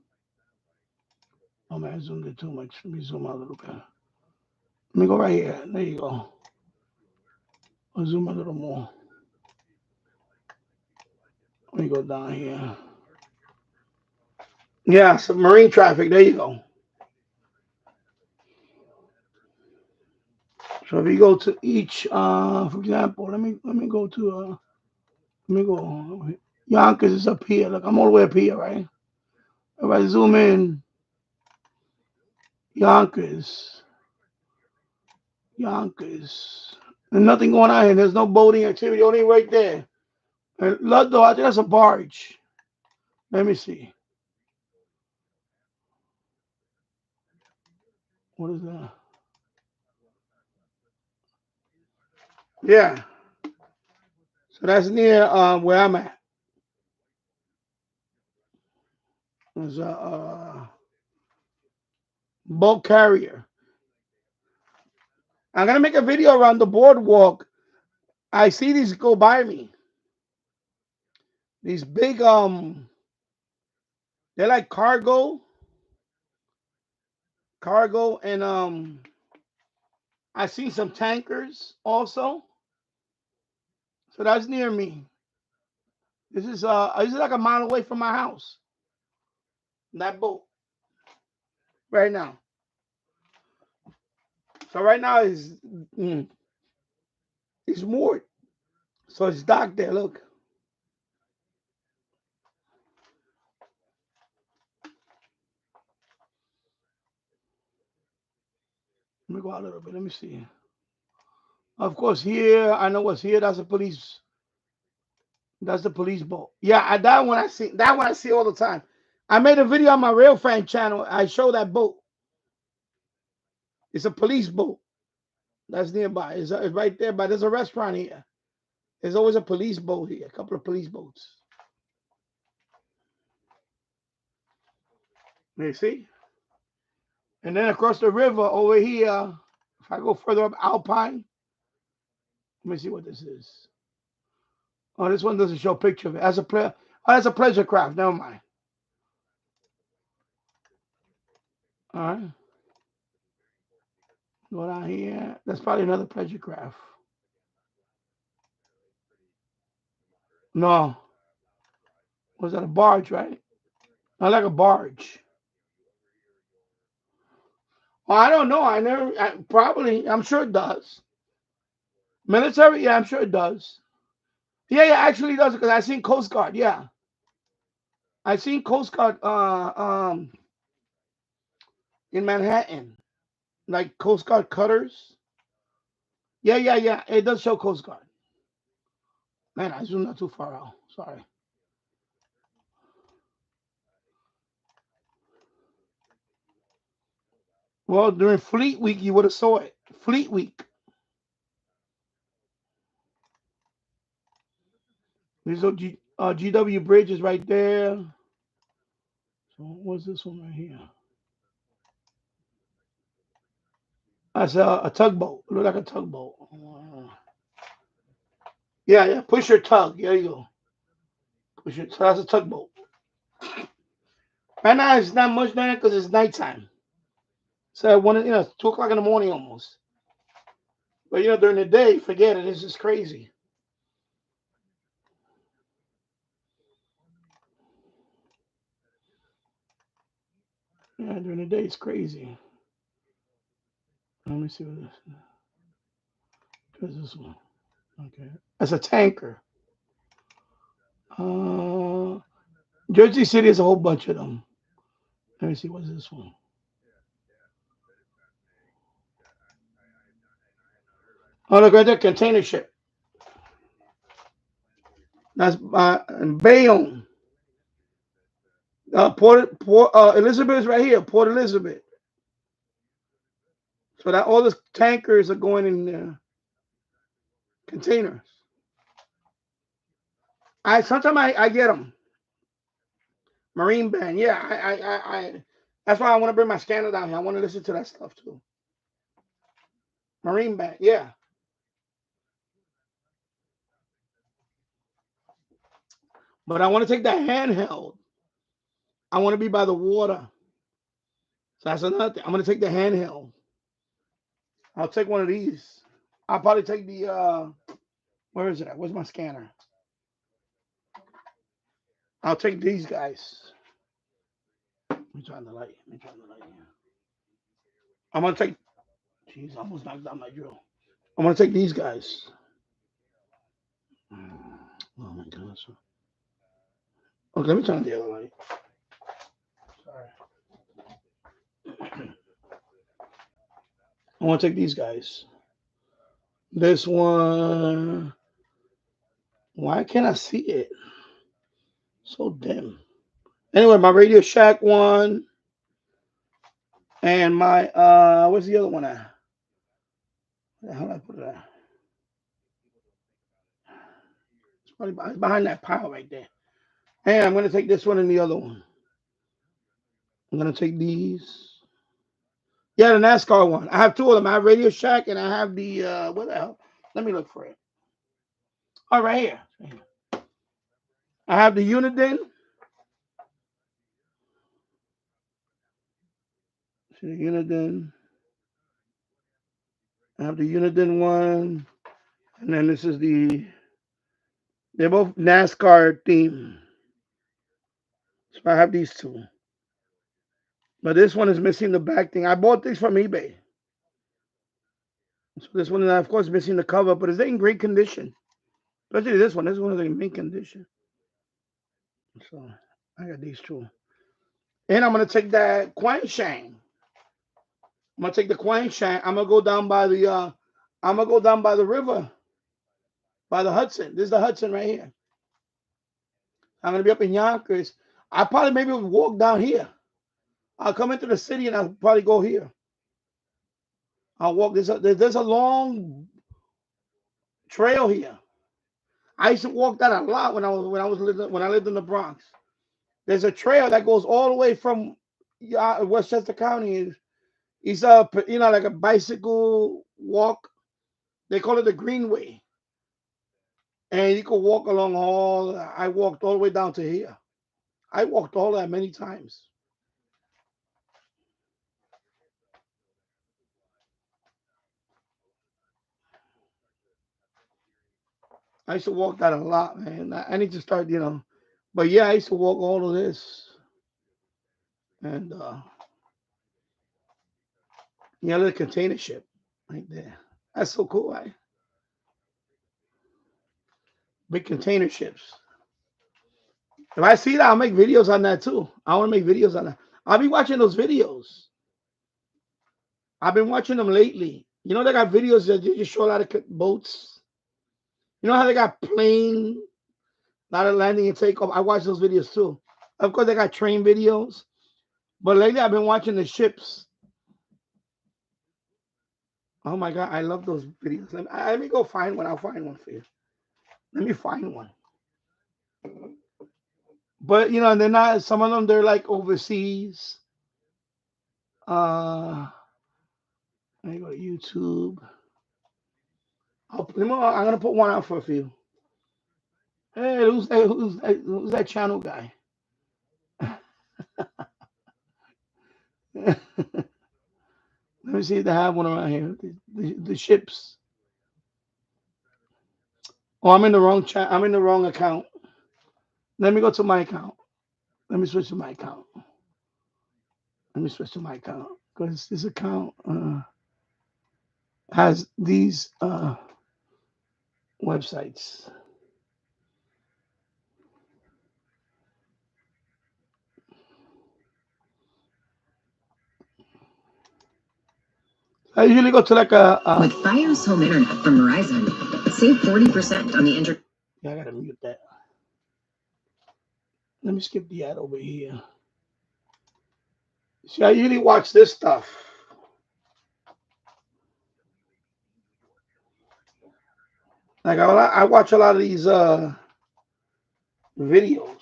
Oh man, I zoomed in too much. Let me zoom out a little bit. Let me go right here. There you go. I'll zoom a little more. Let me go down here. Yeah, so marine traffic. There you go. So if you go to each, for example, let me go to let me go. Yonkers is up here. Look, I'm all the way up here, right? If I zoom in, Yonkers, Yonkers. There's nothing going on here. There's no boating activity. Only right there. And Ludlow, I think that's a barge. Let me see. What is that? Yeah. So that's near where I'm at. There's a boat carrier. I'm gonna make a video around the boardwalk. I see these go by me. These big they're like cargo, and I see some tankers also. So that's near me. This is like a mile away from my house. That boat right now. So right now it's moored. So it's docked there. Look. Let me go out a little bit. Let me see. Of course, here I know what's here. That's a police. That's the police boat. Yeah, that one I see. That one I see all the time. I made a video on my Rail Fan channel. I show that boat. It's a police boat. That's nearby. It's right there. But there's a restaurant here. There's always a police boat here. A couple of police boats. You see? And then across the river over here, if I go further up Alpine, let me see what this is. Oh, this one doesn't show a picture of it. That's a pleasure craft. Never mind. All right. Go down here. That's probably another pleasure craft. No. Was that a barge, right? Not like a barge. Well, I don't know. Probably, I'm sure it does. Military, yeah, I'm sure it does. Yeah, actually it does because I seen Coast Guard. Yeah, I seen Coast Guard in Manhattan, like Coast Guard cutters. Yeah. It does show Coast Guard. Man, I zoomed not too far out. Sorry. Well, during Fleet Week, you would have saw it. Fleet Week. There's a GW Bridge is right there. So what's this one right here? That's a tugboat. Look like a tugboat. Yeah. Push your tug. There you go. So that's a tugboat. Right now it's not much down because it's nighttime. So 2 o'clock in the morning almost. But during the day, forget it. It's just crazy. Yeah, during the day it's crazy. Let me see what this is. What's this one? Okay. That's a tanker. Jersey City has a whole bunch of them. Let me see, what's this one? Oh, look right there, container ship. That's Bayonne. Port Elizabeth is right here, Port Elizabeth. So that all the tankers are going in containers. Sometimes I get them. Marine Band, yeah. I that's why I want to bring my scanner down here. I want to listen to that stuff too. Marine Band, yeah. But I want to take that handheld. I want to be by the water. So that's another thing. I'm gonna take the handheld. I'll take one of these. I'll probably take the where is it at? Where's my scanner? I'll take these guys. Let me turn the light. I'm gonna take. Jeez, I almost knocked down my drill. I'm gonna take these guys. Oh my gosh. Okay, let me turn the other light. Sorry. I want to take these guys. This one. Why can't I see it? So dim. Anyway, my Radio Shack one. And my where's the other one at? How did I put it at? It's probably behind that pile right there. And I'm gonna take this one and the other one. I'm gonna take these. Yeah, the NASCAR one. I have two of them. I have Radio Shack and I have the what the hell? Let me look for it. Oh, right here. I have the Uniden. See the Uniden. I have the Uniden one. And then this is they're both NASCAR themed. So I have these two. But this one is missing the back thing. I bought these from eBay. So this one is, of course, missing the cover, but it's in great condition. Especially this one. This one is in mint condition. So I got these two. And I'm gonna take that Quang Shang. I'm gonna take the Quang Shang. I'm gonna go down by the river, by the Hudson. This is the Hudson right here. I'm gonna be up in Yonkers. I probably maybe will walk down here. I'll come into the city and I'll probably go here. I'll walk. There's a long trail here. I used to walk that a lot when I lived in the Bronx. There's a trail that goes all the way from Westchester County. It's like a bicycle walk. They call it the Greenway, and you can walk along all. I walked all the way down to here. I walked all that many times. I used to walk that a lot, man. I need to start, But yeah, I used to walk all of this. And yeah, the container ship right there. That's so cool, right? Big container ships. If I see that, I'll make videos on that too. I want to make videos on that. I'll be watching those videos. I've been watching them lately. You know, they got videos that they just show a lot of boats. You know how they got plane, a lot of landing and takeoff. I watch those videos too. Of course, they got train videos. But lately, I've been watching the ships. Oh my God, I love those videos. Let me go find one. I'll find one for you. Let me find one. But and they're not. Some of them they're like overseas. Let me go to YouTube. I'm gonna put one out for a few. Hey, who's that channel guy? Let me see if they have one around here. The ships. Oh, I'm in the wrong chat. I'm in the wrong account. Let me go to my account. Let me switch to my account. Let me switch to my account because this account has these websites. I usually go to like with Fios Home Internet from Verizon. Save 40% on the internet. Yeah, I gotta mute that. Let me skip the ad over here. See, I usually watch this stuff. Like I watch a lot of these videos.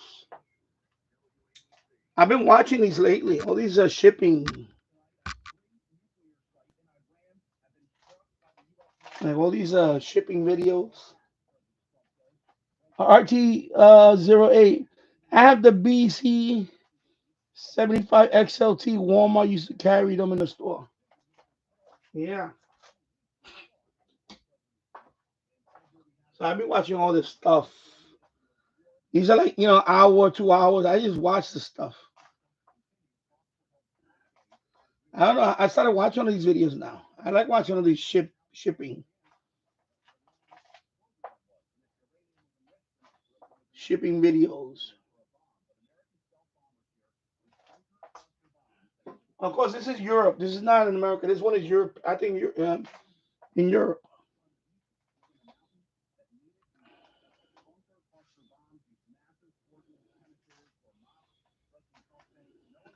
I've been watching these lately. All these shipping, like all these shipping videos. RT 08. I have the BC 75 XLT. Walmart used to carry them in the store. Yeah. So I've been watching all this stuff. These are like, hour, 2 hours. I just watch the stuff. I don't know. I started watching all these videos now. I like watching all these shipping videos. Of course, this is Europe. This is not in America. This one is Europe. I think you're in Europe.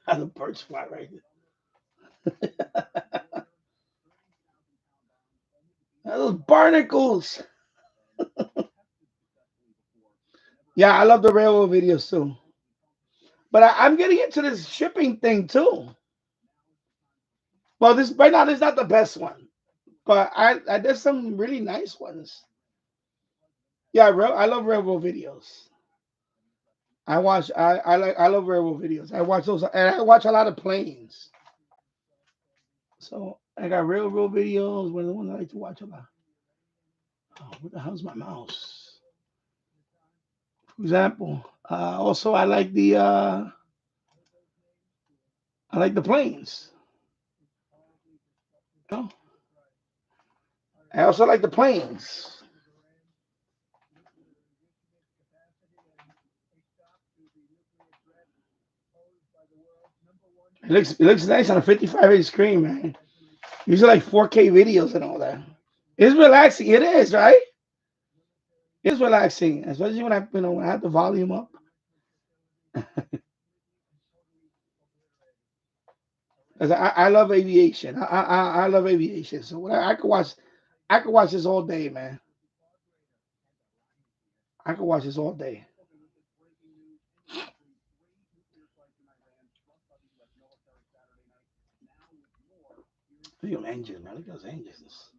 The birds fly right there. Those barnacles. Yeah, I love the railroad videos too. But I'm getting into this shipping thing too. Well, this right now this is not the best one, but I there's some really nice ones. Yeah, I love railroad videos. I love railroad videos. I watch those and I watch a lot of planes. So I got railroad videos. One of the ones I like to watch a lot. Oh, what the hell's my mouse? For example, also I like the planes. Oh, I also like the planes. It looks nice on a 55-inch screen, man. These are like 4K videos and all that. It's relaxing. It is, right? It's relaxing, especially when I have the volume up. 'Cause I love aviation. I love aviation. So I could watch this all day, man. I could watch this all day. Look at them engines, man. Look at those engines.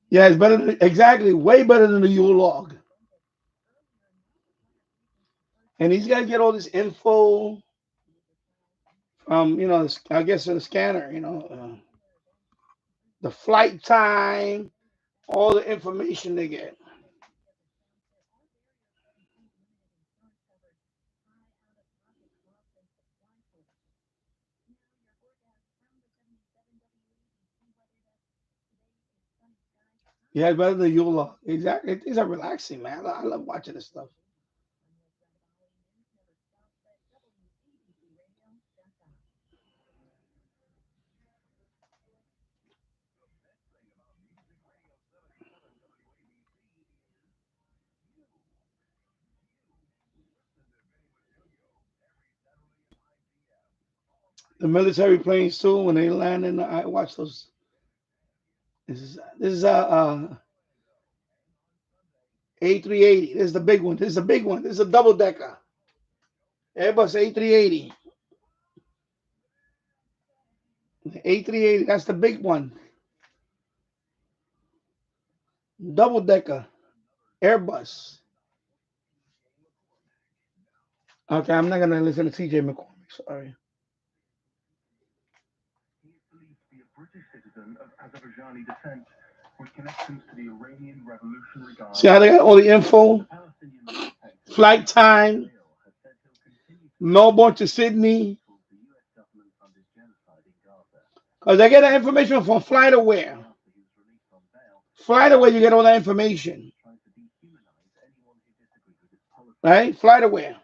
Yeah, it's better than exactly way better than the Yule log. And these guys get all this info from I guess the scanner. the flight time, all the information they get. Yeah, better than Yola. Exactly. These are relaxing, man. I love watching this stuff. The military planes too, when they land in, I watch those. This is A380. This is the big one. This is a big one. This is a double decker. Airbus A380. A380. That's the big one. Double decker. Airbus. Okay, I'm not gonna listen to TJ McCormick. Sorry. He is believed to be a British citizen of Azerbaijani descent with connections to the Iranian Revolutionary Guard. See how they got all the info? Flight time. Melbourne to Sydney. Because they get that information from FlightAware. FlightAware, you get all that information. Right? FlightAware.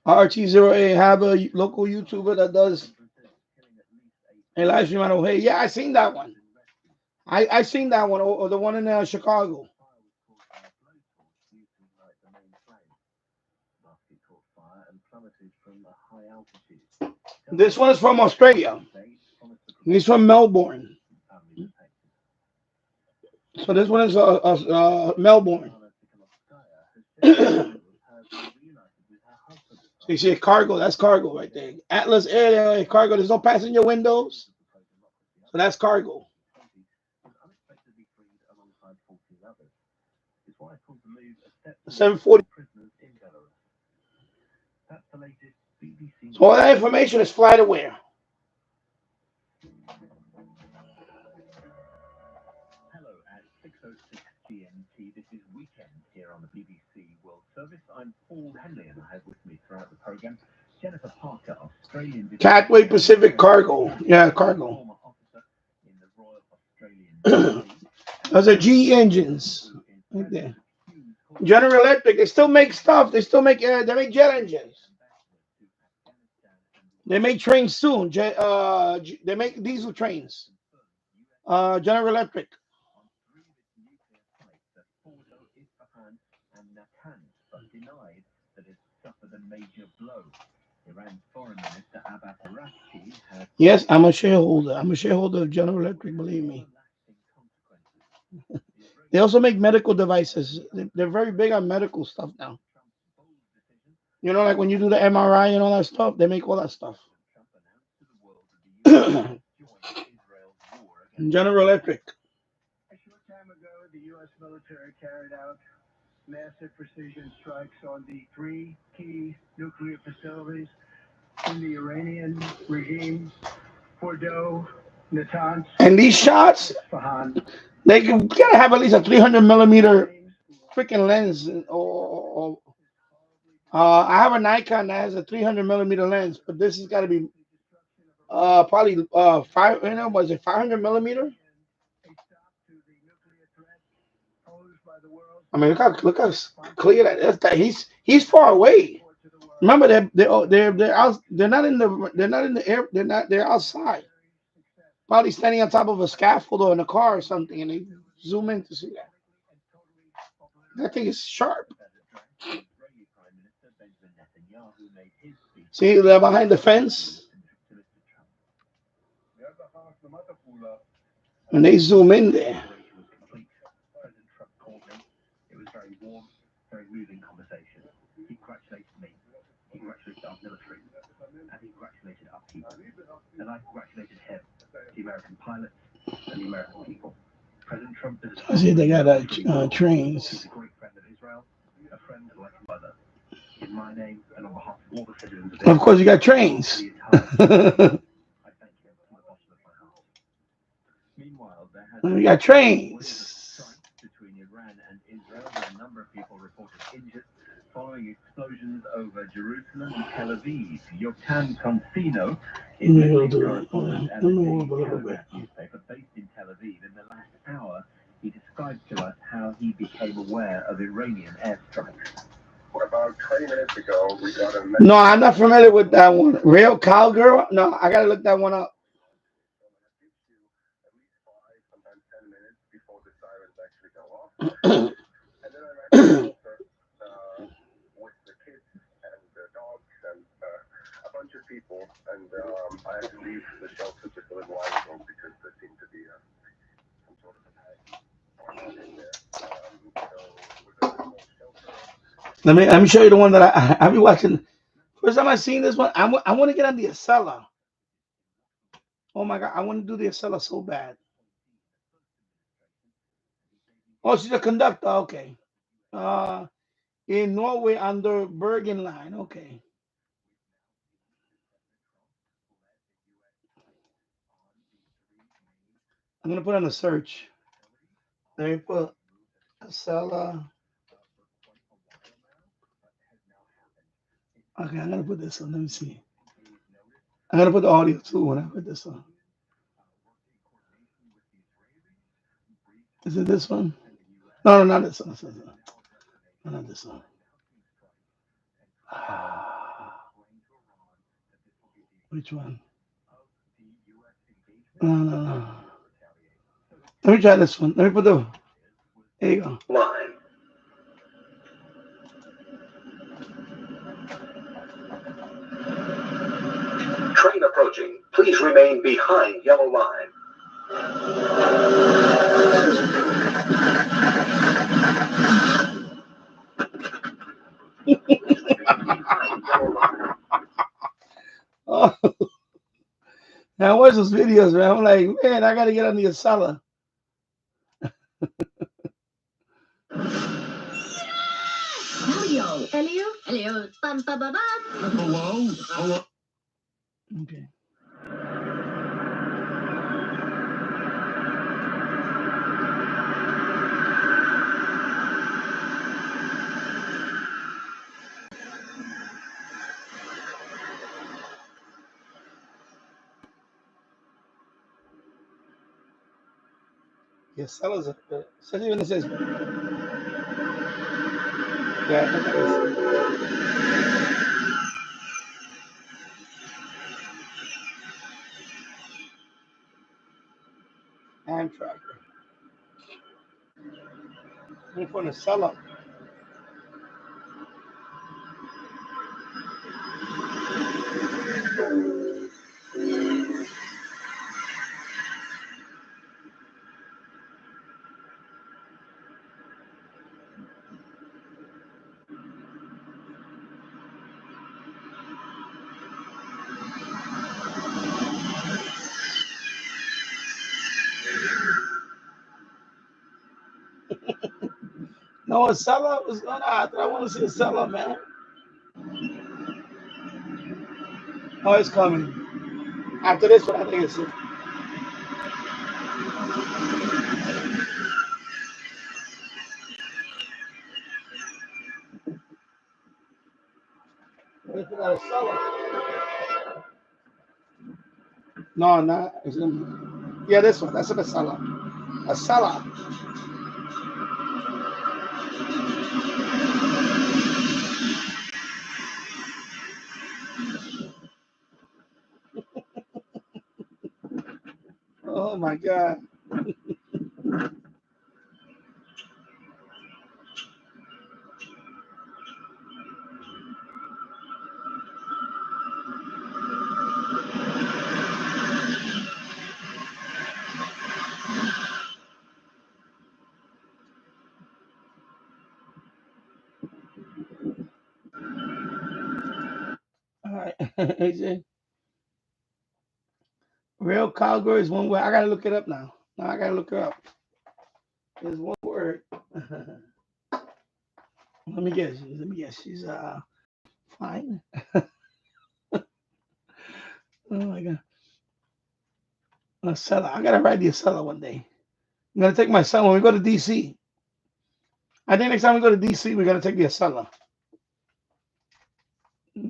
RT08 have a local YouTuber that does a live stream on O'Hare. Yeah, I seen that one. I seen that one, or the one in Chicago. This one is from Australia. He's from Melbourne. So this one is Melbourne. So you see a cargo. That's cargo right there. Atlas Air cargo. There's no passenger windows. So that's cargo. So 740. So all that information is FlightAware. Hello at 6:06 GMT. This is Weekend here on the BBC World Service. I'm Paul Henley and I have with me throughout the program Jennifer Parker, Australian Catway Pacific Cargo. Yeah, cargo. former officer in the Royal Australian Navy. Those are GE engines right there. General Electric. They still make stuff. They still make. They make jet engines. They make trains soon. They make diesel trains. General Electric. Denied that it suffered a major blow. Iran's foreign minister Abbas Araghchi has Yes, I'm a shareholder. I'm a shareholder of General Electric. Believe me. They also make medical devices. They're very big on medical stuff now. You know, like when you do the MRI and all that stuff, they make all that stuff. General Electric. A short time ago, the U.S. military carried out massive precision strikes on the 3 key nuclear facilities in the Iranian regime: Fordow, Natanz, And these shots, Isfahan. they gotta have at least a 300 millimeter freaking lens. I have a Nikon that has a 300 millimeter lens, but this has got to be probably 500 millimeter? I mean, look how clear that is. He's far away. Remember, they're not in the air. They're outside. Probably standing on top of a scaffold or in a car or something, and they zoom in to see that. That thing is sharp. See, they're behind the fence. And they zoom in there. It was very warm, very moving conversation. He congratulated me, he congratulated our military, and he congratulated our people. And I congratulated him, the American pilots, and the American people. President Trump I see they got trains. He's a great friend of Israel, a friend like a mother. in my name and on behalf of all the citizens of Of course, you got trains. Meanwhile, there has We got trains. between Iran and Israel, with a number of people reported injured following explosions over Jerusalem and Tel Aviv. Yotan Confino is Middle East correspondent at the Telegraph newspaper based in Tel Aviv. In the last hour, he described to us how he became aware of Iranian airstrikes. About 20 minutes ago, we got a No, I'm not familiar with that one. Real Cowgirl? No, I gotta look that one up. sometimes 10 minutes before the sirens actually go off. And then I'm actually with the kids and the dogs and a bunch of people. And I had to leave the shelter just a little while ago because there seemed to be some sort of attack going on in there. So we're going to the shelter. Let me show you the one that I've been watching. First time I seen this one, I want to get on the Acela. Oh my God, I want to do the Acela so bad. Oh, she's a conductor. Okay. In Norway under Bergen Line. Okay. I'm gonna put on a search. Let me put Acela. Okay, I'm gonna put this on. Let me see. I'm gonna put the audio too when I put this on. Is it this one? No, not this one. No, not this one. Which one? No. Let me try this one. Let me put the. There you go. Line. Train approaching. Please remain behind yellow line. Oh, now watch those videos, man. I'm like, man, I gotta get on the Acela. Hello. Bum, ba, ba, ba. Hello. Okay. Yes, Acela's a bit. Especially when it says. Yeah, look at this. Amtrak. I'm gonna put an Acela. No, Acela was going on. I want to see Acela, man. Oh, it's coming. After this one, I think it's. Wait for that Acela. No, not. It's gonna be, yeah, this one. That's an Acela. Acela. Oh my God. All right, AJ. Real cowgirl is one word. I gotta look it up now. Now I gotta look her up. It's one word. Let me guess. She's fine. Oh my God. Acela. I gotta ride the Acela one day. I'm gonna take my son when we go to DC. I think next time we go to DC, we're gonna take the Acela.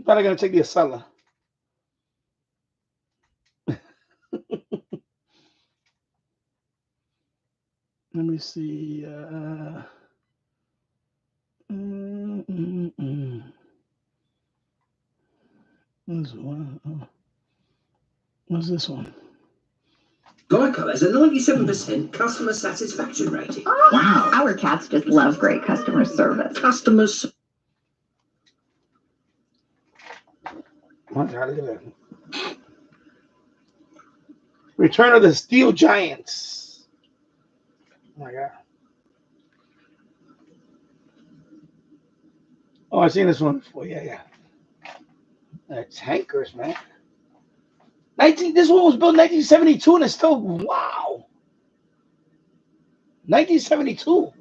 Probably gonna take the Acela. Let me see. This one. What's this one? Geico has a 97% customer satisfaction rating. Wow. Our cats just love great customer service. Customers. Oh, God, look at that. Return of the Steel Giants. Oh my God. Oh, I've seen this one before. Yeah. Tankers, man. This one was built in 1972 and it's still, wow. 1972.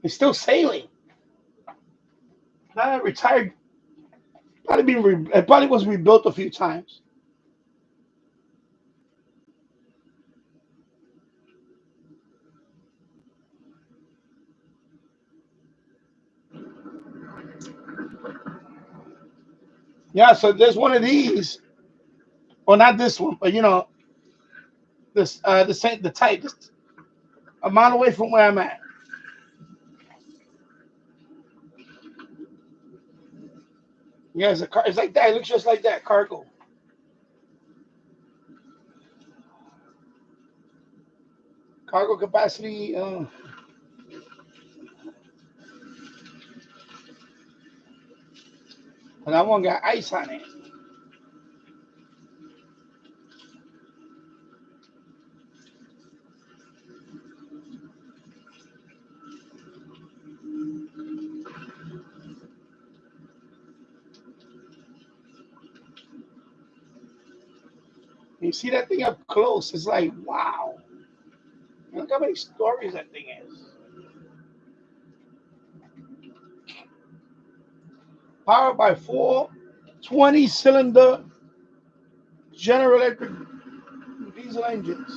It's still sailing. Not retired. It probably was rebuilt a few times. Yeah, so there's one of these. Well, not this one, but you know, this the type, just a mile away from where I'm at. Yeah, it's a car. It's like that. It looks just like that. Cargo. Cargo capacity. And that one got ice on it. You see that thing up close? It's like, wow. Look how many stories that thing is. Powered by 4 20-cylinder General Electric diesel engines.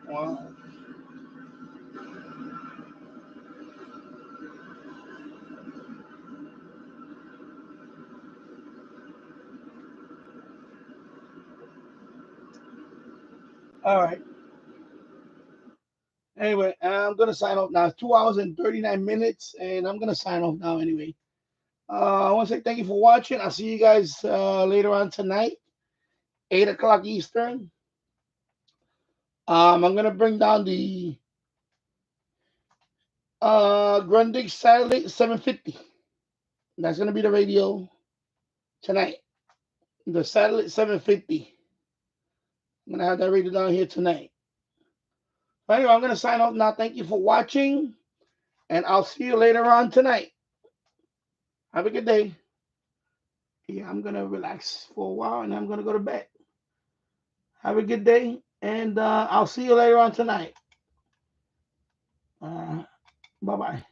Wow. All right. Anyway, I'm gonna sign off now. It's 2 hours and 39 minutes, and I'm gonna sign off now anyway. I want to say thank you for watching. I'll see you guys later on tonight, 8 o'clock Eastern. I'm gonna bring down the Grundig Satellite 750. That's gonna be the radio tonight. The Satellite 750. I'm gonna have that radio down here tonight. But anyway, I'm gonna sign off now. Thank you for watching, and I'll see you later on tonight. Have a good day. Yeah, I'm gonna relax for a while, and I'm gonna go to bed. Have a good day, and I'll see you later on tonight. Bye-bye.